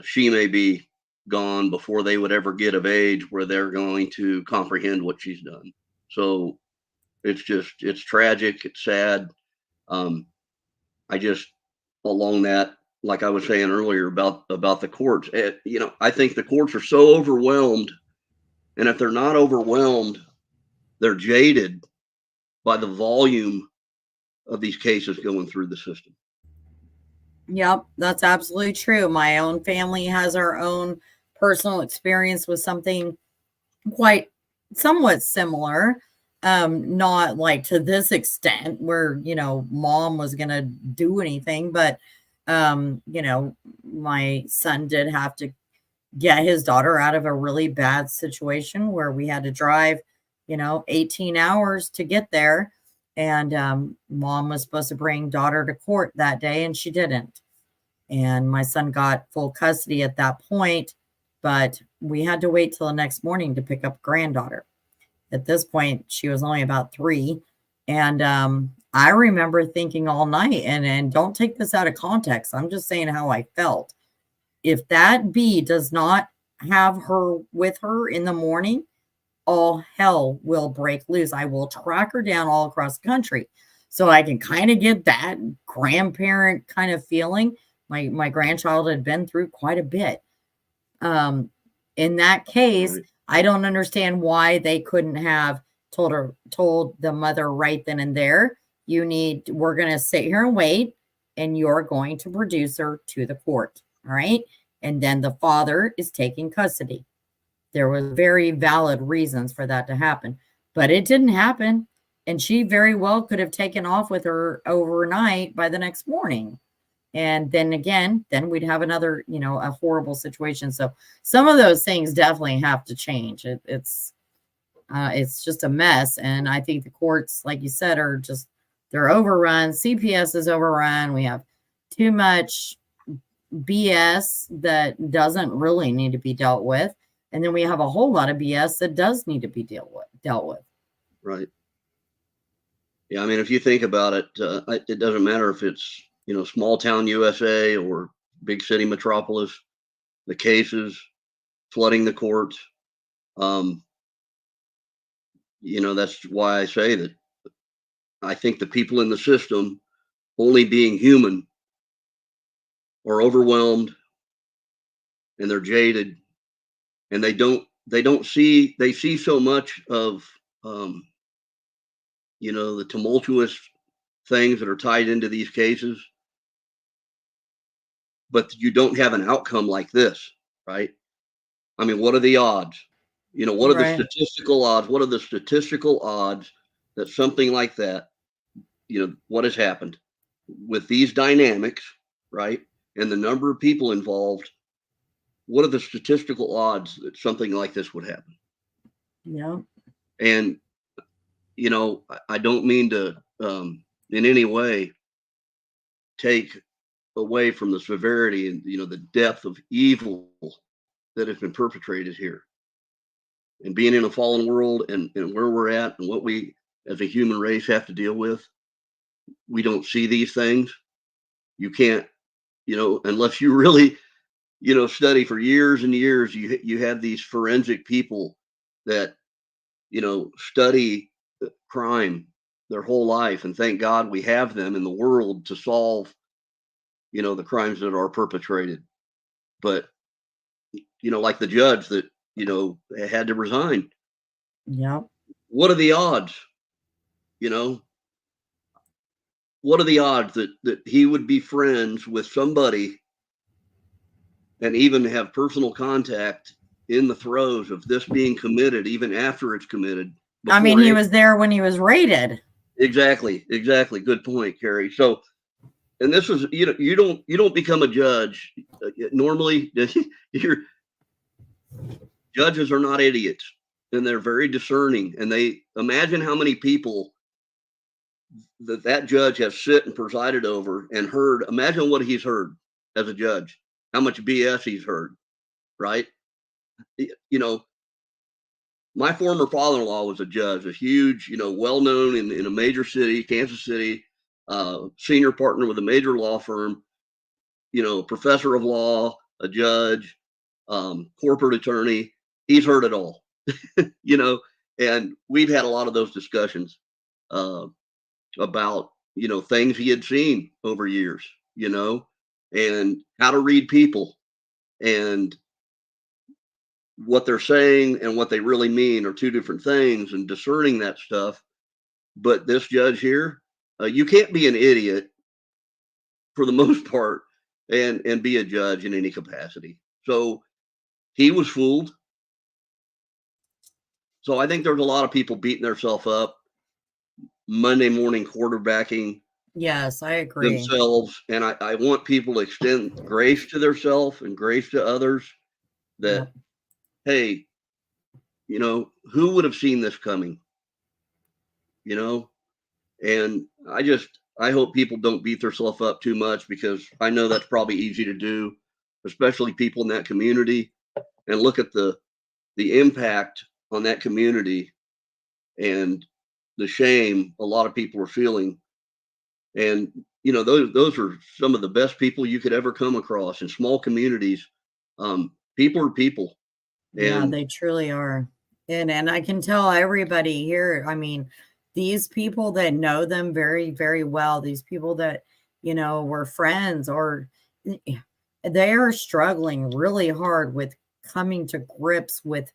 she may be gone before they would ever get of age where they're going to comprehend what she's done. So it's tragic. It's sad. I just, along that, like I was saying earlier about the courts, I think the courts are so overwhelmed, and if they're not overwhelmed, they're jaded by the volume of these cases going through the system. Yep, that's absolutely true. My own family has our own personal experience with something quite somewhat similar. Not like to this extent where, mom was going to do anything, but, my son did have to get his daughter out of a really bad situation where we had to drive, 18 hours to get there. And mom was supposed to bring daughter to court that day, and she didn't. And my son got full custody at that point, but we had to wait till the next morning to pick up granddaughter. At this point, she was only about 3. And I remember thinking all night, and don't take this out of context, I'm just saying how I felt. If that bee does not have her with her in the morning, all hell will break loose. I will track her down all across the country. So I can kind of get that grandparent kind of feeling. My grandchild had been through quite a bit. In that case, Right. I don't understand why they couldn't have told the mother right then and there, we're going to sit here and wait, and you're going to produce her to the court. All right. And then the father is taking custody. There was very valid reasons for that to happen, but it didn't happen. And she very well could have taken off with her overnight by the next morning. And then again, then we'd have another, a horrible situation. So some of those things definitely have to change. It's just a mess. And I think the courts, like you said, they're overrun. CPS is overrun. We have too much BS that doesn't really need to be dealt with. And then we have a whole lot of BS that does need to be dealt with. Right. Yeah. I mean, if you think about it, it doesn't matter if it's, small town USA or big city metropolis, the cases flooding the courts. That's why I say that I think the people in the system, only being human, are overwhelmed, and they're jaded, and they see so much of, the tumultuous things that are tied into these cases, but you don't have an outcome like this, right? I mean, what are the odds? What are the Right. statistical odds? What are the statistical odds that something like that, what has happened with these dynamics, right? And the number of people involved, what are the statistical odds that something like this would happen? Yeah. And, I don't mean to, in any way, take away from the severity and, the depth of evil that has been perpetrated here. And being in a fallen world and where we're at and what we as a human race have to deal with, we don't see these things. You can't, unless you really, study for years and years, you have these forensic people that, study crime their whole life. And thank God we have them in the world to solve, the crimes that are perpetrated. But like the judge that, had to resign. Yep. What are the odds? What are the odds that he would be friends with somebody and even have personal contact in the throes of this being committed, even after it's committed? I mean, he was there when he was raided. Exactly. Good point, Carrie. So, and this is, you don't become a judge. Normally, judges are not idiots, and they're very discerning, and they imagine how many people that judge has sit and presided over and heard. Imagine what he's heard as a judge, how much BS he's heard, right? My former father-in-law was a judge, a huge, well-known in a major city, Kansas City, senior partner with a major law firm, professor of law, a judge, corporate attorney. He's heard it all, and we've had a lot of those discussions about, things he had seen over years, and how to read people, and what they're saying and what they really mean are two different things, and discerning that stuff. But this judge here, you can't be an idiot for the most part and be a judge in any capacity. So he was fooled. So I think there's a lot of people beating themselves up, Monday morning quarterbacking Yes, I agree. themselves. And I want people to extend grace to themselves and grace to others that, hey, who would have seen this coming? And I hope people don't beat themselves up too much, because I know that's probably easy to do, especially people in that community, and look at the impact on that community and the shame a lot of people are feeling. And, those are some of the best people you could ever come across in small communities. People are people. Yeah, And they truly are. And I can tell everybody here, I mean, these people that know them very, very well, these people that, were friends, or they are struggling really hard with coming to grips with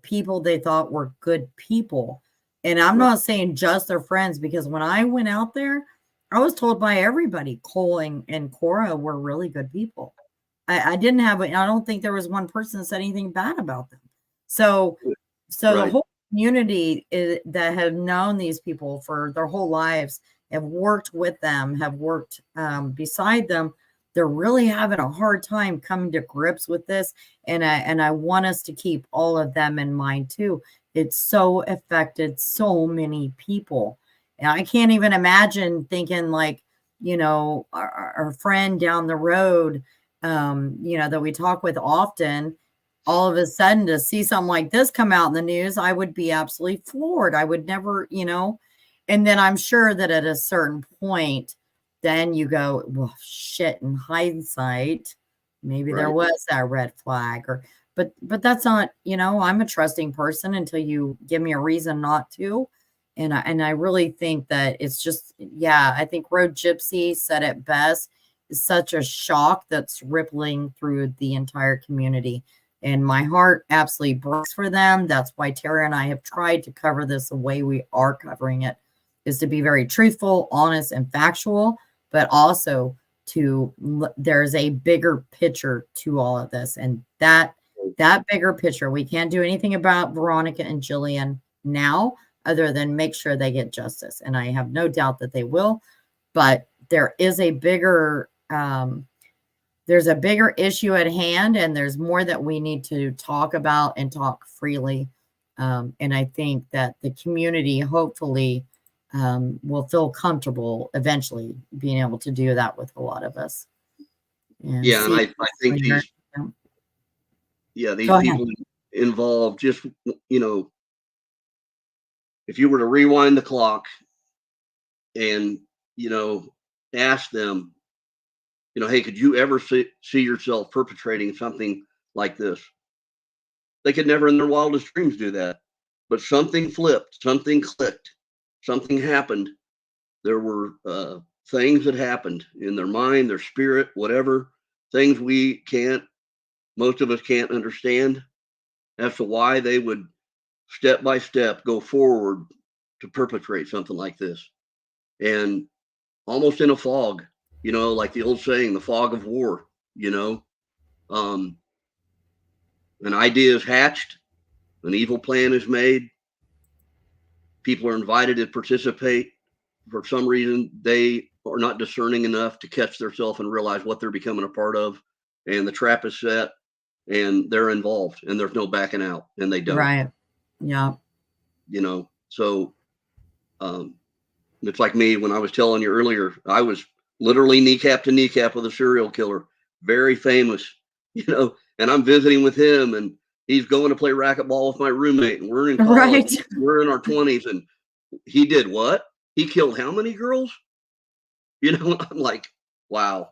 people they thought were good people. And I'm not saying just their friends, because when I went out there, I was told by everybody Cole and Cora were really good people. I don't think there was one person that said anything bad about them. So the whole community that have known these people for their whole lives, have worked with them, have worked beside them, they're really having a hard time coming to grips with this. And I want us to keep all of them in mind too. It's so affected so many people. And I can't even imagine thinking like, our friend down the road, that we talk with often, all of a sudden to see something like this come out in the news, I would be absolutely floored. I would never, and then I'm sure that at a certain point, then you go, well, shit, in hindsight, maybe there was that red flag, but that's not, I'm a trusting person until you give me a reason not to. And I really think that it's just, I think Road Gypsy said it best. It's such a shock that's rippling through the entire community. And my heart absolutely breaks for them. That's why Tara and I have tried to cover this the way we are covering it, is to be very truthful, honest, and factual, but also there's a bigger picture to all of this. And that bigger picture, we can't do anything about Veronica and Jilian now other than make sure they get justice. And I have no doubt that they will, but there is a bigger issue at hand, and there's more that we need to talk about and talk freely. And I think that the community hopefully will feel comfortable eventually being able to do that with a lot of us. And I think these people involved, just, if you were to rewind the clock and, ask them, hey, could you ever see yourself perpetrating something like this? They could never in their wildest dreams do that. But something flipped, something clicked, something happened. There were things that happened in their mind, their spirit, whatever, things we can't most of us can't understand as to why they would step by step go forward to perpetrate something like this. And almost in a fog, you know, like the old saying, the fog of war, you know. An idea is hatched, an evil plan is made, people are invited to participate. For some reason, they are not discerning enough to catch themselves and realize what they're becoming a part of. And the trap is set and they're involved and there's no backing out, and they don't. Right. Yeah. You know, so it's like me when I was telling you earlier, I was literally kneecap to kneecap with a serial killer, very famous, you know, and I'm visiting with him and he's going to play racquetball with my roommate and we're in college, Right. we're in our 20s, and he did what? He killed how many girls? You know, I'm like, wow.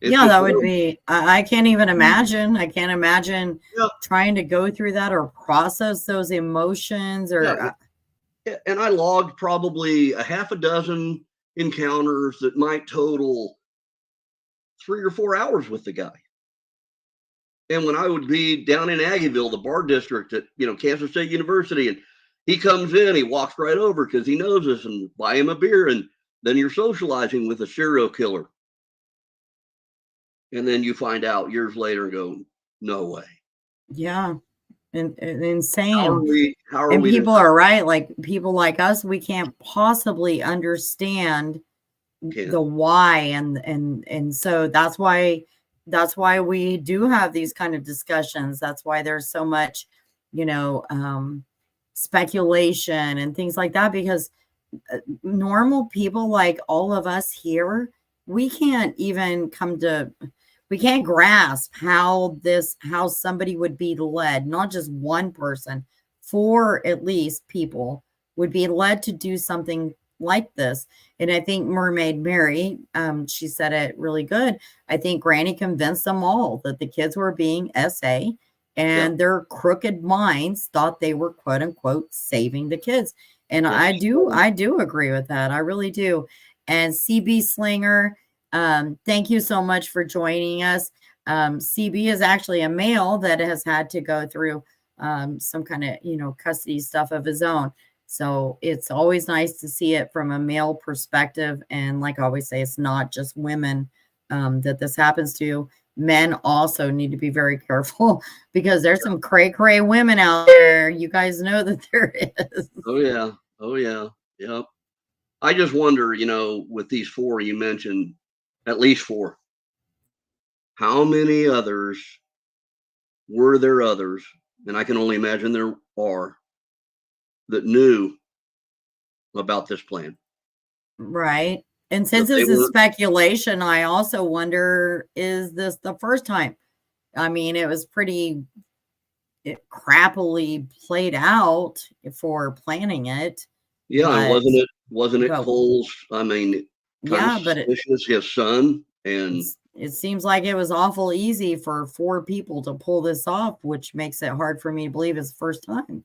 It's Yeah, just that would horrible. be, I can't even imagine. I can't imagine Yeah. trying to go through that or process those emotions or, Yeah. Yeah, and I logged probably a half a dozen encounters that might total 3 or 4 hours with the guy. And when I would be down in Aggieville, the bar district at, you know, Kansas State University, and he comes in, he walks right over because he knows us and buy him a beer. And then you're socializing with a serial killer. And then you find out years later and go, no way. yeah, and How are insane. we, how are And we people are right. Like people like us, we can't possibly understand the why. And so that's why we do have these kind of discussions. That's why there's so much, you know, speculation and things like that, because normal people like all of us here, we can't even we can't grasp how somebody would be led, not just one person, 4 at least people would be led to do something like this. And I think Mermaid Mary, she said it really good. I think Granny convinced them all that the kids were being SA and their crooked minds thought they were quote unquote saving the kids. And I do agree with that. I really do. And CB Slinger, thank you so much for joining us. CB is actually a male that has had to go through some kind of, you know, custody stuff of his own. So it's always nice to see it from a male perspective. And like I always say, it's not just women that this happens to. Men also need to be very careful because there's some cray women out there. You guys know that there is. Oh yeah. Oh yeah. Yep. I just wonder, you know, with these 4 you mentioned, at least 4, how many others were there others, and I can only imagine there are, that knew about this plan? Right. And since That they this is were, speculation, I also wonder, is this the first time? I mean, it was pretty crappily played out for planning it. yeah, and But wasn't it Cole's, I mean, kind yeah, of but suspicious, his son, and it seems like it was awful easy for 4 people to pull this off, which makes it hard for me to believe it's the first time.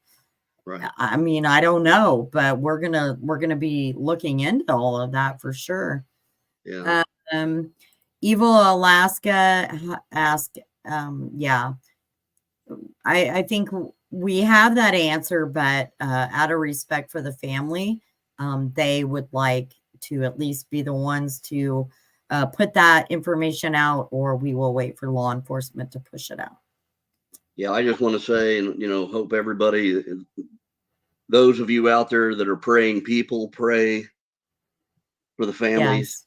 right. I mean, I don't know, but we're gonna be looking into all of that for sure. Yeah. Evil Alaska asked, yeah, I think we have that answer, but out of respect for the family, they would like to at least be the ones to put that information out, or we will wait for law enforcement to push it out. Yeah, I just want to say, and you know, hope everybody, those of you out there that are praying people, pray for the families,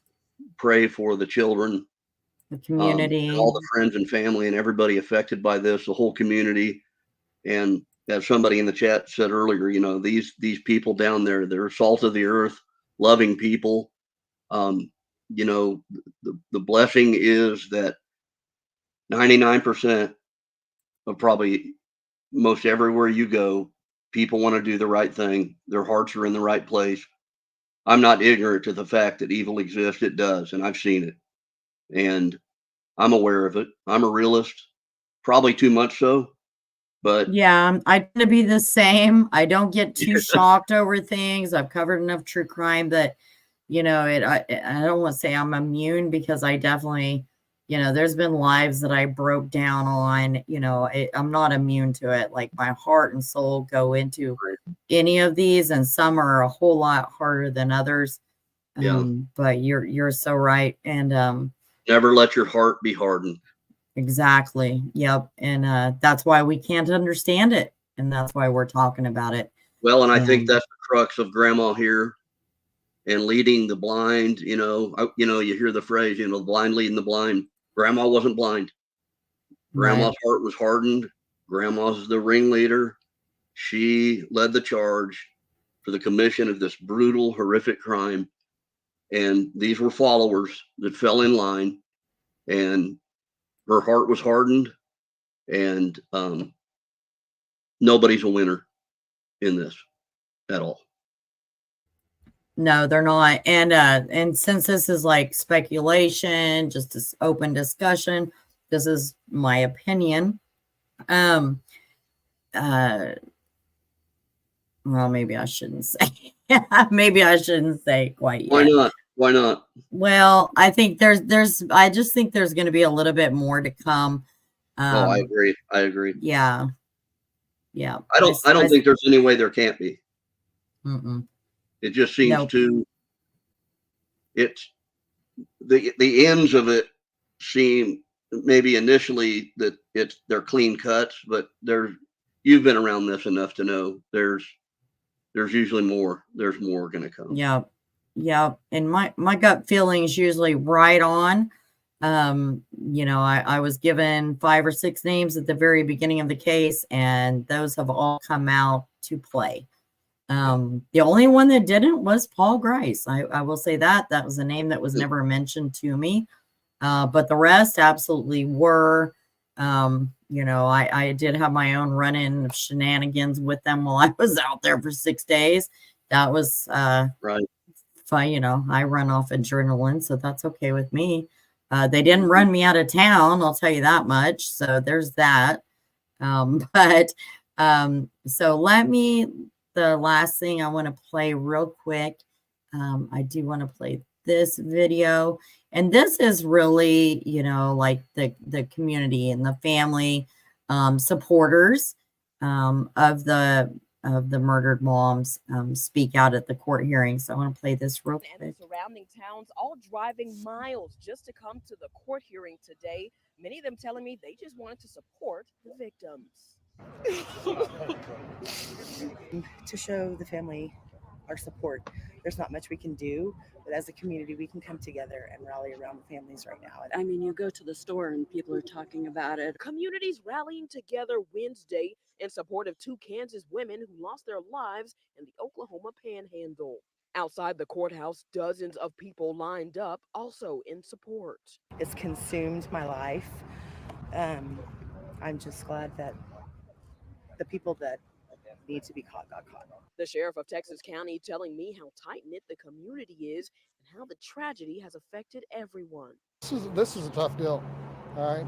pray for the children, the community, and all the friends and family and everybody affected by this, the whole community. And as somebody in the chat said earlier, you know, these people down there, they're salt of the earth, loving people. You know, the blessing is that 99% of probably most everywhere you go, people want to do the right thing. Their hearts are in the right place. I'm not ignorant to the fact that evil exists. It does, and I've seen it. And I'm aware of it. I'm a realist, probably too much so. But yeah, I tend to be the same. I don't get too shocked over things. I've covered enough true crime that, you know, I don't want to say I'm immune, because I definitely, you know, there's been lives that I broke down on, you know, I'm not immune to it. Like my heart and soul go into any of these, and some are a whole lot harder than others. Yeah. But you're so right. And never let your heart be hardened. Exactly. Yep. And that's why we can't understand it. And that's why we're talking about it. Well, and I think that's the crux of grandma here and leading the blind. You know, you hear the phrase, you know, blind leading the blind. Grandma wasn't blind. Grandma's heart was hardened. Grandma's the ringleader. She led the charge for the commission of this brutal, horrific crime. And these were followers that fell in line, and her heart was hardened, and nobody's a winner in this at all. No, they're not. And since this is like speculation, just this open discussion, this is my opinion. Well, maybe I shouldn't say. Maybe I shouldn't say quite yet. Why not? Why not? Well, I think I just think there's going to be a little bit more to come. I agree. I agree. Yeah. Yeah. I don't think there's any way there can't be. Mm-mm. It just seems it's the ends of it seem maybe initially that they're clean cuts, but you've been around this enough to know there's usually more. There's more going to come. Yeah. Yeah. And my gut feeling is usually right on. You know, I was given 5 or 6 names at the very beginning of the case, and those have all come out to play. The only one that didn't was Paul Grice. I will say that was a name that was never mentioned to me. But the rest absolutely were. You know, I did have my own run-in of shenanigans with them while I was out there for 6 days. That was right. Fine. You know, I run off adrenaline, so that's okay with me. They didn't run me out of town, I'll tell you that much. So there's that. So the last thing I want to play real quick. I do want to play this video. And this is really, you know, like the community and the family supporters of the murdered moms speak out at the court hearing. So I want to play this real quick. And the surrounding towns all driving miles just to come to the court hearing today. Many of them telling me they just wanted to support the victims. To show the family our support. There's not much we can do, but as a community, we can come together and rally around the families right now. I mean, you go to the store and people are talking about it. Communities rallying together Wednesday in support of 2 Kansas women who lost their lives in the Oklahoma Panhandle. Outside the courthouse, dozens of people lined up, also in support. It's consumed my life. I'm just glad that the people that need to be caught got caught. The sheriff of Texas County telling me how tight-knit the community is and how the tragedy has affected everyone. This is a tough deal, all right?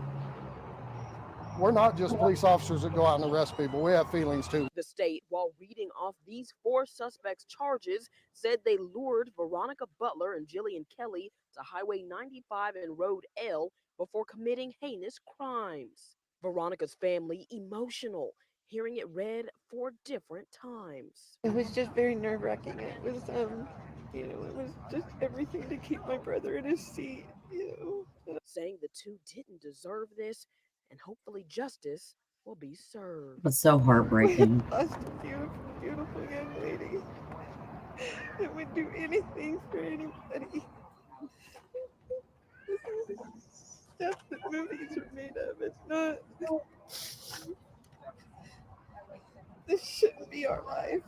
We're not just police officers that go out and arrest people. We have feelings too. The state, while reading off these 4 suspects' charges, said they lured Veronica Butler and Jilian Kelley to Highway 95 and Road L before committing heinous crimes. Veronica's family emotional, hearing it read 4 different times. It was just very nerve-wracking. It was, you know, it was just everything to keep my brother in his seat, you know. Saying the 2 didn't deserve this, and hopefully justice will be served. It's so heartbreaking. We lost a beautiful, beautiful young lady that would do anything for anybody. Stuff that movies are made of. It's not. This shouldn't be our life.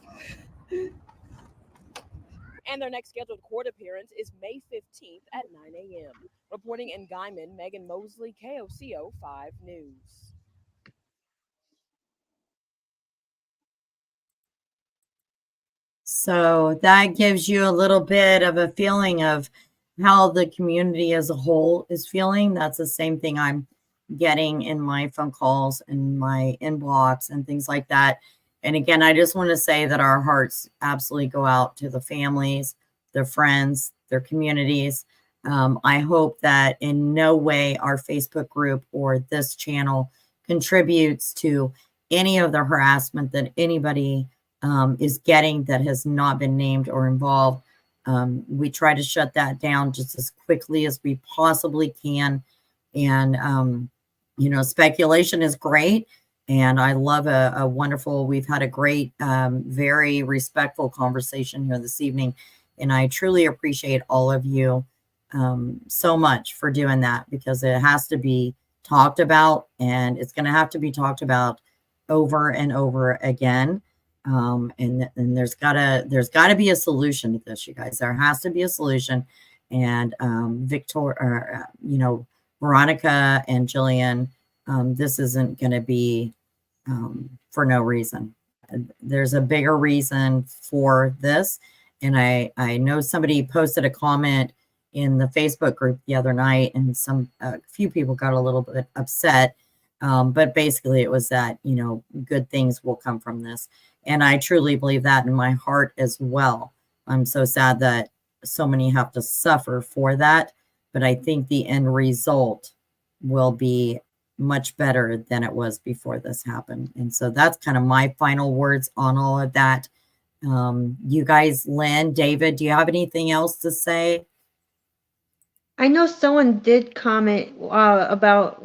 And their next scheduled court appearance is May 15th at 9 a.m. Reporting in Guyman, Megan Mosley, KOCO 5 News. So that gives you a little bit of a feeling of how the community as a whole is feeling. That's the same thing I'm getting in my phone calls and my inbox and things like that. And again, I just want to say that our hearts absolutely go out to the families, their friends, their communities. I hope that in no way our Facebook group or this channel contributes to any of the harassment that anybody is getting that has not been named or involved. We try to shut that down just as quickly as we possibly can. And, you know, speculation is great. And I love a wonderful, we've had a great, very respectful conversation here this evening. And I truly appreciate all of you so much for doing that, because it has to be talked about, and it's going to have to be talked about over and over again. And there's gotta be a solution to this, you guys. There has to be a solution. And you know, Veronica and Jilian, this isn't going to be for no reason. There's a bigger reason for this. And I know somebody posted a comment in the Facebook group the other night, and a few people got a little bit upset. But basically it was that, you know, good things will come from this. And I truly believe that in my heart as well. I'm so sad that so many have to suffer for that, but I think the end result will be much better than it was before this happened. And so that's kind of my final words on all of that. You guys, Lynn, David, do you have anything else to say? I know someone did comment about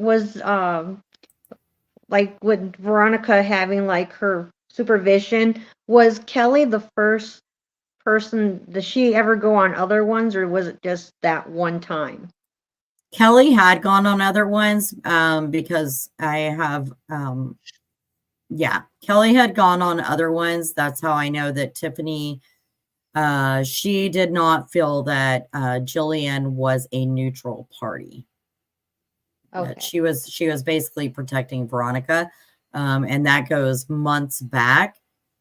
like with Veronica having like her supervision. Was Kelley the first person? Does she ever go on other ones, or was it just that one time? Kelley had gone on other ones because I have, yeah, Kelley had gone on other ones. That's how I know that Tiffany, she did not feel that Jilian was a neutral party. Okay. She was basically protecting Veronica, and that goes months back.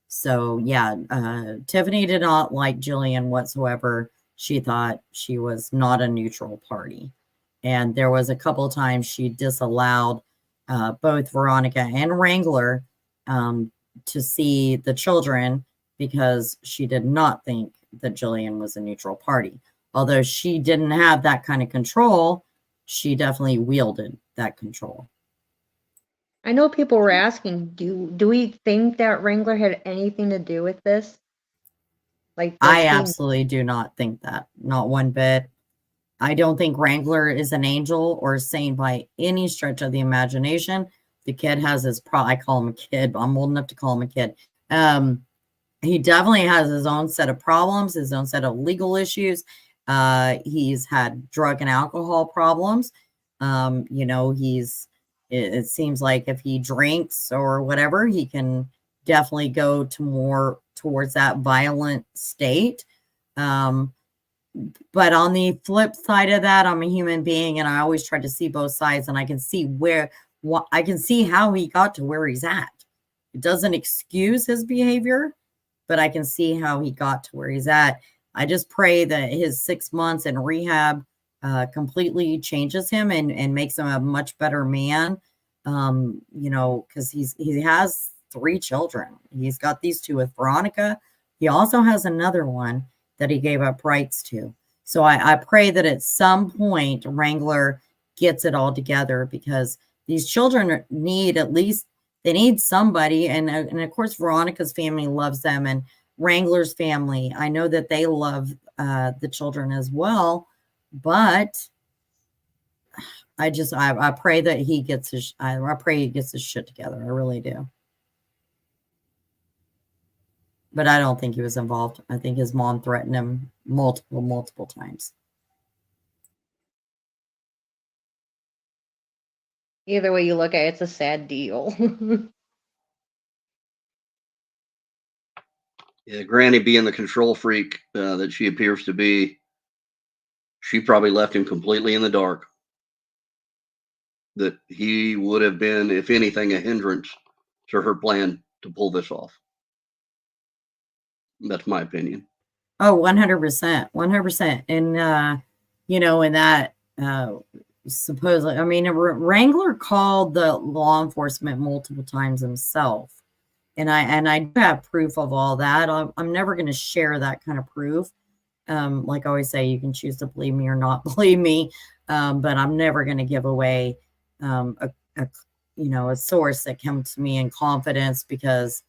So yeah, Tiffany did not like Jilian whatsoever. She thought she was not a neutral party. And there was a couple of times she disallowed both Veronica and Wrangler to see the children because she did not think that Jilian was a neutral party. Although she didn't have that kind of control, she definitely wielded that control. I know people were asking, do we think that Wrangler had anything to do with this? Like, I absolutely do not think that, not one bit. I don't think Wrangler is an angel or a saint by any stretch of the imagination. The kid has his I call him a kid, but I'm old enough to call him a kid. He definitely has his own set of problems, his own set of legal issues. He's had drug and alcohol problems. You know, it seems like if he drinks or whatever, he can definitely go to more towards that violent state. But on the flip side of that, I'm a human being, and I always try to see both sides, and I can see I can see how he got to where he's at. It doesn't excuse his behavior, but I can see how he got to where he's at. I just pray that his 6 months in rehab completely changes him and makes him a much better man. You know, because he has 3 children. He's got these 2 with Veronica. He also has another one that he gave up rights to. So I pray that at some point Wrangler gets it all together, because these children need they need somebody. And of course, Veronica's family loves them, and Wrangler's family, I know that they love the children as well. But I pray that he gets I pray he gets his shit together. I really do. But I don't think he was involved. I think his mom threatened him multiple times. Either way you look at it, it's a sad deal. Yeah, Granny being the control freak that she appears to be, she probably left him completely in the dark. That he would have been, if anything, a hindrance to her plan to pull this off. That's my opinion. Oh, 100%, 100%. And, you know, in that, supposedly, I mean, Wrangler called the law enforcement multiple times himself. And I do have proof of all that. I'm never going to share that kind of proof. like I always say, you can choose to believe me or not believe me, but I'm never going to give away a source that comes to me in confidence because,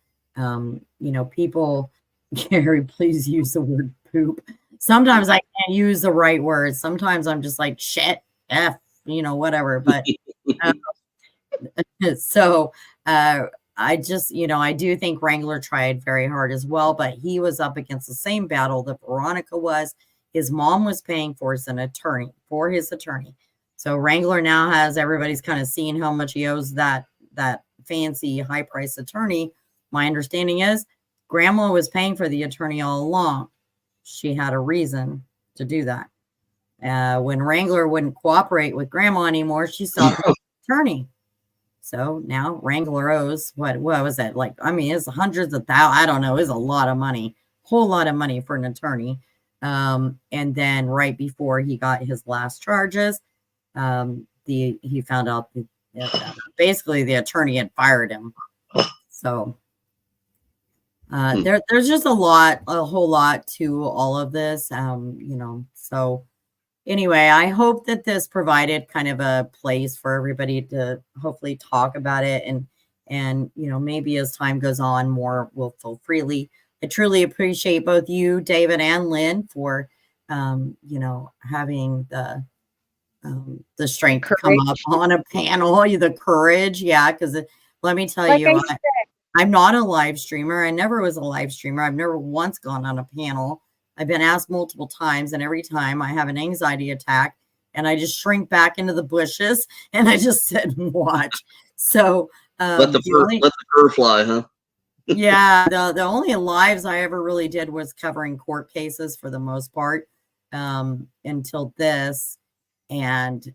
people, Gary, please use the word poop. Sometimes I can't use the right words. Sometimes I'm just like, shit, F, whatever. But so I just, I do think Wrangler tried very hard as well, but he was up against the same battle that Veronica was. His mom was paying for his attorney. So Wrangler now has everybody's kind of seeing how much he owes that fancy high price attorney. My understanding is grandma was paying for the attorney all along. She had a reason to do that. When Wrangler wouldn't cooperate with grandma anymore, she stopped the attorney. So now Wrangler owes what was that? Like, I mean, it's hundreds of thousands. I don't know. It's a lot of money, whole lot of money for an attorney. And then right before he got his last charges, he found out that basically the attorney had fired him. So there's just a whole lot to all of this, so anyway, I hope that this provided kind of a place for everybody to hopefully talk about it. And maybe as time goes on, more will flow freely. I truly appreciate both you, David and Lynn, for, having the strength to come up on a panel, the courage. Yeah. Because let me tell you, I'm not a live streamer. I never was a live streamer. I've never once gone on a panel. I've been asked multiple times, and every time I have an anxiety attack and I just shrink back into the bushes and I just sit and watch. So let the fur fly, huh? Yeah, the only lives I ever really did was covering court cases for the most part, until this. And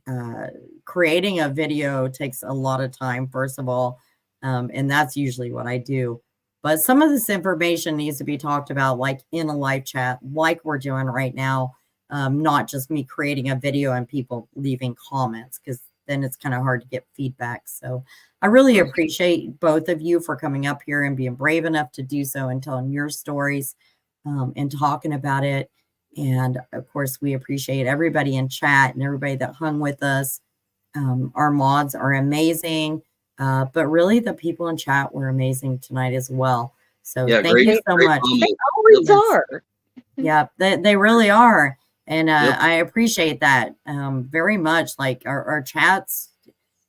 creating a video takes a lot of time, first of all, and that's usually what I do. But some of this information needs to be talked about, like in a live chat, like we're doing right now, not just me creating a video and people leaving comments, because then it's kind of hard to get feedback. So I really appreciate both of you for coming up here and being brave enough to do so and telling your stories and talking about it. And of course, we appreciate everybody in chat and everybody that hung with us. Our mods are amazing. But really, the people in chat were amazing tonight as well. So thank you so much. They always are. Yeah, they really are. And I appreciate that very much. Like our chats,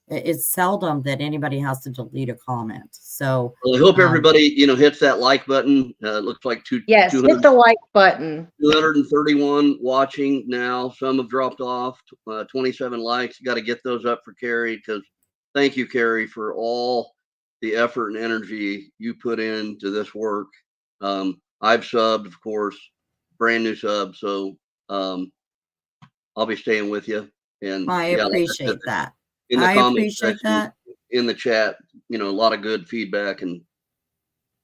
it's seldom that anybody has to delete a comment. So well, I hope everybody, hits that like button. It looks like hit the like button. 231 watching now. Some have dropped off. 27 likes. You got to get those up for Carrie, because thank you, Carrie, for all the effort and energy you put into this work. I've subbed, of course, brand new sub. So I'll be staying with you. And I appreciate that. In the I comments appreciate section, that. in the chat, a lot of good feedback, and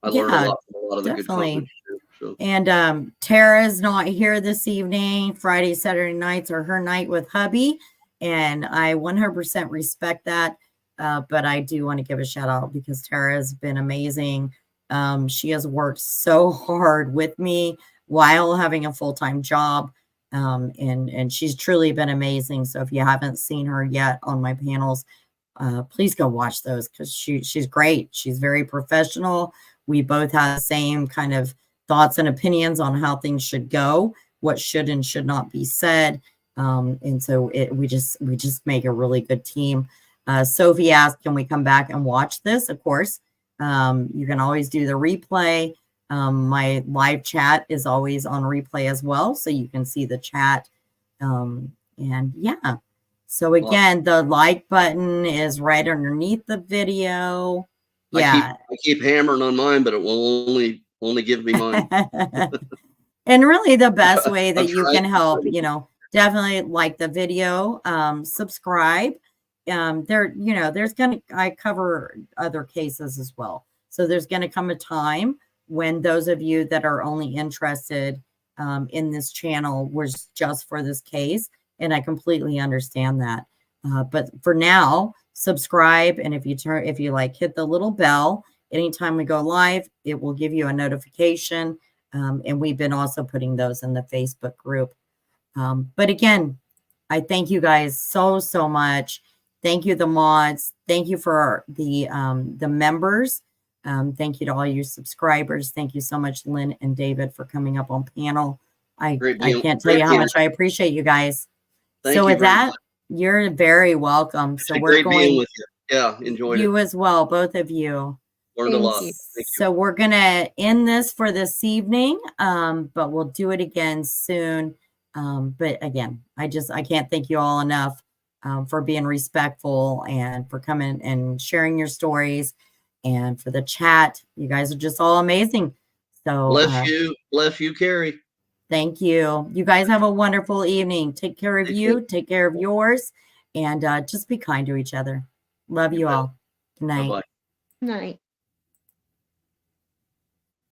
I learned a lot from a lot of the good comments too, so. And Tara's not here this evening. Friday, Saturday nights are her night with hubby, and I 100% respect that. But I do want to give a shout out because Tara has been amazing. She has worked so hard with me while having a full-time job. And she's truly been amazing. So if you haven't seen her yet on my panels, please go watch those, because she's great. She's very professional. We both have the same kind of thoughts and opinions on how things should go, what should and should not be said. And so we just make a really good team. Sophie asked, can we come back and watch this? Of course. You can always do the replay. My live chat is always on replay as well, so you can see the chat. And yeah, so again, the like button is right underneath the video. Yeah, I keep hammering on mine, but it will only give me mine. And really, the best way that you can help, definitely like the video, subscribe. I cover other cases as well, so there's going to come a time when those of you that are only interested in this channel was just for this case, and I completely understand that. But for now, subscribe, and if you hit the little bell, anytime we go live, it will give you a notification. And we've been also putting those in the Facebook group. But again, I thank you guys so much. Thank you, the mods. Thank you for the members. Thank you to all your subscribers. Thank you so much, Lynn and David, for coming up on panel. I can't tell you how much I appreciate you guys. So with that, you're very welcome. So we're going being with you. Yeah, enjoyed it. You as well, both of you. Learned a lot. Thank you. So we're gonna end this for this evening, but we'll do it again soon. But again, I can't thank you all enough for being respectful and for coming and sharing your stories, and for the chat. You guys are just all amazing. So bless you, Carrie. Thank you. You guys have a wonderful evening. Take care of you. Take care of yours, and just be kind to each other. Love you all. Good night. Bye-bye. Night.